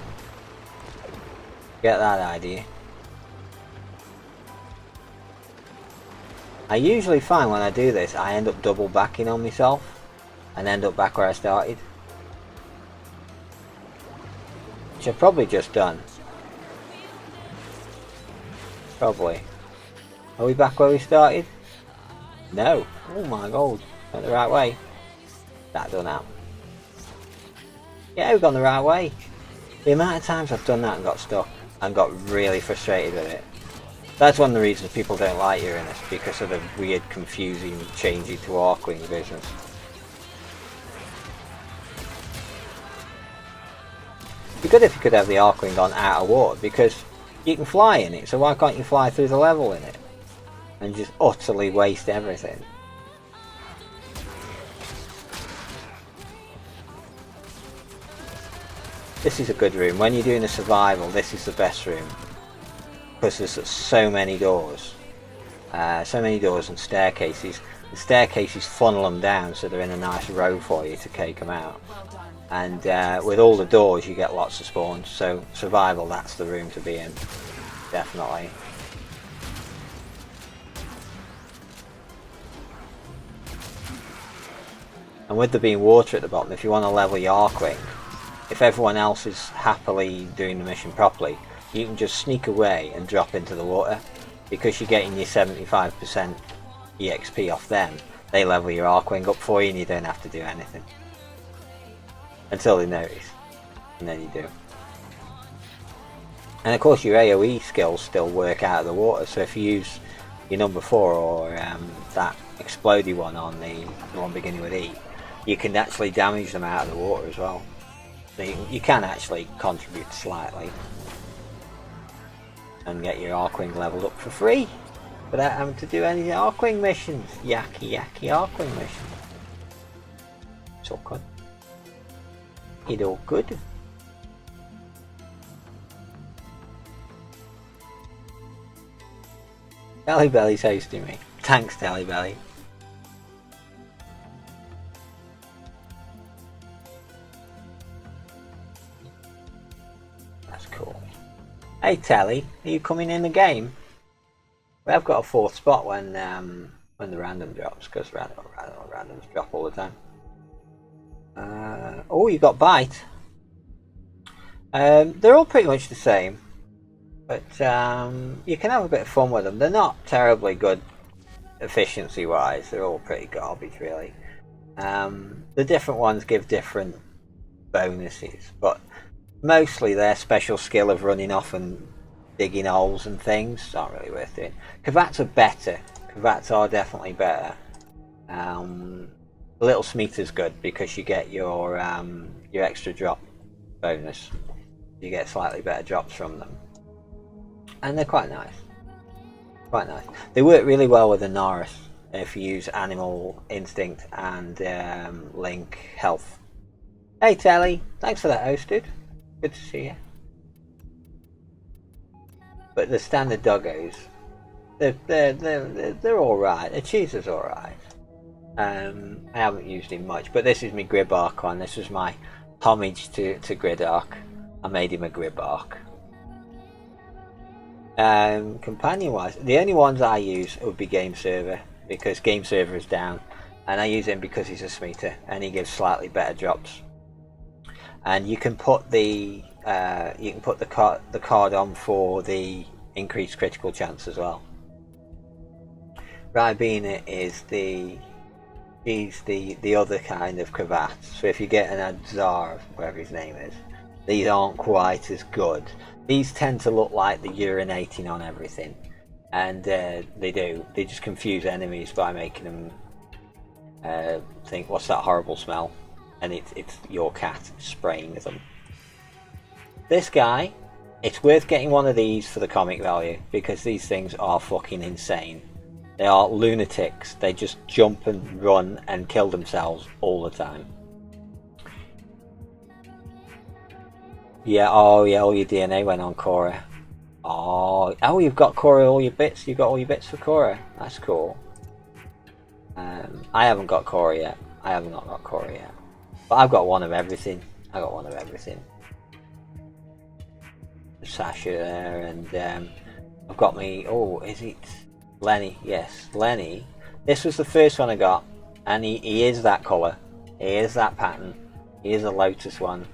Get that idea. I usually find when I do this, I end up double backing on myself and end up back where I started. Which I've probably just done. Probably. Are we back where we started? No. Oh my god. Went the right way. That done out. Yeah, we've gone the right way. The amount of times I've done that and got stuck and got really frustrated with it. That's one of the reasons people don't like Uranus, because of the weird, confusing, changey to Arcwing business. It'd be good if you could have the Arcwing on out of water, because you can fly in it, so why can't you fly through the level in it? And just utterly waste everything. This is a good room. When you're doing a survival, this is the best room. Because there's so many doors. So many doors and staircases. The staircases funnel them down so they're in a nice row for you to take them out. And with all the doors you get lots of spawns. So survival, that's the room to be in. Definitely. And with there being water at the bottom, if you want to level your Arcwing, if everyone else is happily doing the mission properly, you can just sneak away and drop into the water, because you're getting your 75% EXP off them. They level your Arcwing up for you and you don't have to do anything. Until they notice. And then you do. And of course your AoE skills still work out of the water, so if you use your number 4 or that explodey one on the one beginning with E, you can actually damage them out of the water as well. So you can actually contribute slightly and get your Arcwing leveled up for free without having to do any Arcwing missions. Yucky Arcwing missions. It's all good. It's all good. Dally Belly's hosting me. Thanks, Dally Belly. That's cool. Hey Tally, are you coming in the game? We have got a 4th spot when the random drops, because randoms drop all the time. Oh, you got Bite. They're all pretty much the same, but you can have a bit of fun with them. They're not terribly good efficiency wise, they're all pretty garbage really. The different ones give different bonuses, but mostly their special skill of running off and digging holes and things aren't really worth it. Kavats are better. Kavats are definitely better. Little Smeeter's good because you get your extra drop bonus. You get slightly better drops from them, and they're quite nice. Quite nice. They work really well with the Naris if you use Animal Instinct and Link Health. Hey Telly, thanks for that hosted. Good to see you. But the standard doggos, they're all right. The cheese is all right. I haven't used him much, but this is my Gribark one. This was my homage to Gridark. I made him a Gribark. Companion wise, the only ones I use would be Game Server, because Game Server is down, and I use him because he's a Smeeter and he gives slightly better drops. And you can put the card on for the increased critical chance as well. Ribena is he's the other kind of Cravat. So if you get an Adzar, whatever his name is, these aren't quite as good. These tend to look like they're urinating on everything, and they just confuse enemies by making them think, what's that horrible smell? And it's your cat spraying them. This guy, it's worth getting one of these for the comic value, because these things are fucking insane. They are lunatics. They just jump and run and kill themselves all the time. Yeah, oh yeah, all your DNA went on Korra. Oh, you've got Korra, all your bits. You've got all your bits for Korra. That's cool. I haven't got Korra yet. I have not got Korra yet. But I've got one of everything. I got one of everything. Sasha there, and I've got me. Oh, is it Lenny? Yes, Lenny. This was the first one I got, and he is that colour. He is that pattern. He is a Lotus one.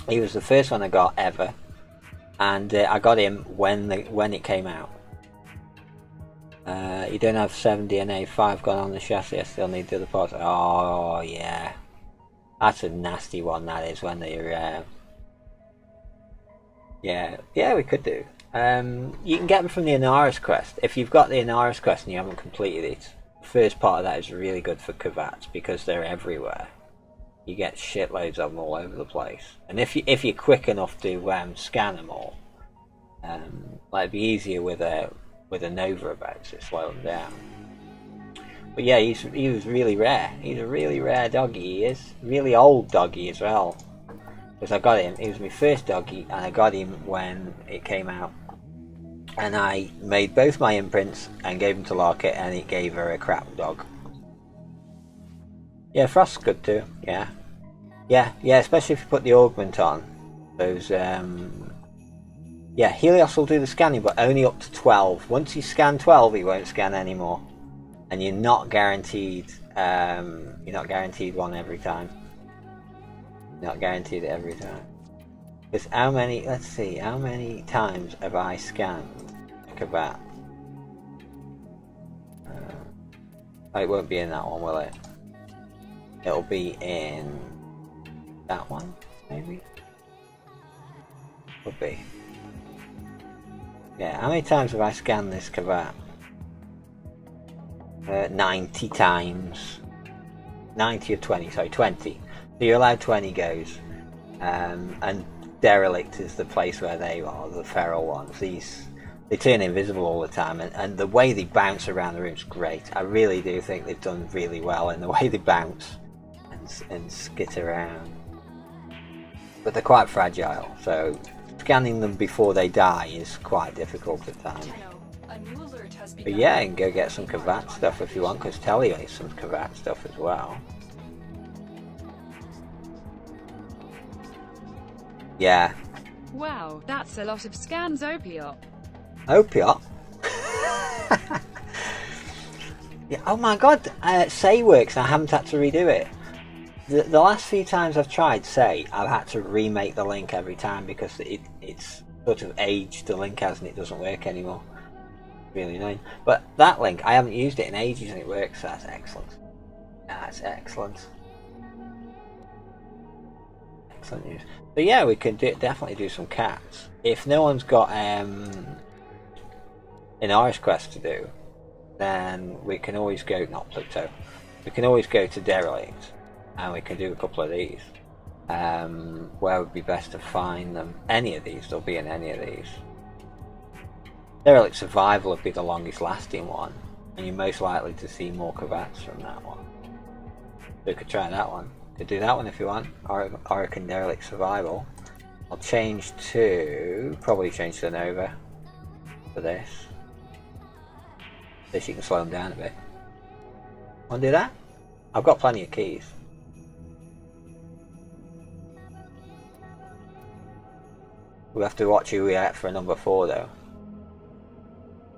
He was the first one I got ever, and I got him when it came out. You don't have 7 DNA, 5 gone on the chassis. I still need the other parts. Oh yeah, that's a nasty one. That is when they're. Yeah, we could do. You can get them from the Inaris quest. If you've got the Inaris quest and you haven't completed it, the first part of that is really good for Kavats because they're everywhere. You get shitloads of them all over the place, and if you're quick enough to scan them all, like it'd be easier with a Nova about to slow them down. But yeah, he was really rare. He's a really rare doggy. He is really old doggy as well. Because I got him. He was my first doggy, and I got him when it came out. And I made both my imprints and gave them to Larkit, and it gave her a crap dog. Yeah, Frost's good too. Yeah, especially if you put the augment on. Those, yeah, Helios will do the scanning, but only up to 12. Once you scan 12, he won't scan anymore, and you're not guaranteed. You're not guaranteed one every time. Not guaranteed it every time. Because how many? Let's see. How many times have I scanned a Kabat? Oh, it won't be in that one, will it? It'll be in that one, maybe? Could be. Yeah, how many times have I scanned this cravat? 90 times. 90 or 20, sorry, 20. So you're allowed 20 goes. And Derelict is the place where they are, the feral ones. They turn invisible all the time, and the way they bounce around the room is great. I really do think they've done really well in the way they bounce and skit around. But they're quite fragile, so scanning them before they die is quite difficult at times. But yeah, you can go get some cravat stuff if you want, because Telly needs some cravat stuff as well. Yeah. Wow, that's a lot of scans, Opiot. Opiot? Yeah, oh my god, Say works and I haven't had to redo it. The last few times I've tried Say, I've had to remake the link every time because it's sort of aged the link has and it doesn't work anymore. Really annoying. But that link, I haven't used it in ages and it works, so that's excellent. That's excellent. Excellent news. So yeah, we can definitely do some cats. If no one's got an Irish quest to do, then we can always go, not Pluto, we can always go to Derelict and we can do a couple of these. Where would be best to find them? Any of these, they'll be in any of these. Derelict Survival would be the longest lasting one, and you're most likely to see more cravats from that one. So we could try that one. Could do that one if you want. Oregon Derelict Survival. I'll change to, probably change to Nova for this. So you can slow them down a bit. Want to do that? I've got plenty of keys. We have to watch who we get for a number 4 though.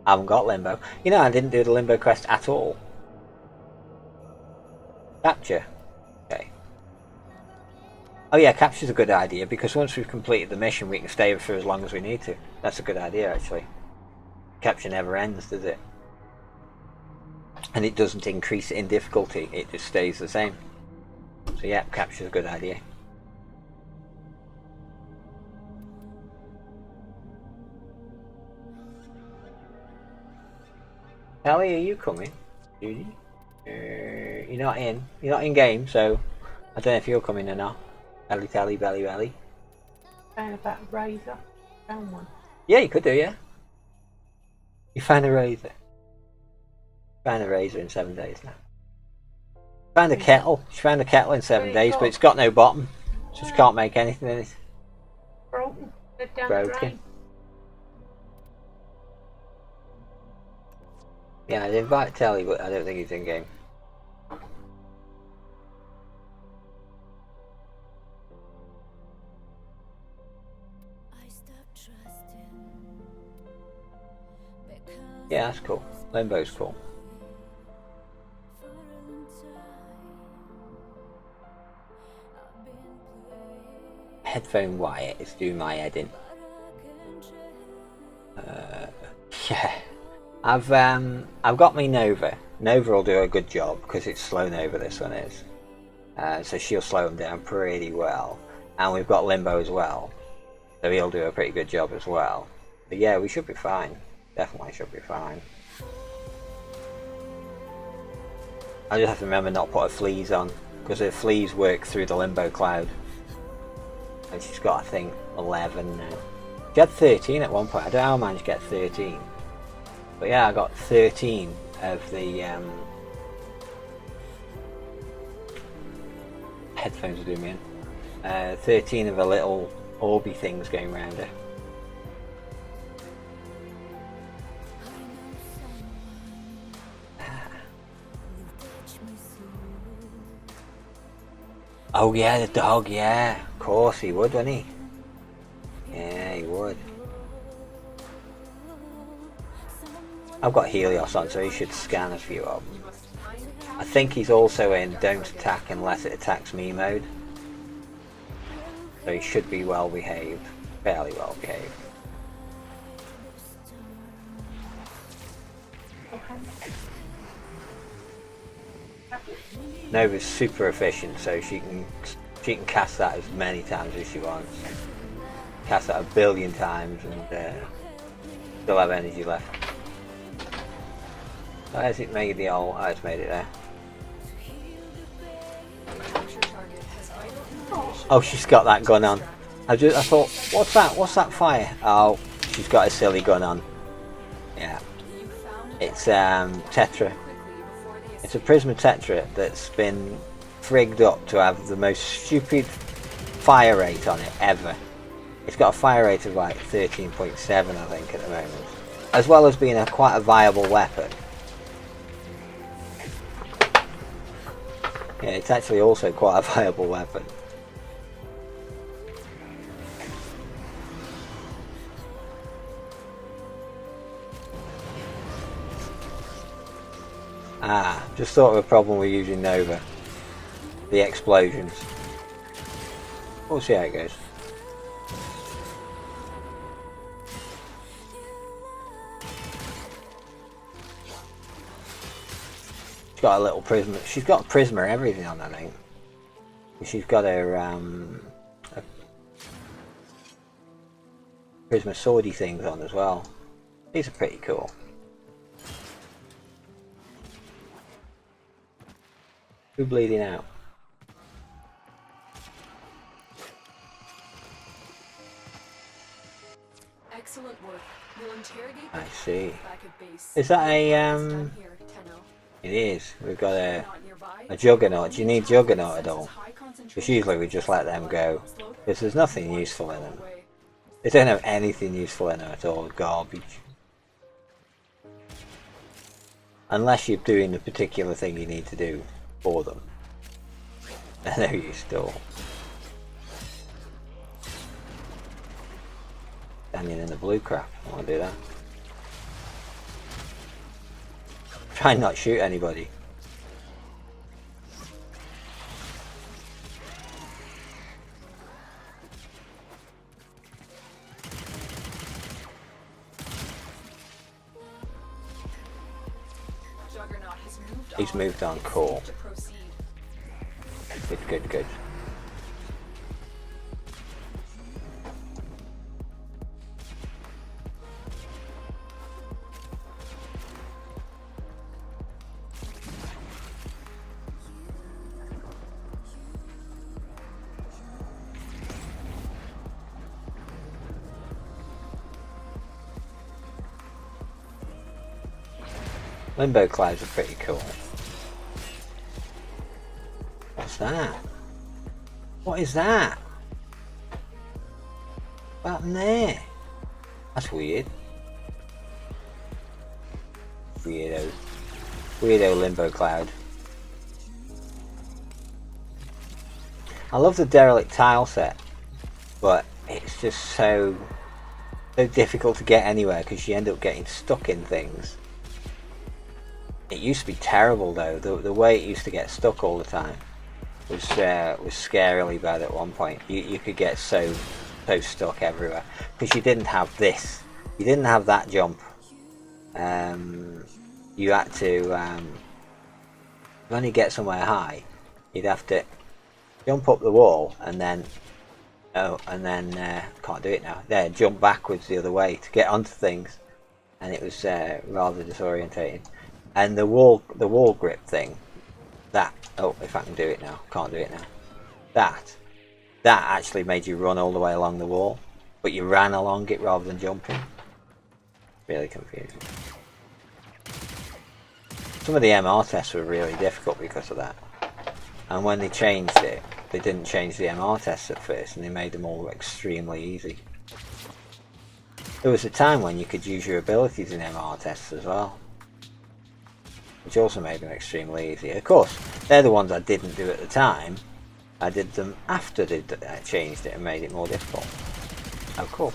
I haven't got Limbo. You know, I didn't do the Limbo quest at all. Capture. Okay. Oh yeah, capture's a good idea because once we've completed the mission we can stay for as long as we need to. That's a good idea actually. Capture never ends, does it? And it doesn't increase in difficulty, it just stays the same. So yeah, capture's a good idea. Ellie, are you coming? Judy? You're not in game, so I don't know if you're coming or not. Ellie Telly Belly Belly. Saying about a razor. Found one. Yeah, you could do, yeah. You found a razor. Found a razor in 7 days now. Found a kettle. She found a kettle in 7 days, but it's got no bottom. So she can't make anything in it. Broken. They're down Broken. the drain. Yeah, I'd invite Telly, but I don't think he's in game. Yeah, that's cool. Limbo's cool. Headphone wire is doing my head in. Yeah. I've got me Nova. Nova will do a good job because it's slow Nova, this one is. So she'll slow them down pretty well. And we've got Limbo as well. So he'll do a pretty good job as well. But yeah, we should be fine. Definitely should be fine. I just have to remember not to put her fleas on. Because her fleas work through the Limbo cloud. And she's got, I think, 11 now. She had 13 at one point. I don't know how I managed to get 13. But yeah, I got 13 of the headphones are doing me in. 13 of the little orby things going around her. Oh yeah, the dog, yeah. Of course he would, wouldn't he? Yeah, he would. I've got Helios on, so he should scan a few of them. I think he's also in don't attack unless it attacks me mode. So he should be well behaved. Fairly well behaved. Nova's super efficient, so she can cast that as many times as she wants. Cast that 1 billion times and still have energy left. Why has it made the old? Oh, it's made it there. Capture target has vital information. Oh, she's got that gun on. I thought, what's that? What's that fire? Oh, she's got a silly gun on. Yeah, You found it's Tetra. quickly before they It's a Prisma Tetra that's been frigged up to have the most stupid fire rate on it ever. It's got a fire rate of like 13.7, I think, at the moment, as well as being quite a viable weapon. Yeah, it's actually also quite a viable weapon. Ah, just thought of a problem with using Nova. The explosions. We'll see how it goes. She's got a little prisma. She's got a prisma everything on, I think. She's got her a prisma swordy things on as well. These are pretty cool. Who bleeding out? Excellent work. We'll interrogate I the see. back at base. Is that a Down here, Tenno. It is. We've got Not nearby. a juggernaut. Do you need juggernaut at all? High concentration Because usually we just let them go. Because there's nothing useful in them. They don't have anything useful in them at all. Garbage. Unless you're doing the particular thing you need to do for them. And they're used at all. Standing in the blue crap. I want to do that. Try and not shoot anybody. Juggernaut has moved He's on. moved on, cool. To proceed. Good, good, good. Limbo clouds are pretty cool. What's that? What is that? What happened there? That's weird. Weirdo. Weirdo limbo cloud. I love the derelict tile set, but it's just so difficult to get anywhere because you end up getting stuck in things. It used to be terrible though. The way it used to get stuck all the time was scarily bad at one point. You could get so stuck everywhere because you didn't have this. You didn't have that jump. You had to when you get somewhere high, you'd have to jump up the wall and then can't do it now. There, jump backwards the other way to get onto things, and it was rather disorientating. And the wall grip thing, that, oh, if I can do it now, can't do it now. That actually made you run all the way along the wall, but you ran along it rather than jumping. Really confusing. Some of the MR tests were really difficult because of that. And when they changed it, they didn't change the MR tests at first, and they made them all extremely easy. There was a time when you could use your abilities in MR tests as well, which also made them extremely easy. Of course, they're the ones I didn't do at the time. I did them after they changed it and made it more difficult. Of course.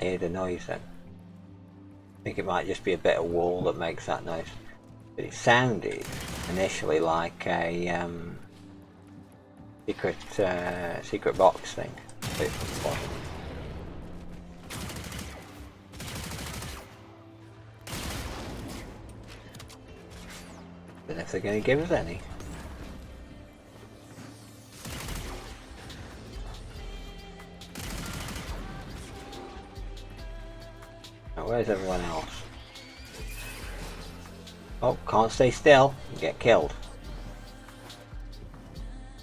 I hear the noise then. I think it might just be a bit of wall that makes that noise. But it sounded initially like a secret box thing. Don't know if they're going to give us any. Now, where's everyone else? Oh, can't stay still. You get killed.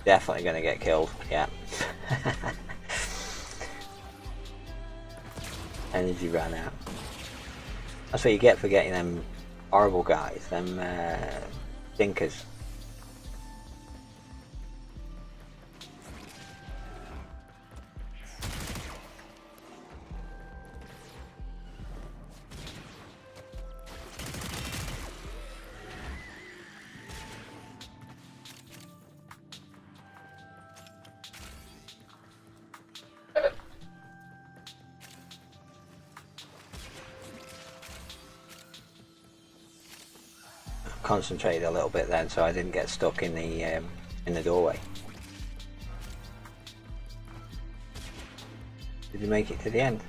Definitely going to get killed. Yeah. Energy ran out. That's what you get for getting them horrible guys, them thinkers. Concentrated a little bit then, so I didn't get stuck in the doorway. Did you make it to the end?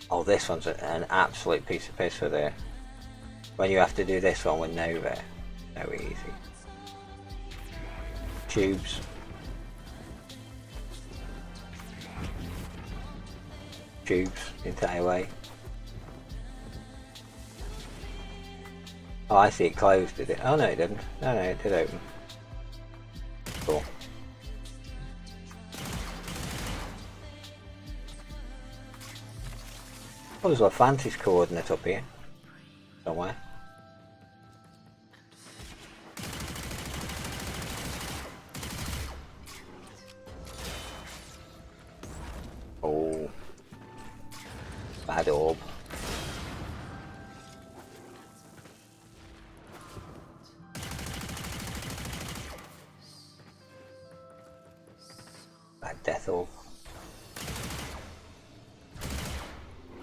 Oh, this one's an absolute piece of piss for there. When you have to do this one with Nova, no easy. Tubes. Tubes the entire way. Oh, I see it closed, did it? Oh no, it didn't. No, it did open. Cool. Oh, there's a Fantasy coordinate up here. Somewhere. Oh. Bad orb. Death orb.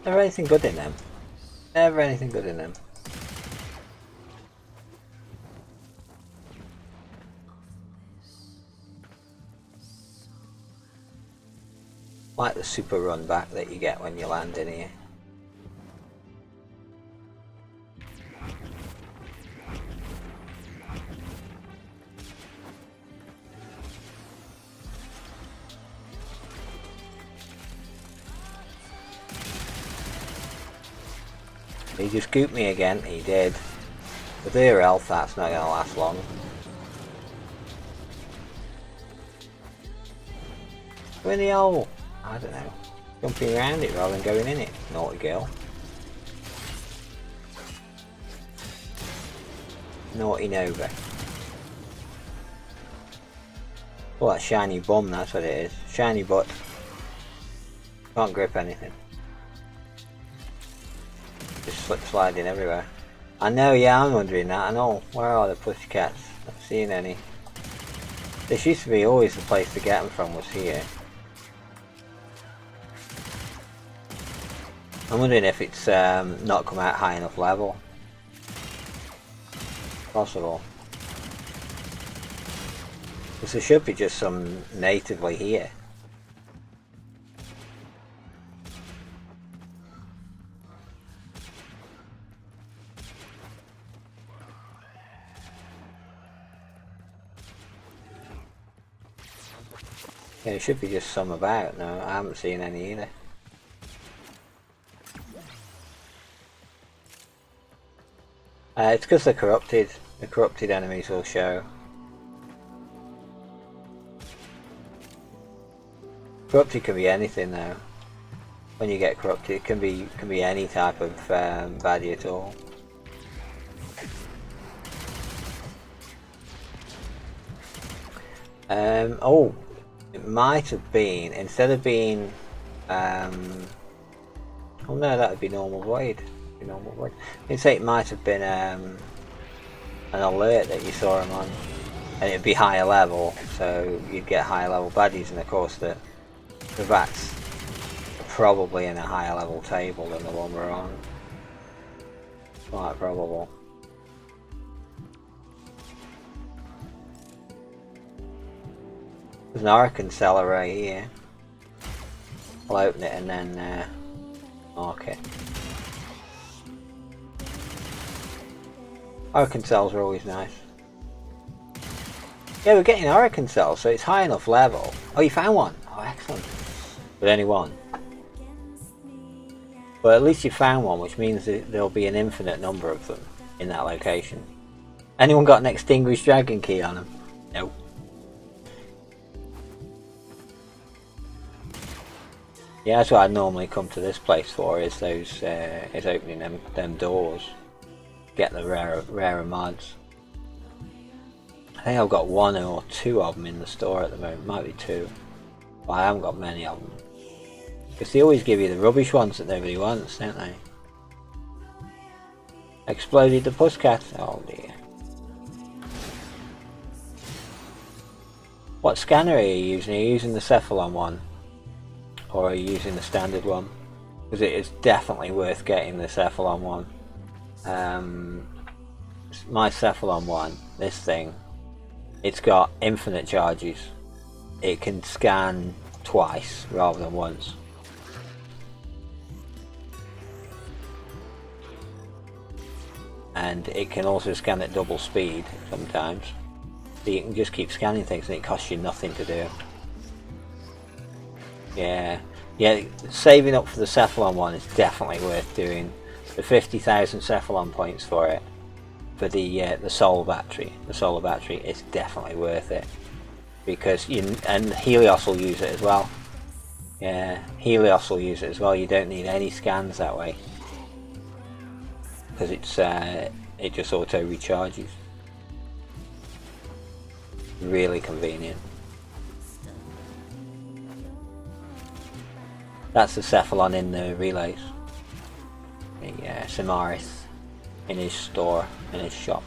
Never anything good in them. Never anything good in them. Like the super run back that you get when you land in here. He just gooped me again, he did. With their health, that's not going to last long. Go in the hole! I don't know. Jumping around it rather than going in it. Naughty girl. Naughty Nova. Oh, that shiny bum, that's what it is. Shiny butt. Can't grip anything. Just slip sliding everywhere. I know, yeah, I'm wondering that. I know. Where are the pussycats? Not seeing any. This used to be always the place to get them from, was here. I'm wondering if it's not come out high enough level. Possible. Because there should be just some natively here. Yeah, there should be just some about. No, I haven't seen any either. It's because they're corrupted. The corrupted enemies will show. Corrupted can be anything though. When you get corrupted, it can be any type of baddie at all. Oh, it might have been, instead of being oh no, that would be normal void. You'd say it might have been an alert that you saw him on, and it'd be higher level, so you'd get higher level baddies, and of course the rats are probably in a higher level table than the one we're on. Quite probable. There's an Oracle cellar right here. I'll open it and then mark it. Oracle cells are always nice. Yeah, we're getting Oracle cells, so it's high enough level. Oh, you found one! Oh, excellent. But only one. But at least you found one, which means that there'll be an infinite number of them in that location. Anyone got an extinguished dragon key on them? No. Yeah, that's what I'd normally come to this place for, is those, is opening them doors. Get the rarer mods. I think I've got one or two of them in the store at the moment, might be two. But I haven't got many of them. Because they always give you the rubbish ones that nobody wants, don't they? Exploded the pussycat. Oh dear. What scanner are you using? Are you using the Cephalon one? Or are you using the standard one? Because it is definitely worth getting the Cephalon one. My Cephalon one, this thing, it's got infinite charges. It can scan twice rather than once. And it can also scan at double speed sometimes. So you can just keep scanning things and it costs you nothing to do. Yeah, saving up for the Cephalon one is definitely worth doing. The 50,000 Cephalon points for it, for the solar battery. The solar battery is definitely worth it, because and Helios will use it as well. Yeah, Helios will use it as well. You don't need any scans that way, because it just auto recharges. Really convenient. That's the Cephalon in the relays. The Samaris in his store, in his shop.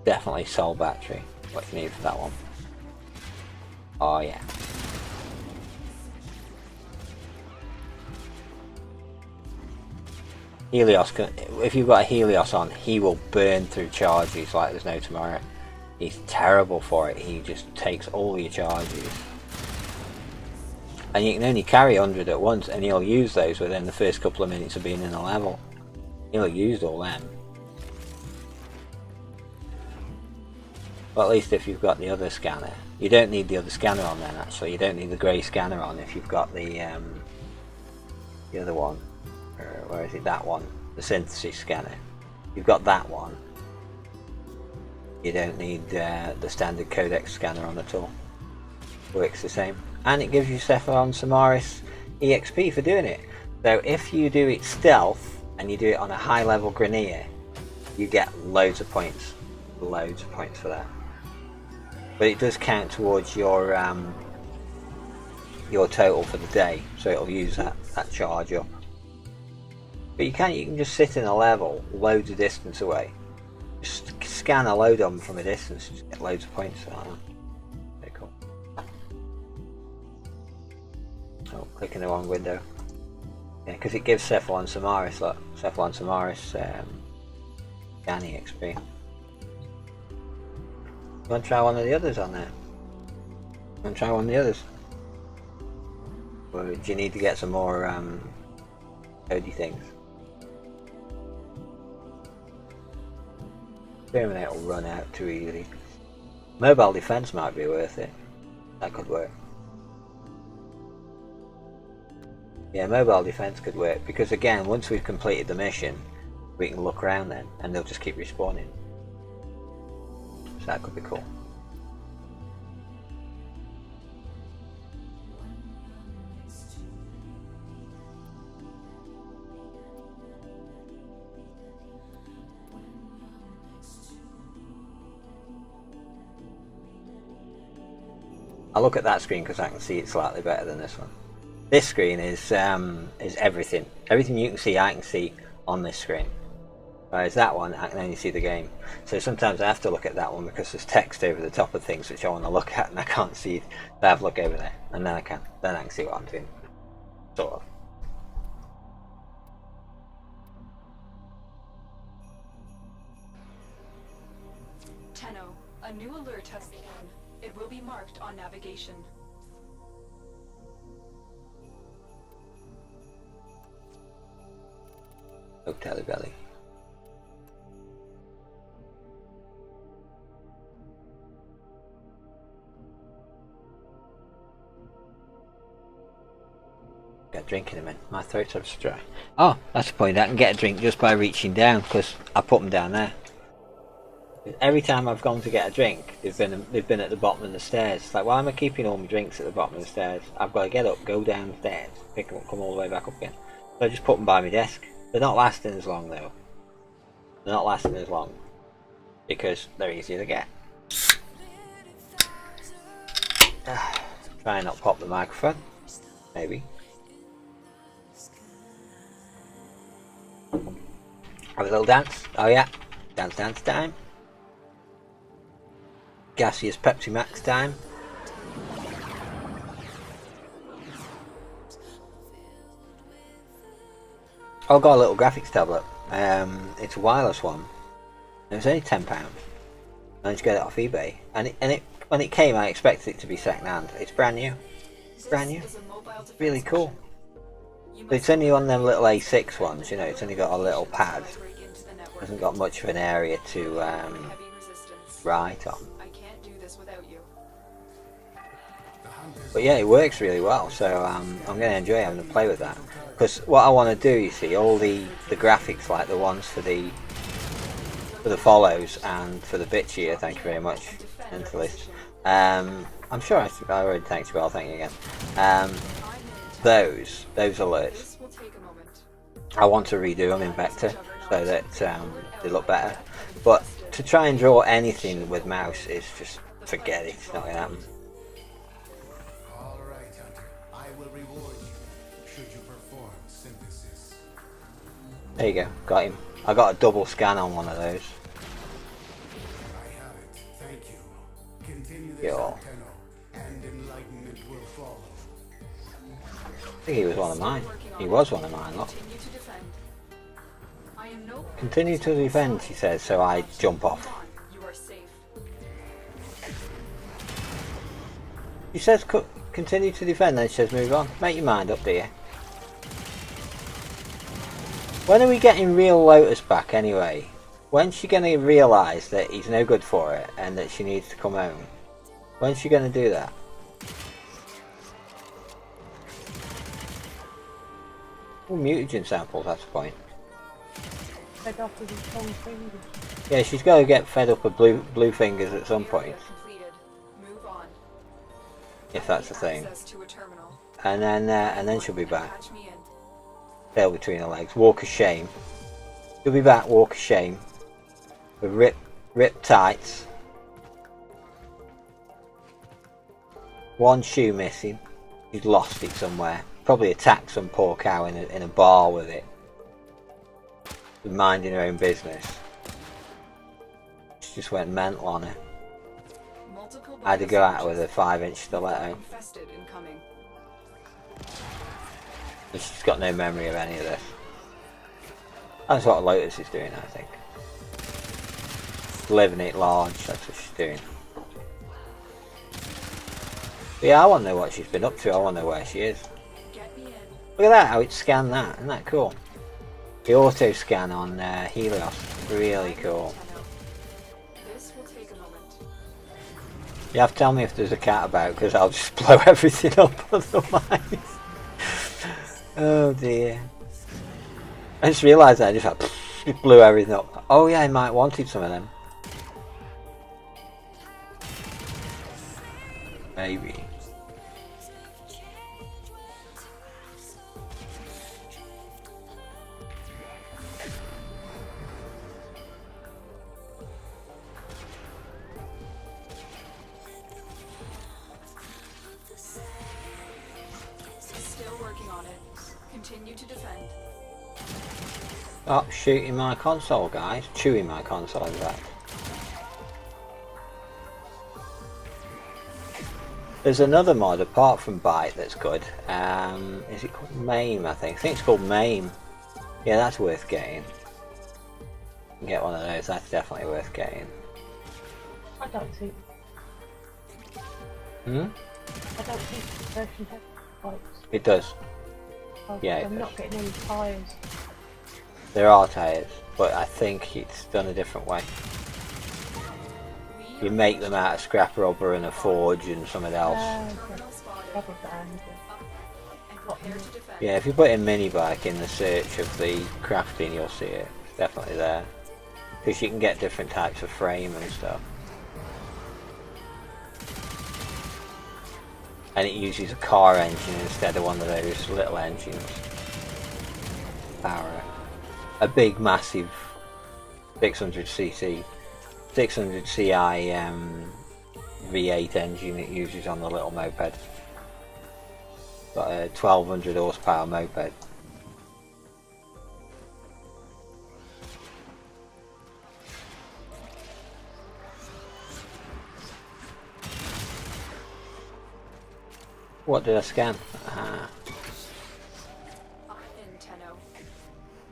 Definitely soul battery, what you need for that one. Oh yeah. Helios, if you've got a Helios on, he will burn through charges like there's no tomorrow. He's terrible for it, he just takes all your charges. And you can only carry 100 at once, and he'll use those within the first couple of minutes of being in a level. He'll use all them. But at least if you've got the other scanner. You don't need the other scanner on then, actually. You don't need the grey scanner on if you've got the other one. Or where is it? That one. The synthesis scanner. You've got that one. You don't need the standard codex scanner on at all. Works the same. And it gives you Cephalon Samaris EXP for doing it. So if you do it stealth, and you do it on a high level Grenier, you get loads of points. Loads of points for that. But it does count towards your total for the day, so it'll use that charge up. But you can just sit in a level loads of distance away, just scan a load of them from a distance, just get loads of points. Very cool. Oh, clicking the wrong window. Yeah, because it gives Cephalon Samaris, look, Cephalon Samaris scanning XP. You want to try one of the others on there? You want to try one of the others? Or do you need to get some more cody things? Terminate will run out too easily. Mobile defense might be worth it. That could work. Yeah, mobile defense could work, because again, once we've completed the mission, we can look around then, and they'll just keep respawning. So that could be cool. I'll look at that screen because I can see it slightly better than this one. This screen is everything. Everything you can see, I can see on this screen. Whereas that one, I can only see the game. So sometimes I have to look at that one because there's text over the top of things which I want to look at and I can't see it. So I have to look over there, and then I can see what I'm doing. Sort of. new alert has begun. It will be marked on navigation. Oh, Telly Belly. Get a drink in a minute. My throat's so dry. Oh, that's the point. I can get a drink just by reaching down because I put them down there. Every time I've gone to get a drink, they've been at the bottom of the stairs. It's like, why am I keeping all my drinks at the bottom of the stairs? I've got to get up, go downstairs, pick them up, come all the way back up again. So I just put them by my desk. They're not lasting as long though. They're not lasting as long because they're easier to get. Try and not pop the microphone, maybe. Have a little dance. Oh yeah, dance time. Gaseous Pepsi Max time. I've got a little graphics tablet. It's a wireless one. It was only £10. I managed to get it off eBay, and it when it came, I expected it to be second hand. It's brand new. Brand new. Really cool. But it's only one of them little A6 ones. You know, it's only got a little pad. Hasn't got much of an area to write on. But yeah, it works really well, so I'm going to enjoy having to play with that. Because what I want to do, you see, all the graphics, like the ones for the follows and for the bits here, thank you very much, Mentalist. I'm sure I already thanked you, but I'll thank you again. Those alerts, I want to redo them in Vector so that they look better. But to try and draw anything with mouse is just, forget it, it's not going to happen. There you go, got him. I got a double scan on one of those. I have it. Thank you. Continue this Yo. and enlightenment will follow. I think he was one of mine. He was one of mine, look. Continue to defend, she says, so I jump off. She says continue to defend, then she says move on. Make your mind up, dear. When are we getting real Lotus back anyway? When's she going to realise that he's no good for it and that she needs to come home? When's she going to do that? Oh, mutagen samples, that's the point. Fed up with his strong fingers. Yeah, she's got to get fed up with blue fingers at some point. If that's the thing. And then she'll be back. Tail between her legs. Walk of shame. She'll be back, walk of shame. With ripped tights. One shoe missing. She's lost it somewhere. Probably attacked some poor cow in a bar with it. Minding her own business. She just went mental on her. I had to go out with a 5-inch stiletto. And she's got no memory of any of this. That's what Lotus is doing, I think. Living it large, that's what she's doing. But yeah, I want to know what she's been up to, I want to know where she is. Look at that, how it scanned that, isn't that cool? The auto scan on Helios, really cool. You have to tell me if there's a cat about, because I'll just blow everything up otherwise. Oh dear. I just realised that I just like, blew everything up. Oh yeah, I might wanted some of them. Maybe. Stop shooting my console, guys. Chewing my console, in fact. There's another mod apart from Byte that's good. Is it called MAME, I think? I think it's called MAME. Yeah, that's worth getting. Get one of those, that's definitely worth getting. I don't think. Hmm? I don't think the version has spikes. It does. Oh, Yeah, it I'm not does. getting any tyres. There are tyres, but I think it's done a different way. You make them out of scrap rubber and a forge and something else. Terminal spotted. Rubber band. And prepare to defend. Yeah, if you put in mini bike in the search of the crafting, you'll see it. It's definitely there. Because you can get different types of frame and stuff. And it uses a car engine instead of one of those little engines. Power. A big, massive 600cc, 600ci V8 engine it uses on the little moped. Got a 1200 horsepower moped. What did I scan? Ah. In Tenno.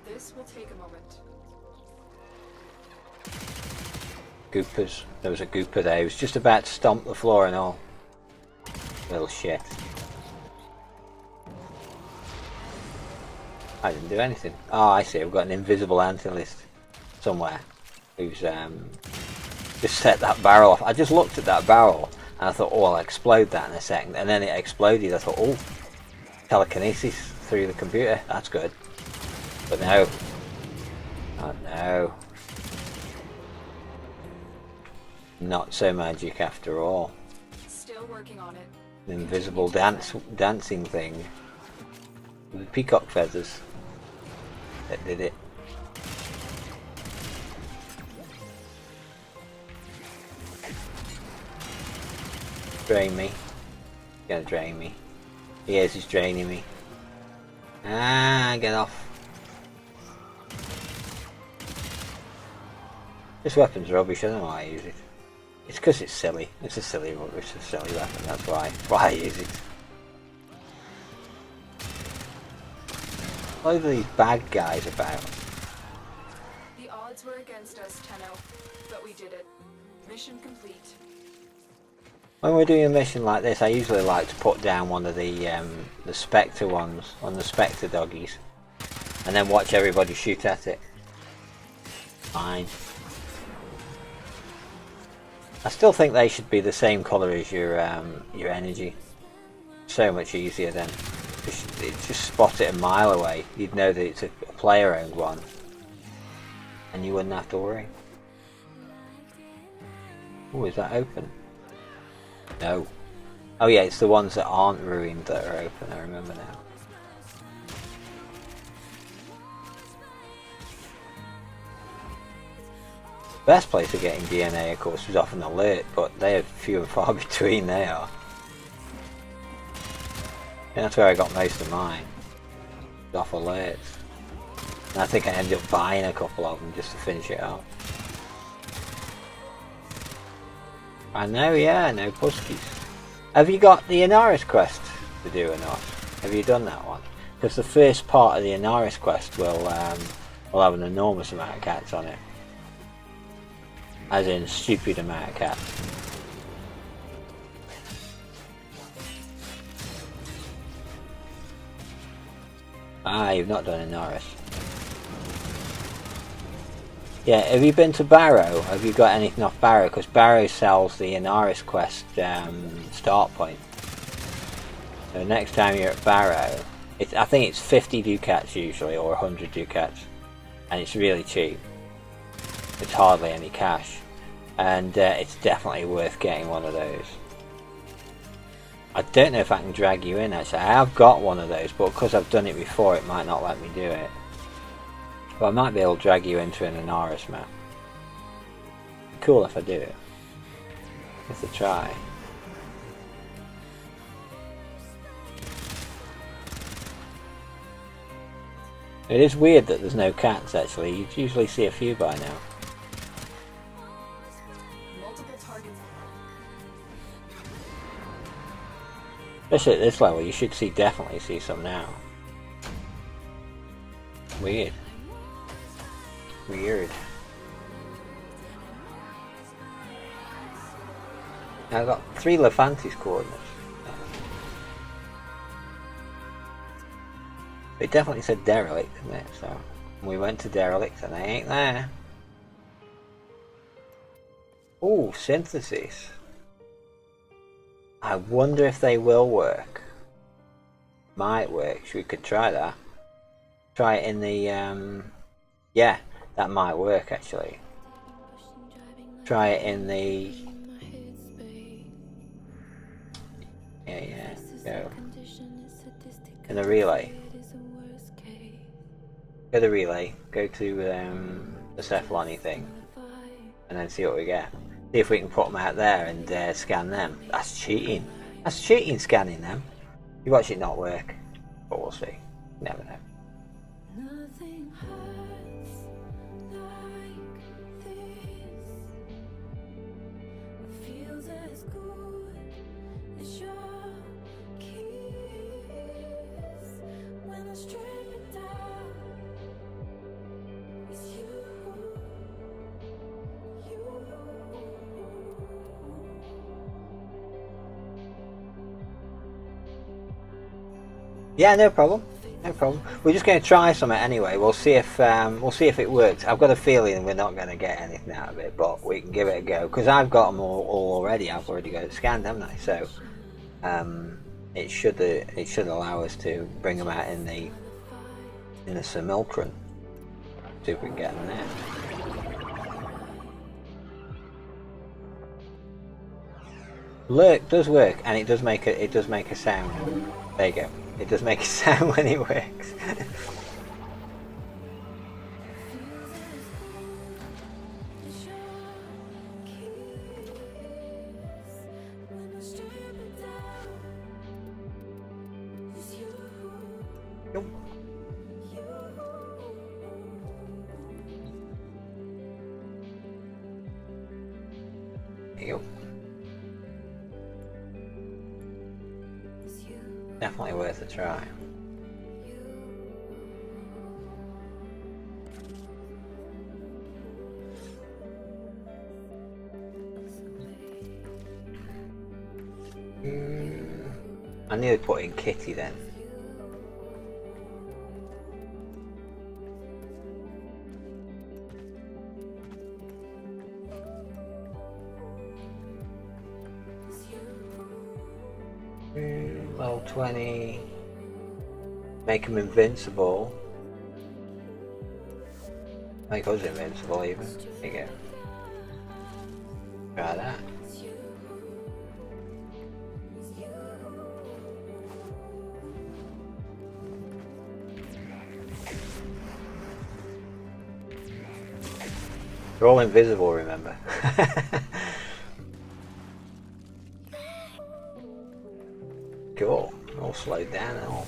This will take a moment. Goopers. There was a gooper there. He was just about to stomp the floor and all. Little shit. I didn't do anything. Oh, I see. I've got an invisible anti-list somewhere who's just set that barrel off. I just looked at that barrel and I thought, oh, I'll explode that in a second. And then it exploded. I thought, oh, telekinesis through the computer. That's good. But no. Oh no. Not so magic after all. Still working on it. An invisible dancing thing with peacock feathers that did it. Drain me. He's gonna drain me. He is, he's draining me. Ah, get off. This weapon's rubbish, I don't know why I use it. It's because it's silly. It's a silly weapon, that's why. That's why I use it. What are these bad guys about? The odds were against us, Tenno, but we did it. Mission complete. When we're doing a mission like this, I usually like to put down one of the Spectre ones, one of the Spectre doggies, and then watch everybody shoot at it. Fine. I still think they should be the same colour as your energy. So much easier then. Just spot it a mile away. You'd know that it's a player-owned one, and you wouldn't have to worry. Oh, is that open? No. Oh yeah, it's the ones that aren't ruined that are open. I remember now. Best place for getting DNA, of course, was off an alert, but they are few and far between. They are. And that's where I got most of mine. Off alerts. And I think I ended up buying a couple of them just to finish it up. I know, yeah, no puskies. Have you got the Inaris quest to do or not? Have you done that one? Because the first part of the Inaris quest will have an enormous amount of cats on it. As in, stupid amount of cats. Ah, you've not done Inaris. Yeah, have you been to Barrow? Have you got anything off Barrow? Because Barrow sells the Inaris quest start point. So next time you're at Barrow, I think it's 50 ducats usually, or 100 ducats. And it's really cheap. It's hardly any cash. And it's definitely worth getting one of those. I don't know if I can drag you in actually. I have got one of those, but because I've done it before it might not let me do it. But I might be able to drag you into an Inaris map. Cool if I do it. Worth a try. It is weird that there's no cats actually. You'd usually see a few by now. Multiple targets. Especially at this level, you should definitely see some now. Weird. Weird. I've got 3 Lefantis coordinates. It definitely said derelict, didn't it? So we went to derelict and they ain't there. Ooh, synthesis. I wonder if they will work. Might work. We could try that. Try it in the yeah, that might work actually. Try it in the go. In the relay. Go to the relay, go to the Cephalon thing, and then see what we get. See if we can put them out there and scan them. That's cheating. That's cheating, scanning them. You watch it not work, but we'll see. Never know. Nothing hurts like this. It feels as good as your kiss. When I strip it down, it's you. Yeah, no problem. No problem. We're just going to try something anyway. We'll see if it works. I've got a feeling we're not going to get anything out of it, but we can give it a go because I've got them all already. I've already got it scanned, haven't I? So it should allow us to bring them out in the simulcron. See if we can get them there. Lurk does work, and it does make a sound. There you go. It does make a sound when it works. Nope. There you go. Definitely worth a try. I need to put in Kitty then. Level 20. Make him invincible. Make us invincible even. There you go. Try that. They're all invisible, remember. Cool. All slowed down and all.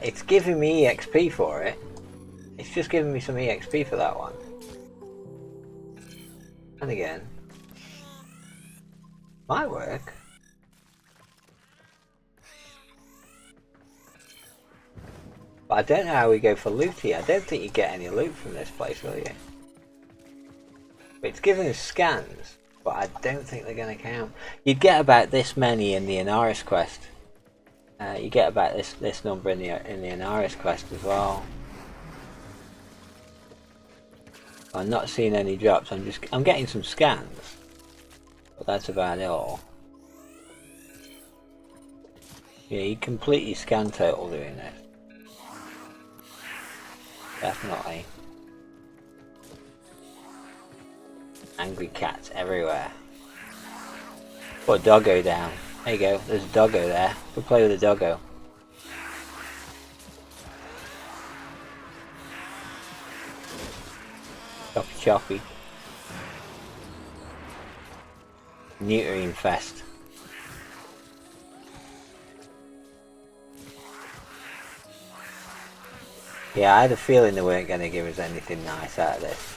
It's giving me EXP for it. It's just giving me some EXP for that one. And again. Might work. But I don't know how we go for loot here. I don't think you get any loot from this place, will you? But it's giving us scans, but I don't think they're going to count. You'd get about this many in the Inaris quest. You get about this number in the Inaris quest as well. I'm not seeing any drops. I'm getting some scans, but that's about it all. Yeah, you completely scan total doing this. Definitely. Angry cats everywhere. Put a doggo down. There you go, there's a doggo there. Go play with a doggo. Choppy choppy. Neutering fest. Yeah, I had a feeling they weren't going to give us anything nice out of this.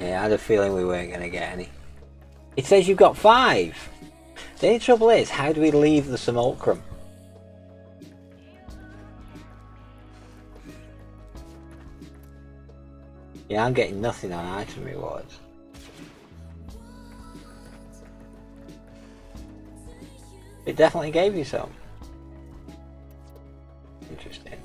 Yeah, I had a feeling we weren't going to get any. It says you've got 5. The only trouble is, how do we leave the simulacrum? Yeah, I'm getting nothing on item rewards. It definitely gave you some. Interesting.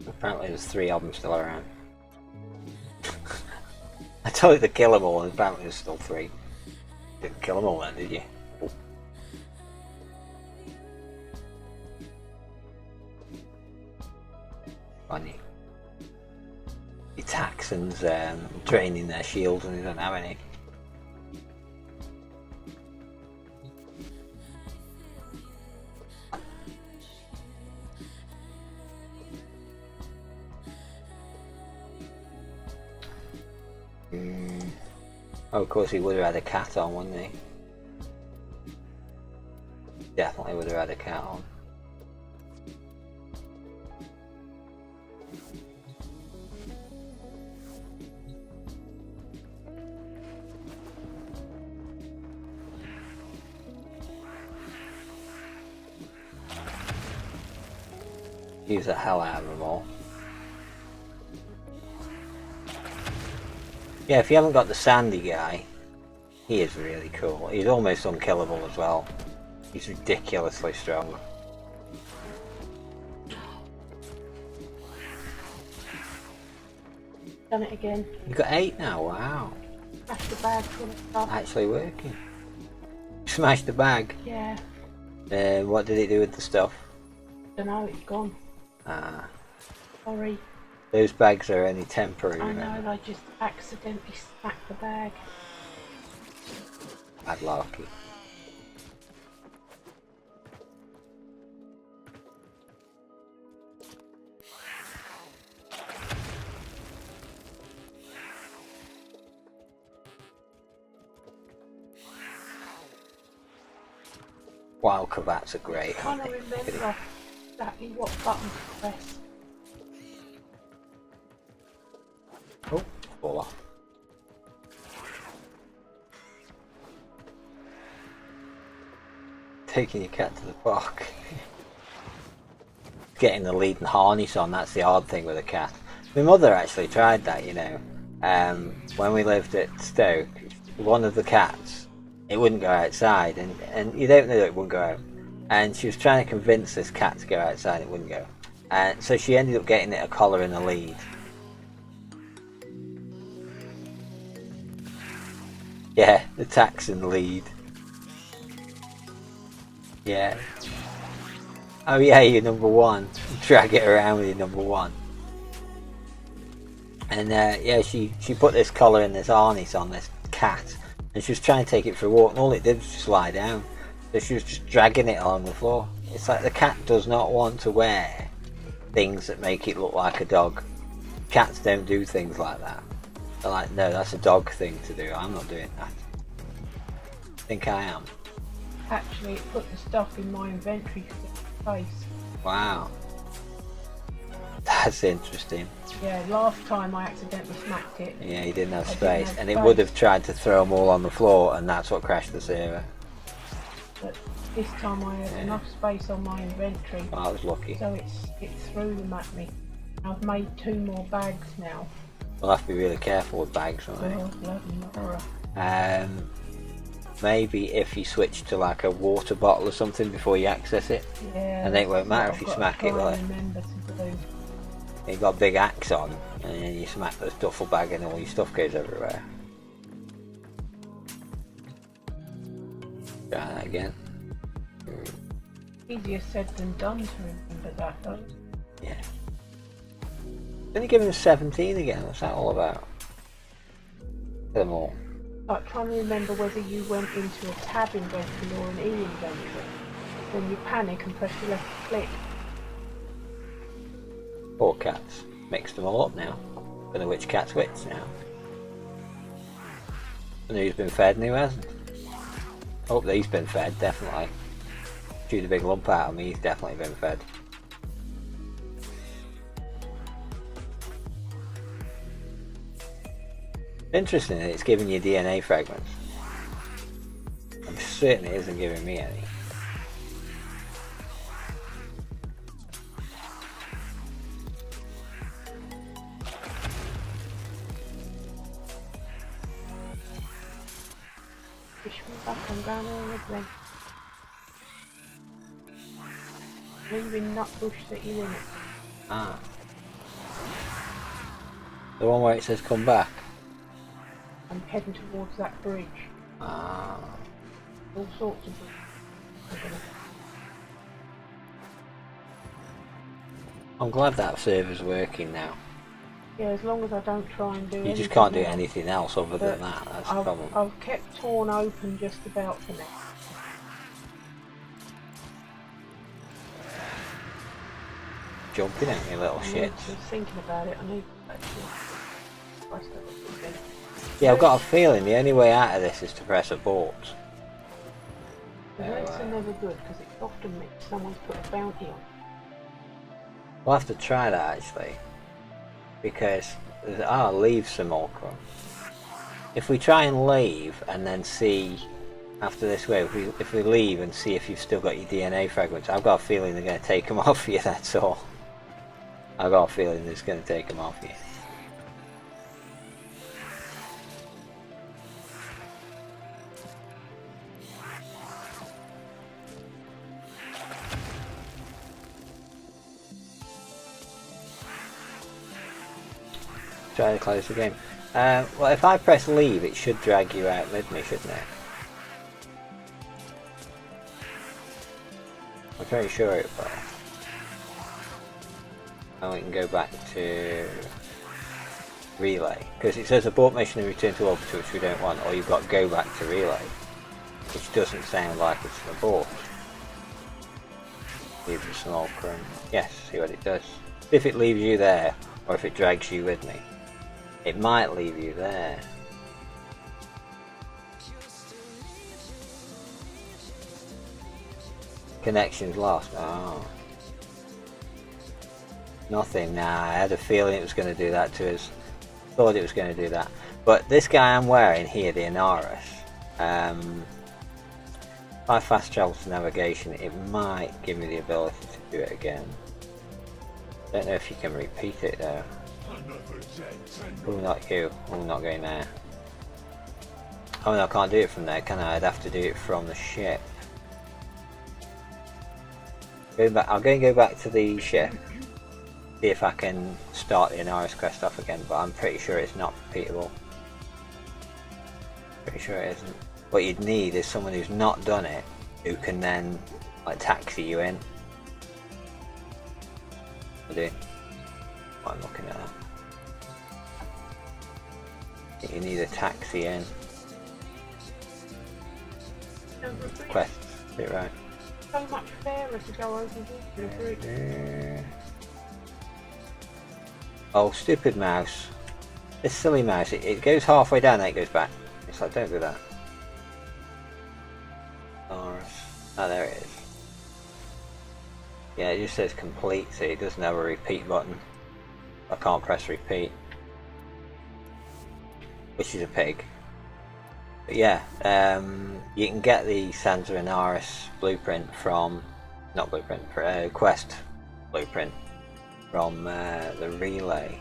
Apparently there's 3 of them still around. I told you to kill them all and apparently there's still 3. Didn't kill them all then, did you? Oh. Funny. The Taxons draining their shields and they don't have any. Oh, of course he would have had a cat on, wouldn't he? Definitely would have had a cat on. Use the hell out of them all. Yeah, if you haven't got the Sandy guy, he is really cool. He's almost unkillable as well. He's ridiculously strong. Done it again. You got 8 now, wow. Smashed the bag full of stuff. Actually working. Smashed the bag. Yeah. What did it do with the stuff? Don't know, it's gone. Ah. Sorry. Those bags are only temporary. I remember? know, I just accidentally smacked the bag. Bad lucky. Wild Cravats are great. I can't aren't they? remember exactly what button to press. Oh, fall off. Taking your cat to the park. Getting the lead and harness on, that's the hard thing with a cat. My mother actually tried that, you know. When we lived at Stoke, one of the cats, it wouldn't go outside, and you don't know that it wouldn't go out. And she was trying to convince this cat to go outside, it wouldn't go. And so she ended up getting it a collar and a lead. Yeah, the Taxon lead. Yeah. Oh yeah, you're number 1. Drag it around with your number 1. And yeah, she put this collar and this harness on this cat, and she was trying to take it for a walk, and all it did was just lie down. So she was just dragging it along the floor. It's like the cat does not want to wear things that make it look like a dog. Cats don't do things like that. They're like, no, that's a dog thing to do. I'm not doing that. I think I am. Actually, it put the stuff in my inventory space. Wow. That's interesting. Yeah, last time I accidentally smacked it. Yeah, you didn't have I didn't space, have and it space. would have tried to throw them all on the floor, and that's what crashed the server. But this time I had enough space on my inventory, Well, I was lucky. so it threw them at me. I've made 2 more bags now. We'll have to be really careful with bags, won't Oh, bloody horror. we? Maybe if you switch to like a water bottle or something before you access it, Yeah. and it won't matter that's if you what smack I've it, got to will try it? and remember to do. You've got a big axe on, and then you smack this duffel bag and all your stuff goes everywhere. Try that again. Easier said than done to remember that though. Yeah. Only given us 17 again, what's that all about? Them all. Like trying to remember whether you went into a tab inventory or an E inventory. When you panic and press your left click. Poor cats. Mixed them all up now. Don't know which cat's which now. Don't know who's been fed and who hasn't. Hope that he's been fed, definitely. chewed a big lump out of me, he's definitely been fed. Interesting that it's giving you DNA fragments. I'm certain it isn't giving me any. Push me back, I'm going all with me. Leaving that bush that you're in it. Ah. The one where it says come back? I'm heading towards that bridge. Ah. All sorts of bridges. I'm glad that server's working now. Yeah, as long as I don't try and do You anything just can't do else. anything else other than But that, that's the problem. I've kept torn open just about for now. Jumping at me, little shit. I was thinking about it, I need to actually. Yeah, I've got a feeling the only way out of this is to press abort. The rates are never good because it often means someone's put a bounty on. We'll have to try that actually. Because leave some more crumb. If we try and leave and then see after this way, if we leave and see if you've still got your DNA fragments, I've got a feeling they're going to take them off you, that's all. I've got a feeling they're just going to take them off you. Try to close the game. Well, if I press leave, it should drag you out with me, shouldn't it? I'm pretty sure it will. And we can go back to relay, because it says abort mission and return to orbit, which we don't want, or you've got to go back to relay, which doesn't sound like it's an abort. Leave the small crumb. Yes, see what it does. If it leaves you there, or if it drags you with me. It might leave you there. Connection's lost. Oh. Nothing. Nah, I had a feeling it was going to do that to us. Thought it was going to do that. But this guy I'm wearing here, the Anaris, if I fast travel to navigation, it might give me the ability to do it again. Don't know if you can repeat it though. Oh, not you. Oh, not going there. Oh no, I can't do it from there, can I? I'd have to do it from the ship. Going back, I'll go back to the ship. See if I can start the Anaris quest off again, but I'm pretty sure it's not repeatable. Pretty sure it isn't. What you'd need is someone who's not done it, who can then like taxi you in. I do. What I'm looking at. You need a taxi in. Quest, is it right? So much fairer to go over the bridge. Oh, stupid mouse. This silly mouse, it goes halfway down and it goes back. It's like, don't do that. Oh, there it is. Yeah, it just says complete, so it doesn't have a repeat button. I can't press repeat. Which is a pig. But yeah, you can get the Sansa Anaris blueprint from, not blueprint, quest blueprint from the relay.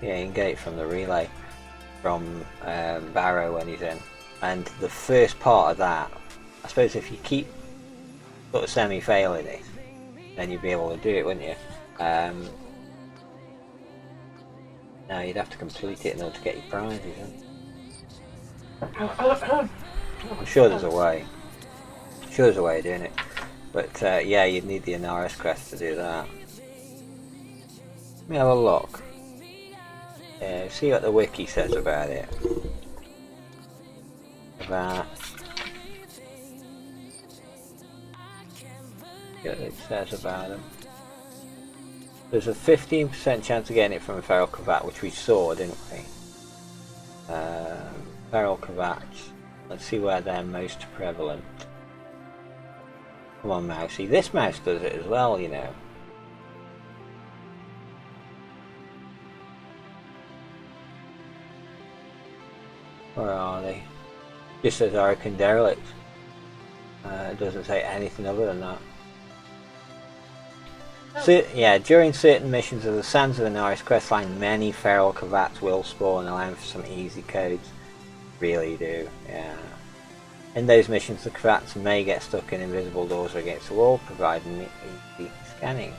Yeah, you can get it from the relay from Barrow when he's in. And the first part of that, I suppose if you keep sort of semi-failing it, then you'd be able to do it, wouldn't you? No, you'd have to complete it in order to get your prizes. I'm sure there's a way. I'm sure there's a way of doing it. But yeah, you'd need the Anaris quest to do that. Let me have a look. See what the wiki says about it. About what it says about them. There's a 15% chance of getting it from a feral cravat, which we saw, didn't we? Feral cravats. Let's see where they're most prevalent. Come on, mousey. This mouse does it as well, you know. Where are they? Just says Hurricane Derelict. It doesn't say anything other than that. So, yeah, during certain missions of the Sands of Anaris questline, many feral cravats will spawn, allowing for some easy codes. Really do, yeah. In those missions, the cravats may get stuck in invisible doors or against the wall, providing easy scanning.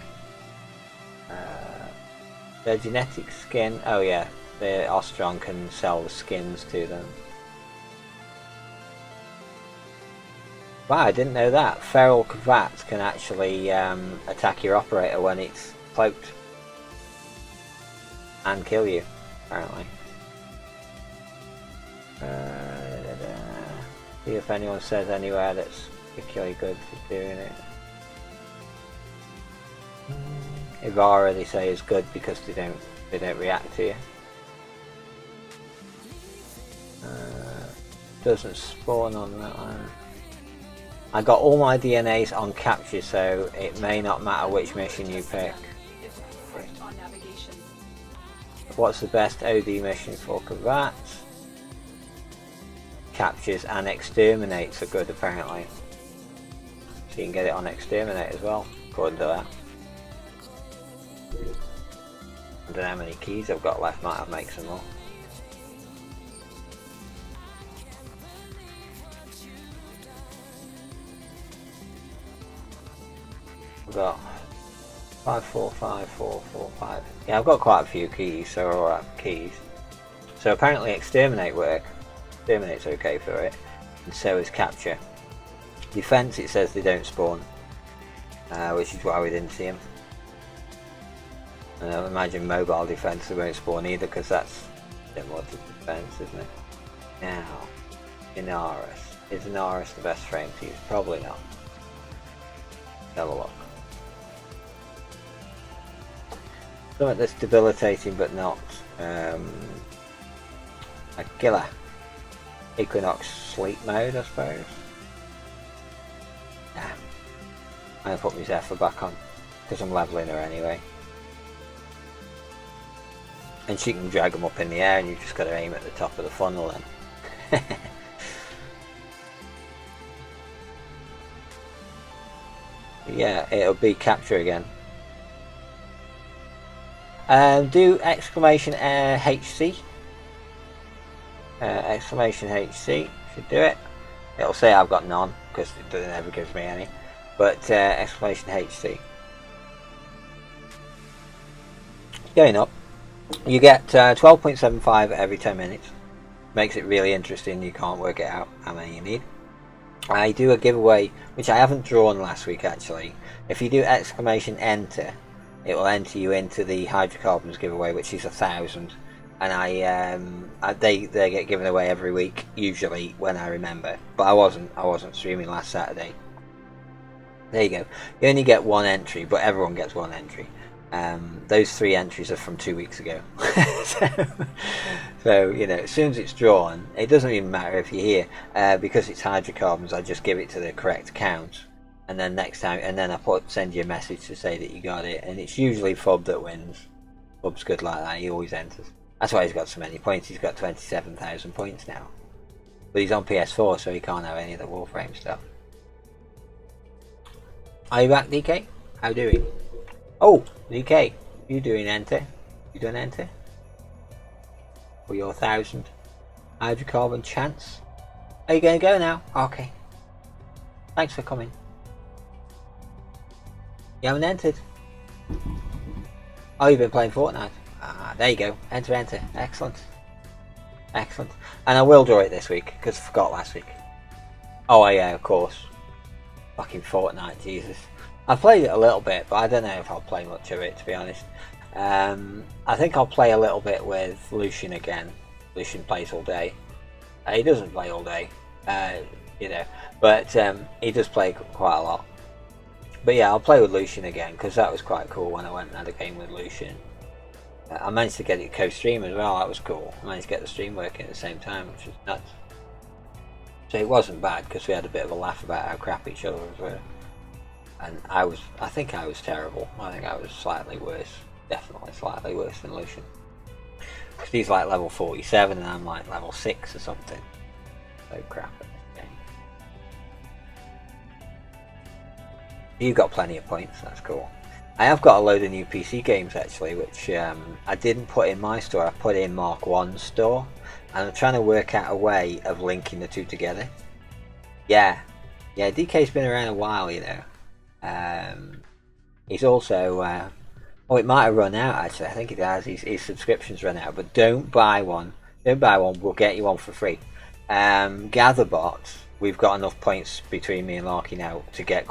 Their genetic skin, oh yeah, the Ostron can sell the skins to them. Wow, I didn't know that. Feral cravats can actually attack your operator when it's cloaked. And kill you, apparently. See if anyone says anywhere that's particularly good for doing it. Ivara, they say, is good because they don't react to you. Doesn't spawn on that one. I got all my DNAs on capture, so it may not matter which mission you pick. On navigation. What's the best OD mission for cravats? Captures and exterminates are good, apparently. So you can get it on exterminate as well, according to that. I don't know how many keys I've got left, might have make some more. I've got 545445. Yeah, I've got quite a few keys, so alright keys. So apparently exterminate work. Exterminate's okay for it, and so is capture. Defense, it says they don't spawn, which is why we didn't see them. And I imagine mobile defense they won't spawn either, because that's similar to defense, isn't it? Now, Inaris. Is Inaris the best frame to use? Probably not. Have a look. Something that's debilitating but not a killer. Equinox sleep mode, I suppose. Nah. I'm gonna put my Zephyr back on because I'm leveling her anyway. And she can drag them up in the air, and you've just got to aim at the top of the funnel then. Yeah, it'll be capture again. Do exclamation HC. Exclamation HC should do it. It'll say I've got none because it never gives me any. But exclamation HC. Going up. You get 12.75 every 10 minutes. Makes it really interesting. You can't work it out how many you need. I do a giveaway, which I haven't drawn last week actually. If you do exclamation enter, it will enter you into the hydrocarbons giveaway, which is 1,000. And they get given away every week, usually when I remember. But I wasn't streaming last Saturday. There you go. You only get one entry, but everyone gets one entry. Those 3 entries are from 2 weeks ago. so you know, as soon as it's drawn, it doesn't even matter if you're here, because it's hydrocarbons. I just give it to the correct account, and then next time, and then I send you a message to say that you got it, and it's usually Fub that wins. Fub's good like that. He always enters. That's why he's got so many points. He's got 27,000 points now, but he's on PS4, so he can't have any of the Warframe stuff. Are you back, DK? How doing? Oh, DK, you doing enter? You doing enter? For your 1,000 hydrocarbon chance? Are you going to go now? Okay. Thanks for coming. You haven't entered? Oh, you've been playing Fortnite? Ah, there you go. Enter, enter. Excellent. Excellent. And I will draw it this week, because I forgot last week. Oh, yeah, of course. Fucking Fortnite, Jesus. I've played it a little bit, but I don't know if I'll play much of it, to be honest. I think I'll play a little bit with Lucian again. Lucian plays all day. He doesn't play all day, you know, but he does play quite a lot. But yeah, I'll play with Lucian again because that was quite cool when I went and had a game with Lucian. I managed to get it co-stream as well. That was cool. I managed to get the stream working at the same time, which was nuts. So it wasn't bad because we had a bit of a laugh about how crap each other were. And I think I was terrible. I think I was slightly worse. Definitely slightly worse than Lucian. Because he's like level 47 and I'm like level 6 or something. So crap at this game. You've got plenty of points, that's cool. I have got a load of new PC games actually, which I didn't put in my store, I put in Mark 1's store. And I'm trying to work out a way of linking the two together. Yeah, DK's been around a while, you know. He's also, oh, it might have run out actually, I think it has, his subscription's run out, but don't buy one, we'll get you one for free. Gatherbot, we've got enough points between me and Larky now to get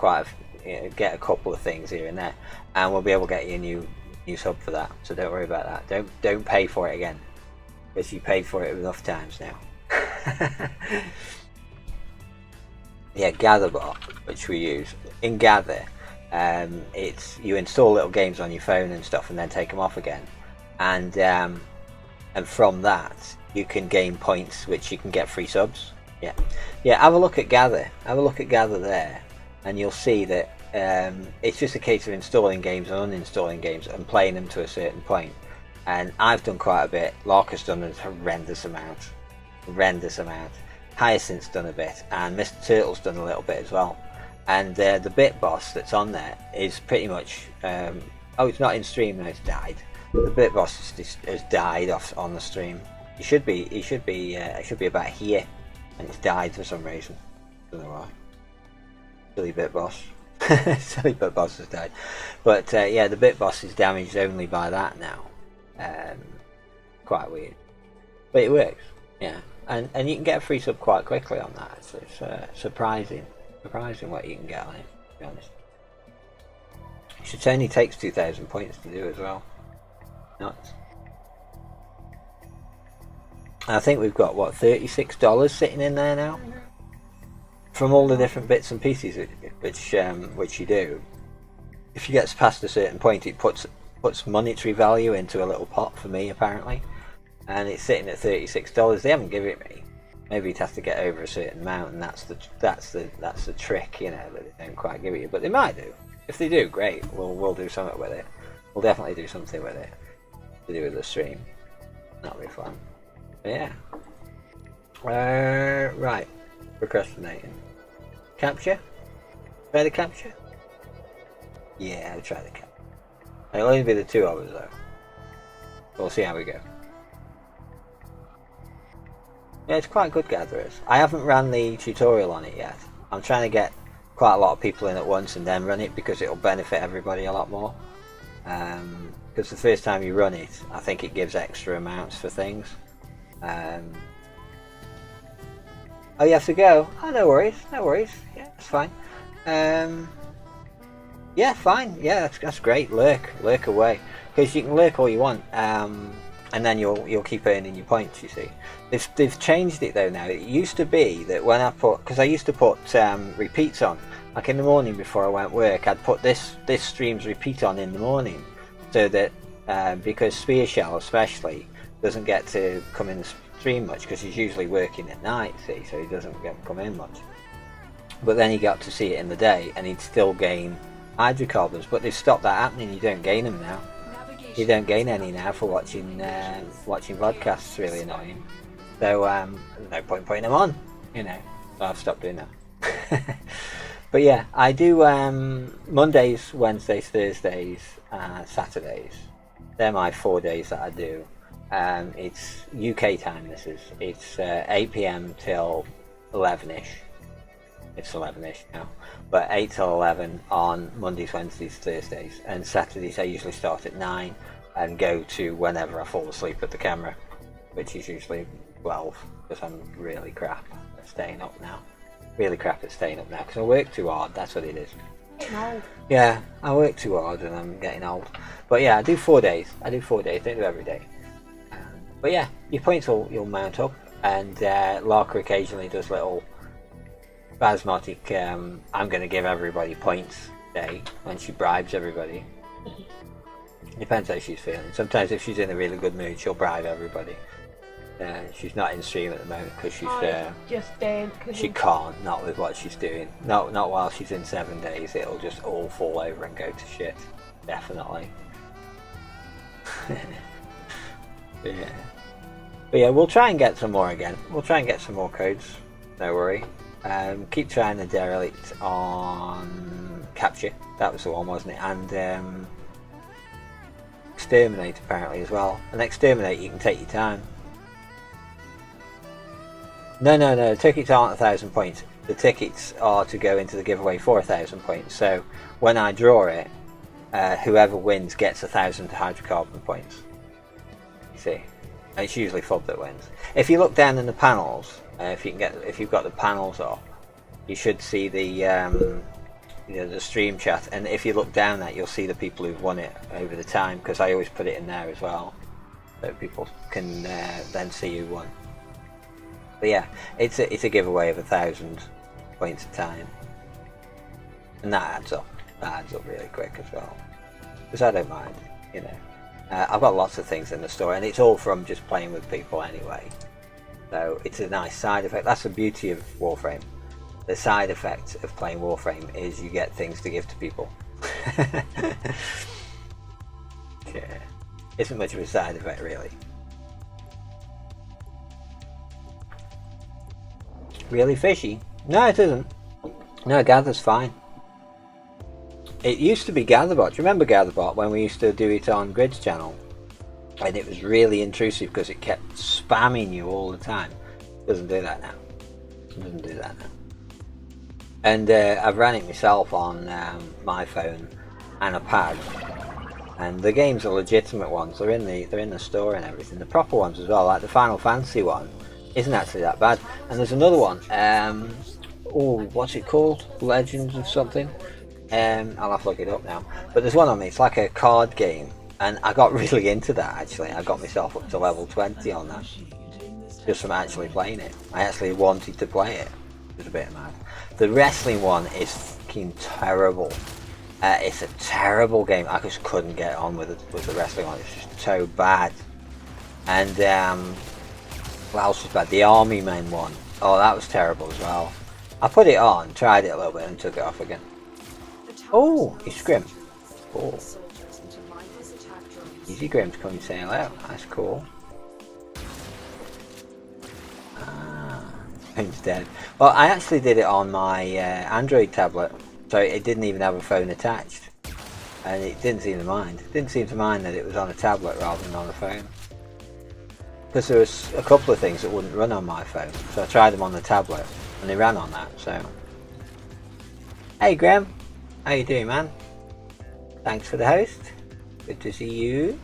get a couple of things here and there, and we'll be able to get you a new sub for that, so don't worry about that. Don't pay for it again, because you paid for it enough times now. Yeah, Gatherbot, which we use. In Gather, it's you install little games on your phone and stuff and then take them off again, and from that you can gain points which you can get free subs. Yeah, have a look at Gather there, and you'll see that it's just a case of installing games and uninstalling games and playing them to a certain point. And I've done quite a bit. Larka's done a horrendous amount. Hyacinth's done a bit, and Mr. Turtle's done a little bit as well. And the bit boss that's on there is pretty much oh, it's not in stream, no, it's died. The bit boss has died off on the stream. It should be about here, and it's died for some reason. Don't know why. Silly bit boss. Silly bit boss has died. But yeah, the bit boss is damaged only by that now. Quite weird, but it works. Yeah, and you can get a free sub quite quickly on that. So it's surprising what you can get on it, to be honest. It only takes 2,000 points to do as well. Nuts. I think we've got what, $36 sitting in there now from all the different bits and pieces which you do. If you get past a certain point, it puts monetary value into a little pot for me apparently, and it's sitting at $36. They haven't given it me. Maybe it has to get over a certain amount, and that's the trick, you know, that they don't quite give it you. But they might do. If they do, great. We'll do something with it. We'll definitely do something with it to do with the stream. That'll be fun. But yeah. Right. Procrastinating. Capture. Try the capture. Yeah, I'll try the capture. It'll only be the two of us though. We'll see how we go. Yeah, it's quite good, Gatherers. I haven't ran the tutorial on it yet. I'm trying to get quite a lot of people in at once and then run it because it'll benefit everybody a lot more. Because the first time you run it, I think it gives extra amounts for things. Oh, you have to go? Oh, no worries. Yeah, it's fine. Yeah, fine. Yeah, that's great. Lurk away, because you can lurk all you want, and then you'll keep earning your points. You see, they've changed it though now. It used to be that when because I used to put repeats on, like in the morning before I went work, I'd put this stream's repeat on in the morning, so that because Spear Shell especially doesn't get to come in the stream much because he's usually working at night. See, so he doesn't get to come in much. But then he got to see it in the day, and he'd still gain hydrocarbons, but they've stopped that happening. You don't gain them now. You don't gain any now for watching vodcasts. It's really annoying. So no point putting them on, you know. So I've stopped doing that. But yeah, I do Mondays, Wednesdays, Thursdays, Saturdays. They're my 4 days that I do. It's UK time. It's 8 PM till 11ish. It's 11ish now, but 8 till 11 on Mondays, Wednesdays, Thursdays, and Saturdays I usually start at 9 and go to whenever I fall asleep at the camera, which is usually 12 because I'm really crap at staying up now. Because I work too hard. That's what it is. No. Yeah, I work too hard and I'm getting old. But yeah, I do 4 days. Don't do every day. But yeah, your points you'll mount up, and Larka occasionally does little spasmodic I'm going to give everybody points day when she bribes everybody. Depends how she's feeling. Sometimes if she's in a really good mood, she'll bribe everybody. She's not in stream at the moment because she's just dead. she can't, not with what she's doing. Not while she's in 7 days. It'll just all fall over and go to shit. Definitely. Yeah. But yeah, we'll try and get some more again. We'll try and get some more codes. No worry. Keep trying the derelict on capture. That was the one, wasn't it? And exterminate apparently as well. And exterminate, you can take your time. No. Tickets aren't 1,000 points. The tickets are to go into the giveaway for 1,000 points. So when I draw it, whoever wins gets 1,000 hydrocarbon points. You see, and it's usually FUB that wins. If you look down in the panels, if you've got the panels up, you should see the the stream chat. And if you look down that, you'll see the people who've won it over the time. Because I always put it in there as well, so people can then see who won. But yeah, it's a giveaway of 1,000 points a time, and that adds up. That adds up really quick as well. Because I don't mind, you know. I've got lots of things in the store, and it's all from just playing with people anyway. So it's a nice side effect. That's the beauty of Warframe. The side effect of playing Warframe is you get things to give to people. Yeah, isn't much of a side effect really. Really fishy? No, it isn't. No, Gather's fine. It used to be Gatherbot. Do you remember Gatherbot when we used to do it on Grid's channel? And it was really intrusive because it kept spamming you all the time. It doesn't do that now. It doesn't do that now. And I've ran it myself on my phone and a pad. And the games are legitimate ones. They're in the store and everything. The proper ones as well, like the Final Fantasy one, isn't actually that bad. And there's another one. What's it called? Legends of something. I'll have to look it up now. But there's one on me. It's like a card game, and I got really into that actually. I got myself up to level 20 on that, just from actually playing it. I actually wanted to play it. It was a bit mad. The wrestling one is fucking terrible. It's a terrible game. I just couldn't get on with the wrestling one. It's just so bad. And what else was bad? The Army Men one. Oh, that was terrible as well. I put it on, tried it a little bit, and took it off again. Oh, he's Grim. Cool. Easy Grim's coming to say hello. That's cool. He's dead. Well, I actually did it on my Android tablet, so it didn't even have a phone attached, and it didn't seem to mind. It didn't seem to mind that it was on a tablet rather than on a phone, because there was a couple of things that wouldn't run on my phone. So I tried them on the tablet, and they ran on that. So, hey Graham, how you doing, man? Thanks for the host. Good to see you.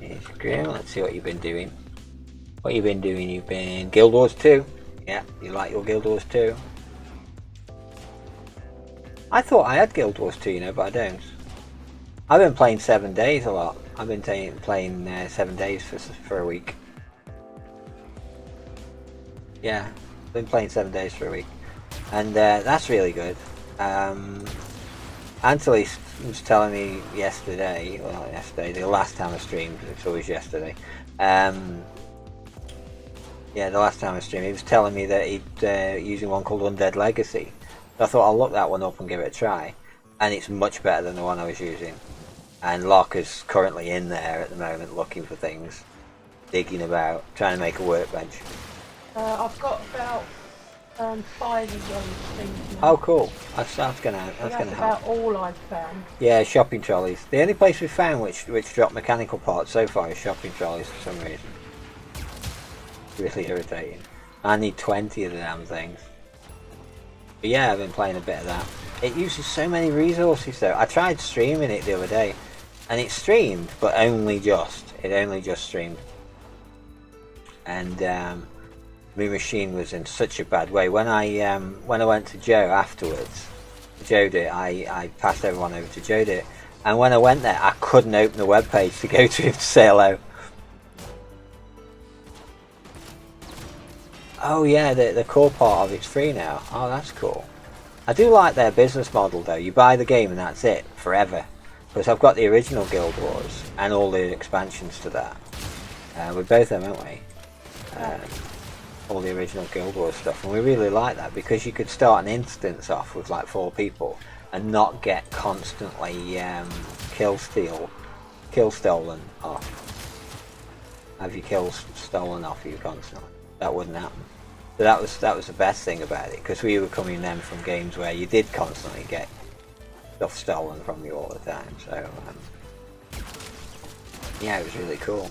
Here's Graham. Let's see what you've been doing. What you've been doing? You've been Guild Wars 2. Yeah, you like your Guild Wars 2. I thought I had Guild Wars 2, you know, but I don't. I've been playing 7 days a lot. I've been playing 7 days for a week. Yeah, I've been playing 7 days for a week, and that's really good. Antony was telling me yesterday, the last time I streamed, it's always yesterday. Yeah, the last time I streamed, he was telling me that he'd using one called Undead Legacy. So I thought I'll look that one up and give it a try, and it's much better than the one I was using. And Locke is currently in there at the moment looking for things, digging about, trying to make a workbench. I've got about 5 of those things now. Oh, cool! That's gonna help. That's about all I've found. Yeah, shopping trolleys. The only place we've found which drop mechanical parts so far is shopping trolleys for some reason. Really irritating. I need 20 of the damn things. But yeah, I've been playing a bit of that. It uses so many resources though. I tried streaming it the other day, and it streamed, but it only just streamed. And my machine was in such a bad way. When I went to Joe afterwards, Joe did. I passed everyone over to Joe did, and when I went there, I couldn't open the web page to go to him to say hello. Oh yeah, the core part of it's free now. Oh, that's cool. I do like their business model though. You buy the game and that's it forever. Because I've got the original Guild Wars and all the expansions to that. We both them, haven't we? All the original Guild Wars stuff, and we really like that because you could start an instance off with like 4 people and not get constantly kill stolen off. Have your kills stolen off you constantly? That wouldn't happen. So that was the best thing about it, because we were coming then from games where you did constantly get stuff stolen from you all the time. So yeah, it was really cool.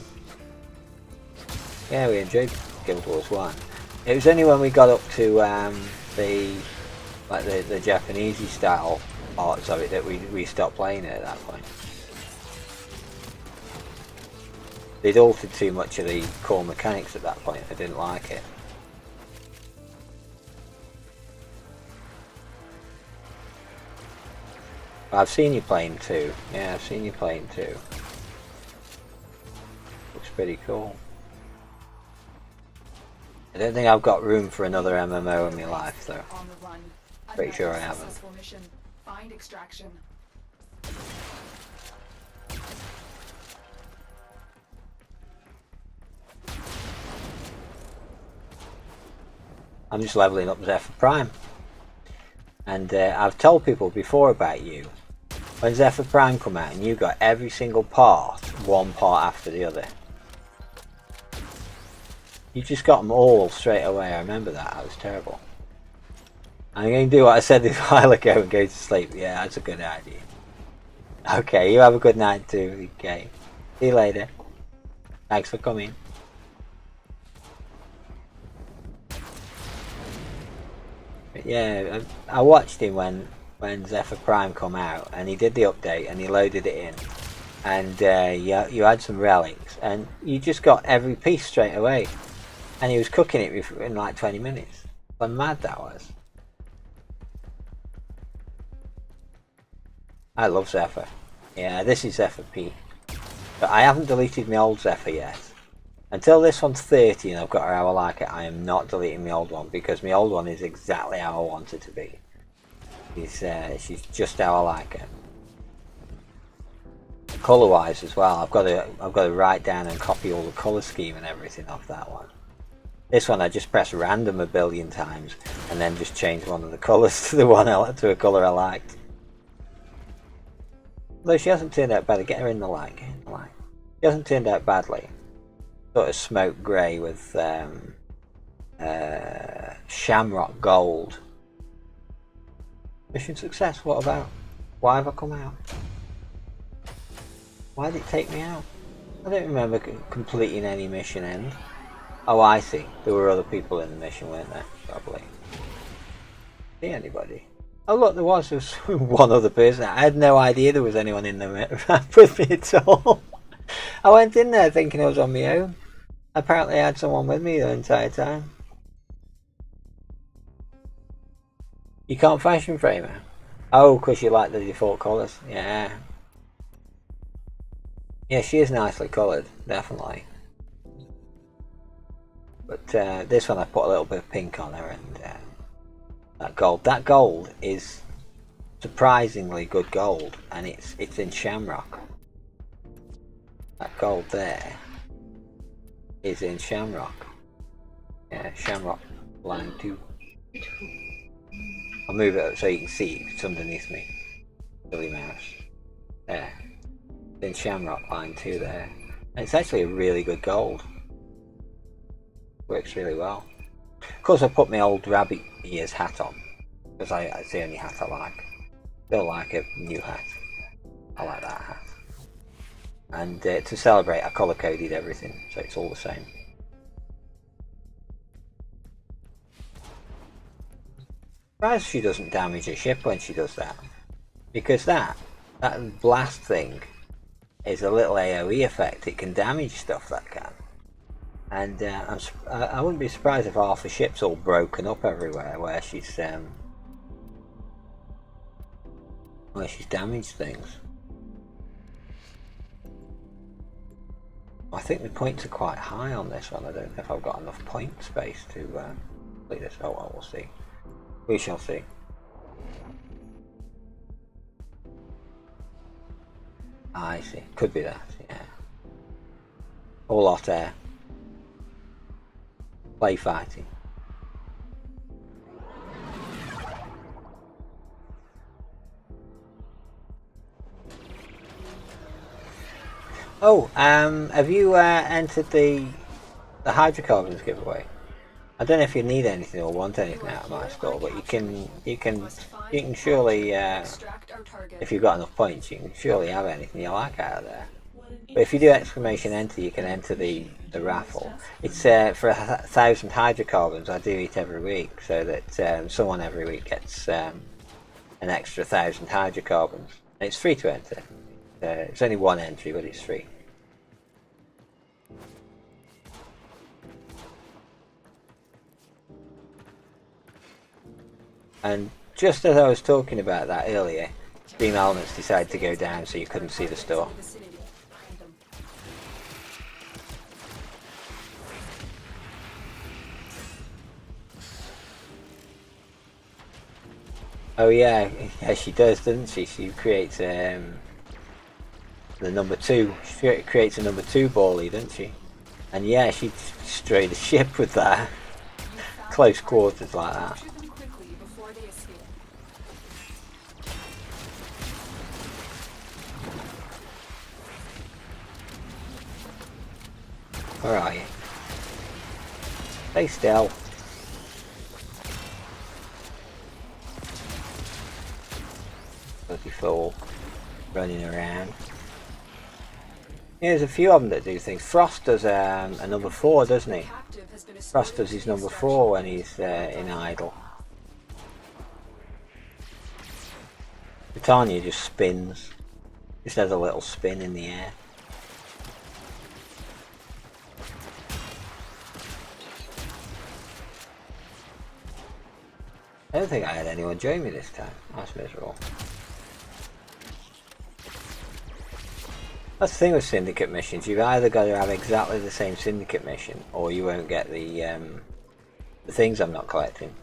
Yeah, we enjoyed Guild Wars 1. It was only when we got up to the Japanesey style parts of it that we stopped playing it at that point. They'd altered too much of the core mechanics at that point. I didn't like it. I've seen you playing 2. Yeah, I've seen you playing 2. Looks pretty cool. I don't think I've got room for another MMO in my life though. On the run. Pretty sure I Another haven't. successful mission. Find extraction. I'm just leveling up Zephyr Prime. And I've told people before about you. When Zephyr Prime come out and you got every single part, one part after the other. You just got them all straight away. I remember that. I was terrible. I'm going to do what I said a while ago and go to sleep. Yeah, that's a good idea. Okay, you have a good night too. Okay. See you later. Thanks for coming. But yeah, I watched him when Zephyr Prime come out, and he did the update and he loaded it in. And you had some relics and you just got every piece straight away. And he was cooking it in like 20 minutes. How mad that was. I love Zephyr. Yeah, this is Zephyr P. But I haven't deleted my old Zephyr yet. Until this one's 30 and I've got her how I like it, I am not deleting my old one, because my old one is exactly how I want it to be. She's just how I like it. Colour wise as well, I've got to write down and copy all the colour scheme and everything off that one. This one I just press random a billion times and then just change one of the colours to to a colour I liked. Though she hasn't turned out bad. Get her in the light. Get her in the light. She hasn't turned out badly. Sort of smoke grey with shamrock gold. Mission success. What about? Why have I come out? Why did it take me out? I don't remember completing any mission end. Oh, I see. There were other people in the mission, weren't there? Probably. See anybody? Oh look, there was one other person. I had no idea there was anyone in there with me at all. I went in there thinking I was on my own. Apparently I had someone with me the entire time. You can't fashion frame her? Oh, because you like the default colours. Yeah. Yeah, she is nicely coloured, definitely. But this one I put a little bit of pink on her, and that gold. That gold is surprisingly good gold, and it's in shamrock. That gold there is in shamrock. Yeah, shamrock line 2. I'll move it up so you can see it's underneath me. Silly mouse. There. It's in shamrock line 2 there. And it's actually a really good gold. Works really well. Of course I put my old rabbit ears hat on, because it's the only hat I like. Don't like a new hat. I like that hat. And to celebrate I colour coded everything, so it's all the same. Surprised she doesn't damage a ship when she does that. Because that blast thing is a little AoE effect. It can damage stuff, that can. And I wouldn't be surprised if half the ship's all broken up everywhere where she's damaged things. I think the points are quite high on this one. I don't know if I've got enough point space to complete this. Oh well, we'll see. We shall see. I see. Could be that, yeah. All hot air. Play fighting. Oh, have you entered the hydrocarbons giveaway? I don't know if you need anything or want anything out of my store, but you can surely, if you've got enough points, you can surely have anything you like out of there. But if you do exclamation enter, you can enter the raffle. It's for 1,000 hydrocarbons. I do it every week, so that someone every week gets an extra 1,000 hydrocarbons. And it's free to enter. It's only one entry, but it's free. And just as I was talking about that earlier, Steam Elements decided to go down so you couldn't see the store. Oh yeah, she does, doesn't she? She creates the number 2. She creates a number 2 Bally, doesn't she? And yeah, she destroyed the ship with that. Close quarters like that. Where are you? Stay still. Bloody fool. Running around. Yeah, there's a few of them that do things. Frost does a number 4, doesn't he? Frost does his number 4 when he's in idle. Britannia just spins. Just has a little spin in the air. I don't think I had anyone join me this time. That's miserable. That's the thing with syndicate missions. You've either got to have exactly the same syndicate mission, or you won't get the things I'm not collecting.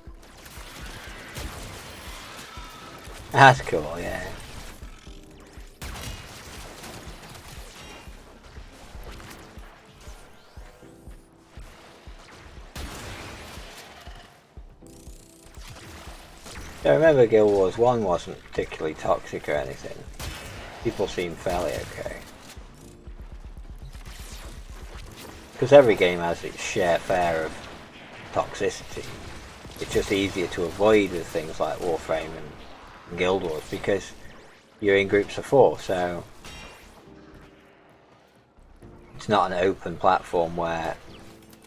That's cool, yeah. I remember Guild Wars 1 wasn't particularly toxic or anything. People seemed fairly okay. Because every game has its share of toxicity. It's just easier to avoid with things like Warframe and Guild Wars because you're in groups of 4, so it's not an open platform where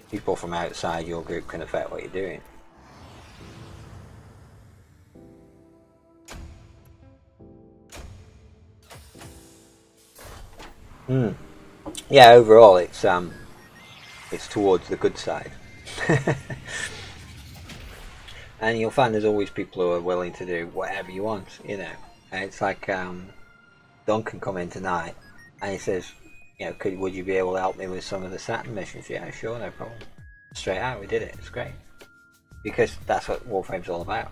people from outside your group can affect what you're doing. Yeah, overall it's towards the good side. And you'll find there's always people who are willing to do whatever you want, you know. And it's like Duncan come in tonight and he says, you know, would you be able to help me with some of the Saturn missions? Yeah, sure, no problem. Straight out, we did it. It's great. Because that's what Warframe's all about.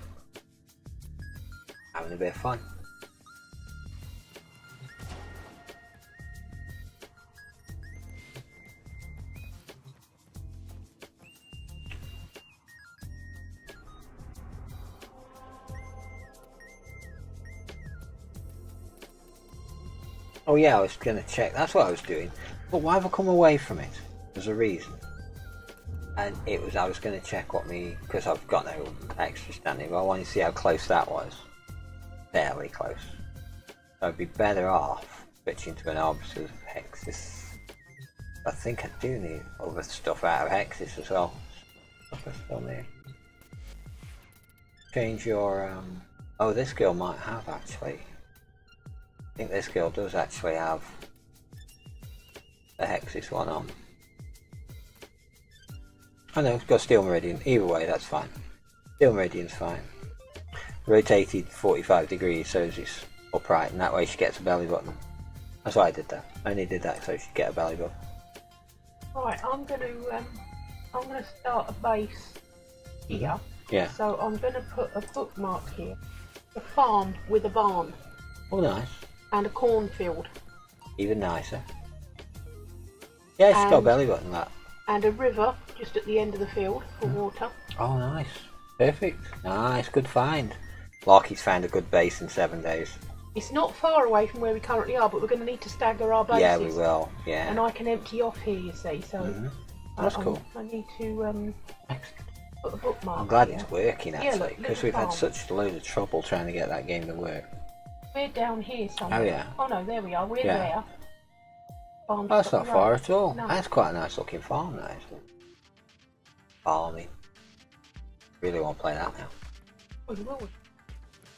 Having a bit of fun. Oh yeah, I was going to check. That's what I was doing. But why have I come away from it? There's a reason. And it was, I was going to check what me, because I've got no extra standing, but I wanted to see how close that was. Fairly close. So I'd be better off switching to an Arbiter of Hexis. I think I do need other stuff out of Hexis as well. Stuff I still need. Change your, oh, this girl might have actually. I think this girl does actually have the Hexis one on. I know, it's got Steel Meridian. Either way, that's fine. Steel Meridian's fine. Rotated 45 degrees so it's upright, and that way she gets a belly button. That's why I did that. I only did that so she'd get a belly button. Right, I'm gonna start a base here. Yeah. So I'm gonna put a bookmark here. A farm with a barn. Oh, nice. And a cornfield. Even nicer. Yeah, she's got a And- belly button, that. And a river just at the end of the field for water. Oh, nice. Perfect. Nice, good find. Larky's found a good base in 7 days. It's not far away from where we currently are, but we're going to need to stagger our bases. Yeah, we will. Yeah. And I can empty off here, you see, so That's cool. I need to Excellent. put a bookmark. I'm glad here. it's working, Yeah, actually, look, because little we've had farm. such a load of trouble trying to get that game to work. We're down here somewhere. Oh, yeah. Oh no, there we are. We're Yeah. there. Farm's Oh, that's got not the far road. at all. No. That's quite a nice looking farm, that isn't it? Farming. Really want to play that now. Oh, you will.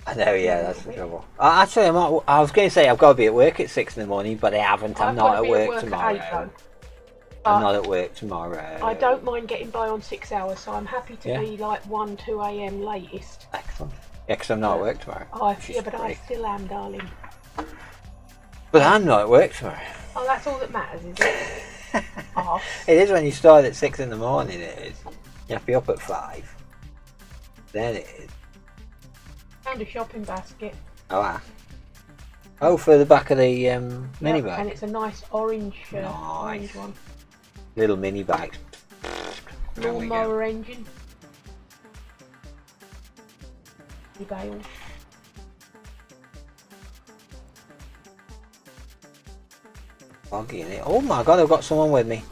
I know, yeah, that's the trouble. Actually, I was going to say I've got to be at work at 6 in the morning, but I haven't. I'm I've not got to at be work at tomorrow. 8, though. I'm not at work tomorrow. I don't mind getting by on 6 hours, so I'm happy to Yeah. be like 1, 2 a.m. latest. Excellent. Yeah, because I'm not at work tomorrow. which is Yeah, but I great. still am, darling. But I'm not at work tomorrow. Oh, that's all that matters, is it? Oh, It is when you start at 6 in the morning, it is. You have to be up at 5. Then it is. found a shopping basket. Oh, for the back of the mini Yep, bag. and it's a nice orange, Nice. orange one. Little mini bags. There we go. Lawnmower engine. Bale. Foggy in it. Oh my god, I've got someone with me.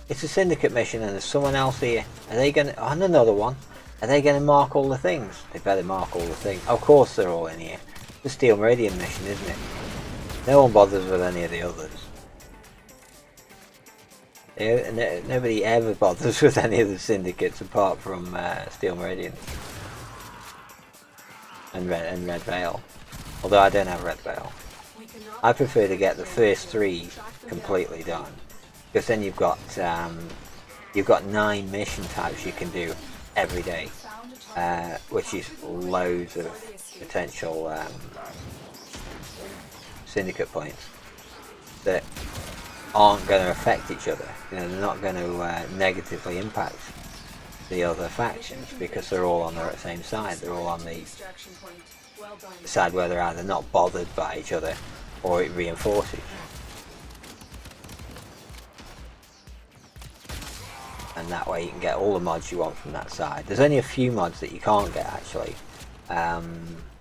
It's a syndicate mission and there's someone else here. Are they gonna... and another one. Are they gonna mark all the things? They better mark all the things. Of course they're all in here. The Steel Meridian mission, isn't it? No one bothers with any of the others. Nobody ever bothers with any of the syndicates apart from Steel Meridian. And Red Veil. Although I don't have Red Veil. I prefer to get the first 3 completely done, because then you've got 9 mission types you can do every day, which is loads of potential syndicate points that aren't going to affect each other. You know, they're not going to negatively impact the other factions because they're all on the same side. They're all on the side where they're either not bothered by each other or it reinforces. And that way you can get all the mods you want from that side. There's only a few mods that you can't get actually. I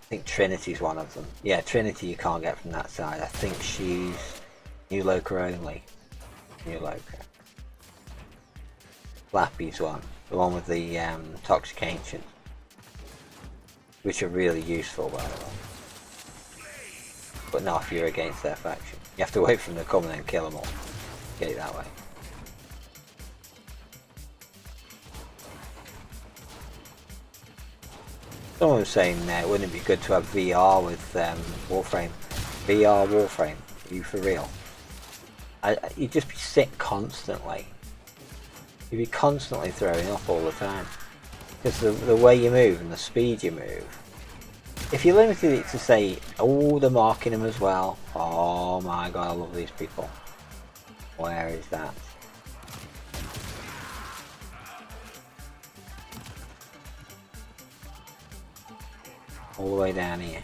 think Trinity's one of them. Yeah, Trinity you can't get from that side. I think she's New Loca only. New Loca. Flappy's one. The one with the Toxic Ancient. Which are really useful by the way. But not if you're against their faction. You have to wait for them to come and then kill them all. Get it that way. Someone was saying wouldn't it be good to have VR with Warframe? VR Warframe? Are you for real? You'd just be sick constantly. You'd be constantly throwing up all the time. Because the way you move and the speed you move. If you limited it to say, oh, they're marking them as well. Oh my god, I love these people. Where is that? All the way down here.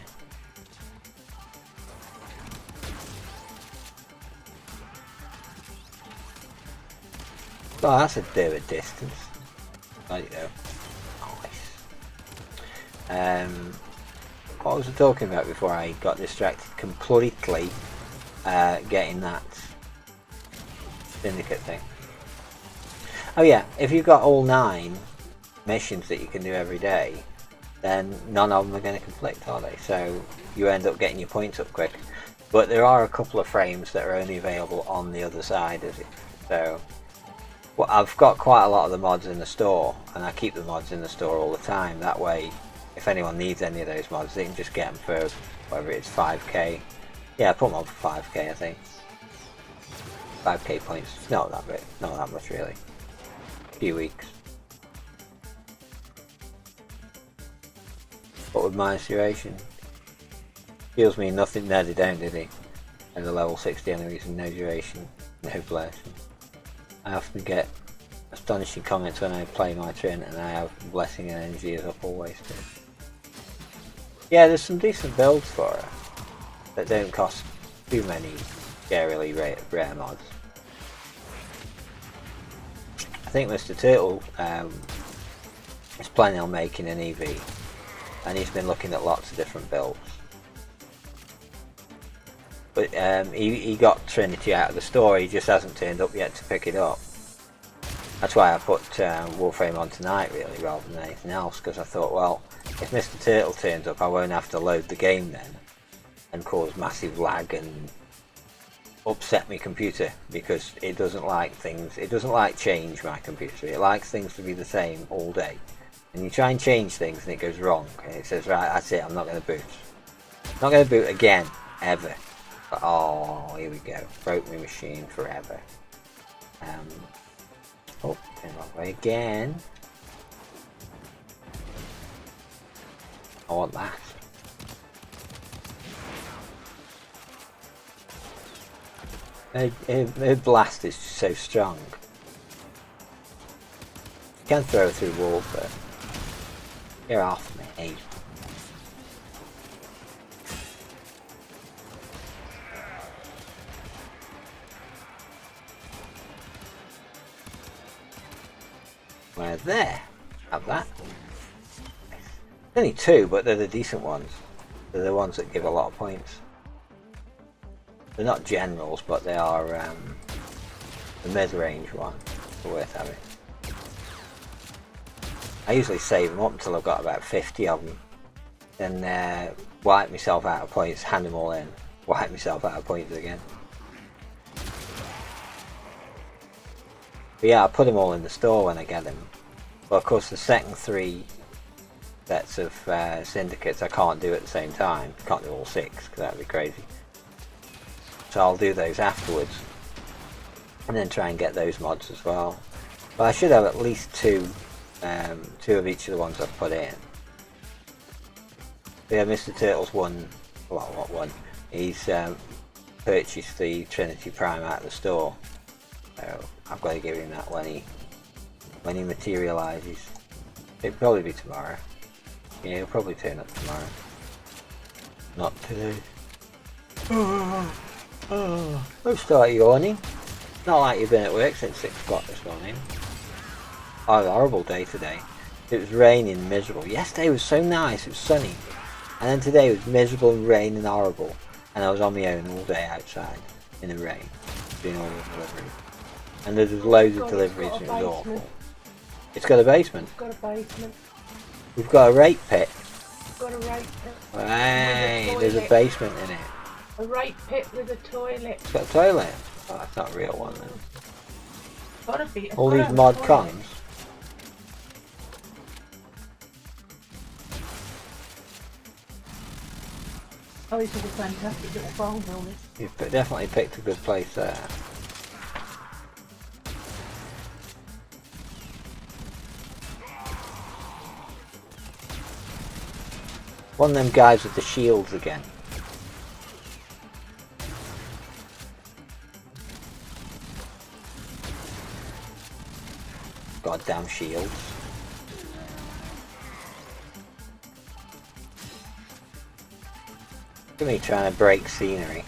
Oh, that's a bit of a distance. There you go. Nice. What was I talking about before I got distracted completely? Getting that syndicate thing. Oh yeah, if you've got all 9 missions that you can do every day, then none of them are going to conflict, are they? So you end up getting your points up quick. But there are a couple of frames that are only available on the other side of it. So well, I've got quite a lot of the mods in the store, and I keep the mods in the store all the time. That way, if anyone needs any of those mods, they can just get them for whatever it's 5k. Yeah, I put them on for 5k, I think. 5k points. It's not that bit, not that much really. A few weeks. But with minus duration, heals me nothing. No, they don't, did he? And the level 60 enemies and no duration, no blessing. I often get astonishing comments when I play my Trin, and I have blessing and energy is up always too. Yeah, there's some decent builds for her that don't cost too many scarily rare mods. I think Mr. Turtle is planning on making an EV, and he's been looking at lots of different builds. But he got Trinity out of the store, he just hasn't turned up yet to pick it up. That's why I put Warframe on tonight really, rather than anything else, because I thought, well, if Mr. Turtle turns up I won't have to load the game then and cause massive lag and upset my computer, because it doesn't like things, it doesn't like change, my computer. It likes things to be the same all day. And you try and change things and it goes wrong, and it says, right, that's it, I'm not going to boot. Not going to boot again, ever. But, oh, here we go. Broke my machine forever. Oh, turn wrong way again. I want that. Her blast is so strong. You can throw it through walls, but you're off me. Where there? Have that. Only two, but they're the decent ones. They're the ones that give a lot of points. They're not generals, but they are the mid-range one. They're worth having. I usually save them up until I've got about 50 of them. Then wipe myself out of points, hand them all in, wipe myself out of points again. But yeah, I put them all in the store when I get them. But of course the second 3 sets of syndicates I can't do at the same time. Can't do all 6 because that would be crazy. So I'll do those afterwards. And then try and get those mods as well. But I should have at least 2 of each of the ones I've put in. But yeah, Mr. Turtle's won, well, what one? He's purchased the Trinity Prime out of the store. So I've got to give him that when he materialises. It'll probably be tomorrow. Yeah, he'll probably turn up tomorrow. Not today. Don't start yawning. Not like you've been at work since 6 o'clock this morning. I had a horrible day today. It was raining, miserable. Yesterday was so nice, it was sunny. And then today it was miserable and rain and horrible. And I was on my own all day outside in the rain, doing all the deliveries. And there was loads of deliveries and it was awful. It's got a basement. It's got a basement. We've got a rape pit. It's got a rape pit. Hey, there's a basement in it. A rape pit with a toilet. It's got a toilet. Oh, that's not a real one then. Gotta be. All these mod cons. Oh, this is a fantastic little farm building. You've definitely picked a good place there. One of them guys with the shields again. Goddamn shields. Look at me trying to break scenery.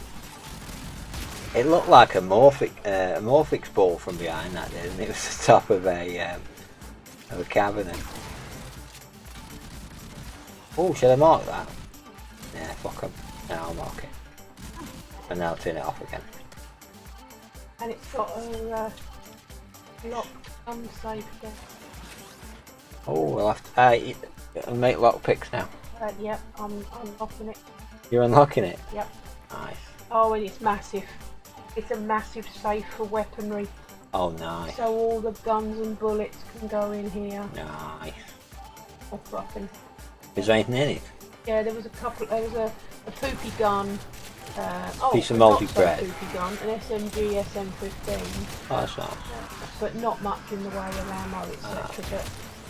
It looked like a Morphix ball from behind that, didn't it? It was the top of a cabinet. Oh, should I mark that? Yeah, fuck them. No, I'll mark it. And now I'll turn it off again. And it's got a locked unsafe there. Oh, we'll have to I'll make lockpicks now. Yep, I'm unlocking it. You're unlocking it? Yep. Nice. Oh, and it's massive. It's a massive safe for weaponry. Oh, nice. So all the guns and bullets can go in here. Nice. Or fucking. Is there anything in it? Yeah, there was a couple. There was a poopy gun. Piece of a not multi-thread. so poopy gun, an SMG SM15. Oh, that's nice. But not much in the way of ammo, etc.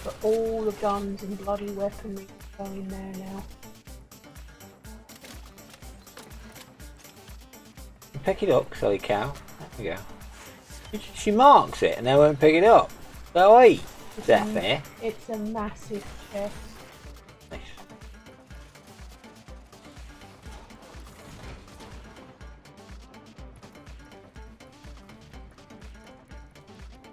But all the guns and bloody weaponry go in there now. Pick it up, silly cow. There we go. She marks it and then won't pick it up. So wait, is that fair? It's a massive chest. Nice.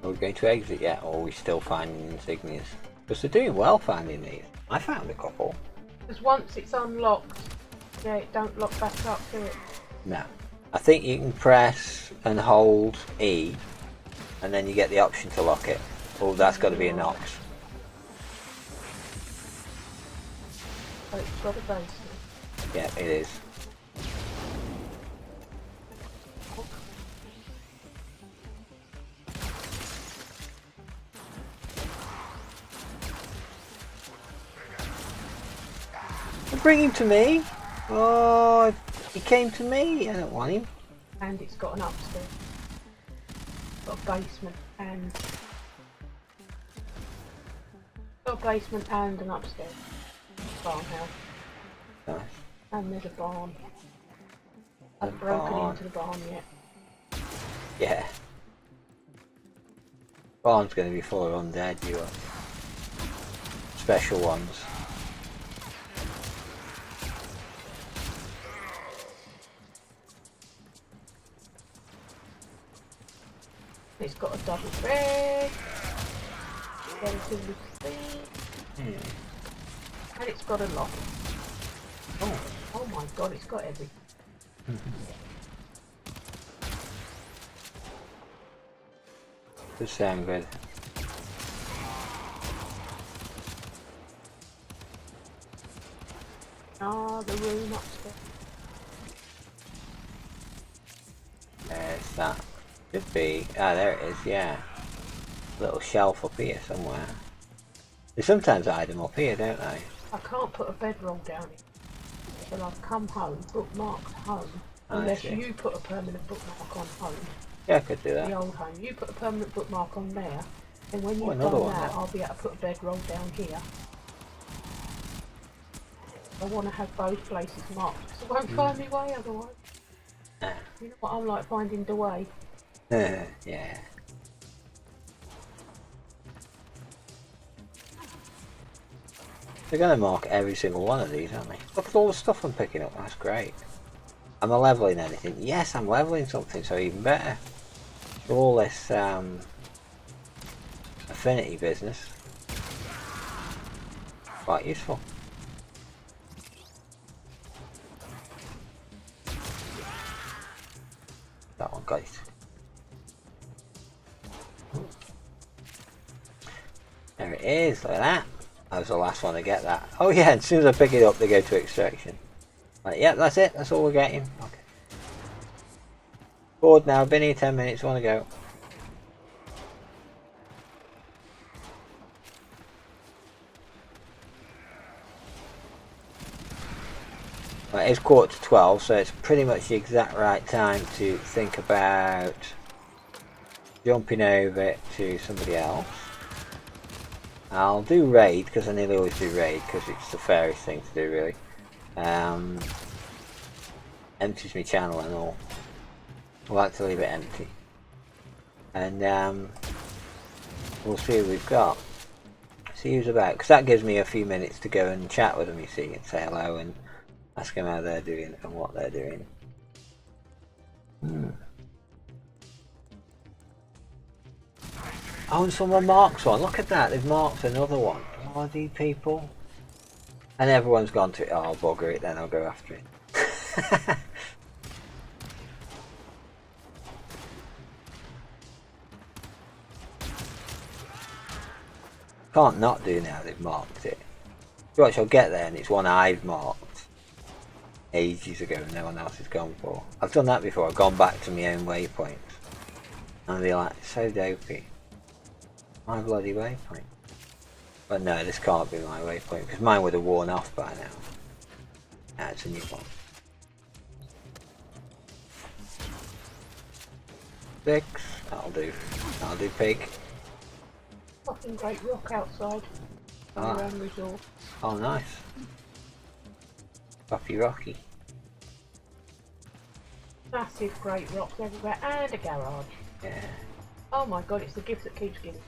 Are we going to exit yet, or are we still finding insignias? Because they're doing well finding these. I found a couple. Because once it's unlocked, yeah, it don't lock back up, do it? No. I think you can press and hold E, and then you get the option to lock it. Oh, that's got to be a Nox. Oh, it's got a basement. Yeah, it is. Bring him to me. Oh, he came to me. I don't want him. And it's got an upstairs. Got a basement and... Got a basement and an upstairs. Farmhouse. Nice. And there's a barn. A I've broken barn. into the barn yet. Yeah. Barn's going to be full of undead, you are. Special ones. It's got a double bed. Relatively clean. And it's got a lock. Oh my god, it's got everything. Does sound good. Ah, the room upstairs. There's that. Should be. Ah, there it is, yeah. Little shelf up here somewhere. They sometimes hide them up here, don't they? I can't put a bedroll down it. But I've come home, bookmarked home. Unless see. you put a permanent bookmark on home. Yeah, I could do The that. old home. You put a permanent bookmark on there. And when you've another done one that, there. I'll be able to put a bedroll down here. I want to have both places marked because I won't find my way otherwise. Ah. You know what I'm like finding the way. Yeah. They're going to mark every single one of these, aren't they? Look at all the stuff I'm picking up. That's great. Am I leveling anything? Yes, I'm leveling something, so even better. So all this affinity business. Quite useful. That one, guys. There it is, look at that. I was the last one to get that. Oh yeah, as soon as I pick it up they go to extraction. Right, yeah, that's it, that's all we're getting. Okay. Bored now, been here 10 minutes, wanna go. Right, it's 11:45, so it's pretty much the exact right time to think about jumping over to somebody else. I'll do raid because I nearly always do raid because it's the fairest thing to do, really. Empties my channel and all. I like to leave it empty, and we'll see who we've got. See who's about, because that gives me a few minutes to go and chat with them, you see, and say hello and ask them how they're doing and what they're doing. Oh, and someone marks one. Look at that. They've marked another one. Bloody people. And everyone's gone to it. Oh, I'll bugger it then. I'll go after it. Can't not do now they've marked it. Watch, I'll get there and it's one I've marked ages ago and no one else has gone for. I've done that before. I've gone back to my own waypoints. And I'll be like, so dopey. My bloody waypoint. But no, this can't be my waypoint because mine would have worn off by now. That's a new one. 6. That'll do. That'll do, pig. Fucking great rock outside. Ah. Around resort. Oh, nice. Rocky Rocky. Massive great rocks everywhere and a garage. Yeah. Oh my god, it's the gift that keeps giving.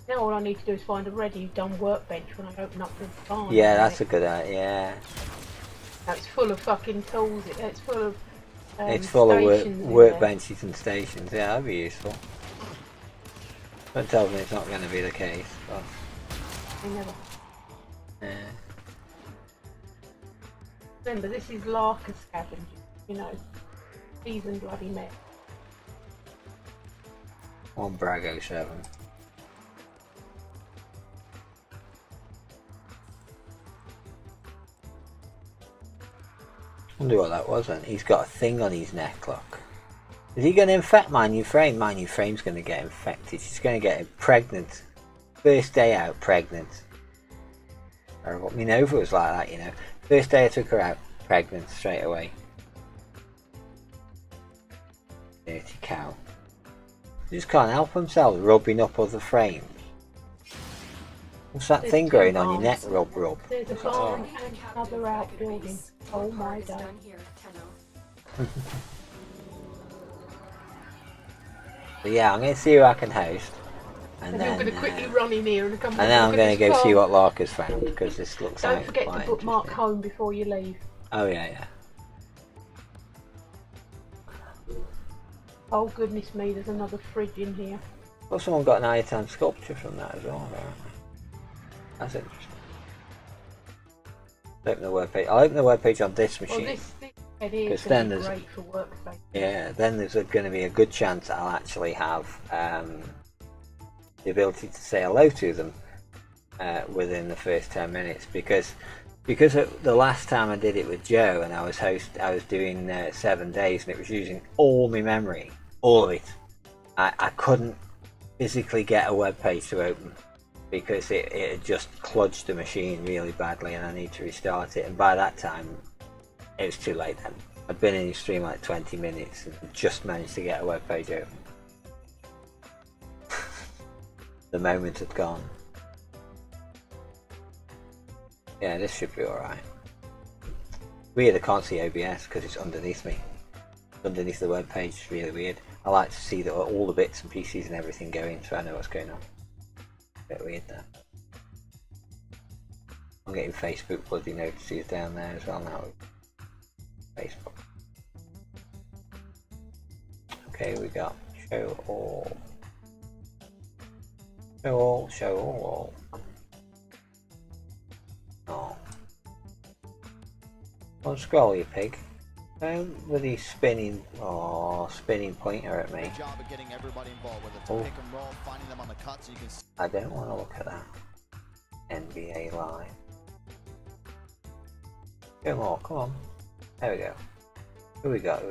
Now all I need to do is find a ready done workbench when I open up the barn. Yeah, that's a good idea. Yeah. Now it's full of fucking tools. It's full of It's full of stations in workbenches and stations. Yeah, that'd be useful. That tells me it's not going to be the case. But there. Never. yeah. Remember, this is Larker scavenging. You know, even bloody met. One Brago 7. Wonder what that was then. He's got a thing on his neck, look. Is he going to infect my new frame? My new frame's going to get infected. She's going to get pregnant. First day out, pregnant. Or what me Nova was like that, you know. First day I took her out, pregnant straight away. Dirty cow. He just can't help himself rubbing up other frames. What's that thing growing on your neck? Rub. There's a barn and another outbuilding. Oh my god. Done here, Tenno. But yeah, I'm going to see who I can host. And And then I'm going to quickly run in here and come back. and then I'm going to go see farm. what Larker's found, because this looks Don't like forget to quite bookmark interesting. home before you leave. Oh yeah. Oh goodness me, there's another fridge in here. Well, someone got an Iatan sculpture from that as well, apparently. That's interesting. Open the webpage. I'll open the webpage on this Well, machine. this bed here is 'Cause going then to be there's- great for workspace. Yeah, then there's going to be a good chance I'll actually have the ability to say hello to them within the first 10 minutes, because the last time I did it with Joe and I was doing 7 days and it was using all my memory, all of it. I couldn't physically get a web page to open because it had just kludged the machine really badly and I need to restart it, and by that time it was too late then. I'd been in the stream like 20 minutes and just managed to get a web page open. The moment had gone. Yeah, this should be alright. Weird, I can't see OBS because it's underneath me. Underneath the web page, it's really weird. I like to see that all the bits and pieces and everything going, so I know what's going on. Bit weird there. I'm getting Facebook bloody notices down there as well now. Facebook. Okay, we got show all. Show all. Oh. Don't scroll, you pig. Don't with his spinning pointer at me. Great job of getting everybody involved, whether it's Oh. a pick and roll, finding them on the cut so you can I don't want to look at that. NBA Live. Go more, come on. There we go. Who we got?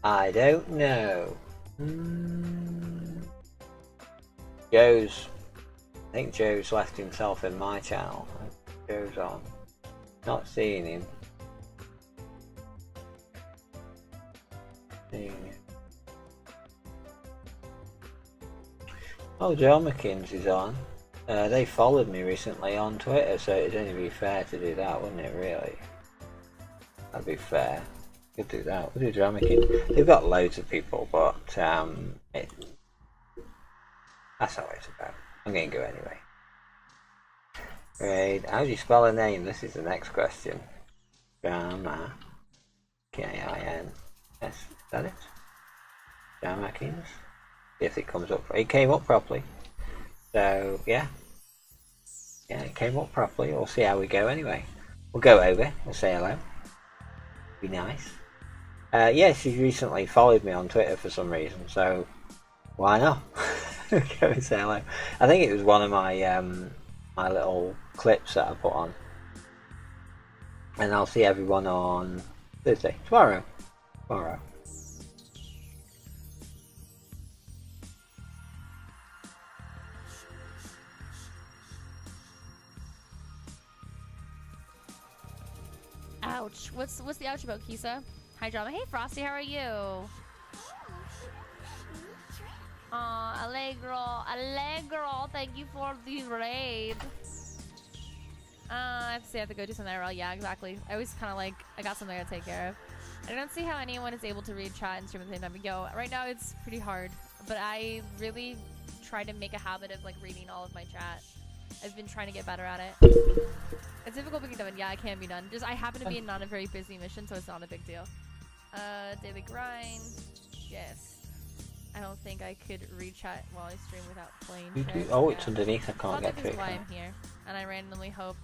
I don't know. I think Joe's left himself in my channel. Joe's on. Not seeing him. Oh, Joe McKinn's is on. They followed me recently on Twitter, so it'd only be fair to do that, wouldn't it, really? That'd be fair. Could do that. We'll do Dramakin. They've got loads of people, but that's not what it's about. I'm going to go anyway. Right, how do you spell a name? This is the next question. Drama. K-I-N-S. Is that it? Dramakins? See if it comes up. It came up properly. So, yeah. Yeah, it came up properly. We'll see how we go anyway. We'll go over. We'll say hello. Be nice. Yeah, she recently followed me on Twitter for some reason, so why not? Go and say hello. I think it was one of my my little clips that I put on. And I'll see everyone on Thursday. Tomorrow. Ouch. What's the ouch about, Kisa? Hi, Drama. Hey, Frosty, how are you? Aw, Allegro, thank you for the raid. I have to say I have to go do something IRL. Yeah, exactly. I always kind of like, I got something to take care of. I don't see how anyone is able to read chat and stream at the same time. Yo, right now it's pretty hard, but I really try to make a habit of like reading all of my chat. I've been trying to get better at it. It's difficult being done. Yeah, it can be done. Just I happen to be in not a very busy mission, so it's not a big deal. Daily grind. Yes. I don't think I could rechat while I stream without playing. Oh, it's underneath. I can't Logic get to is it. why I'm here, and I randomly hope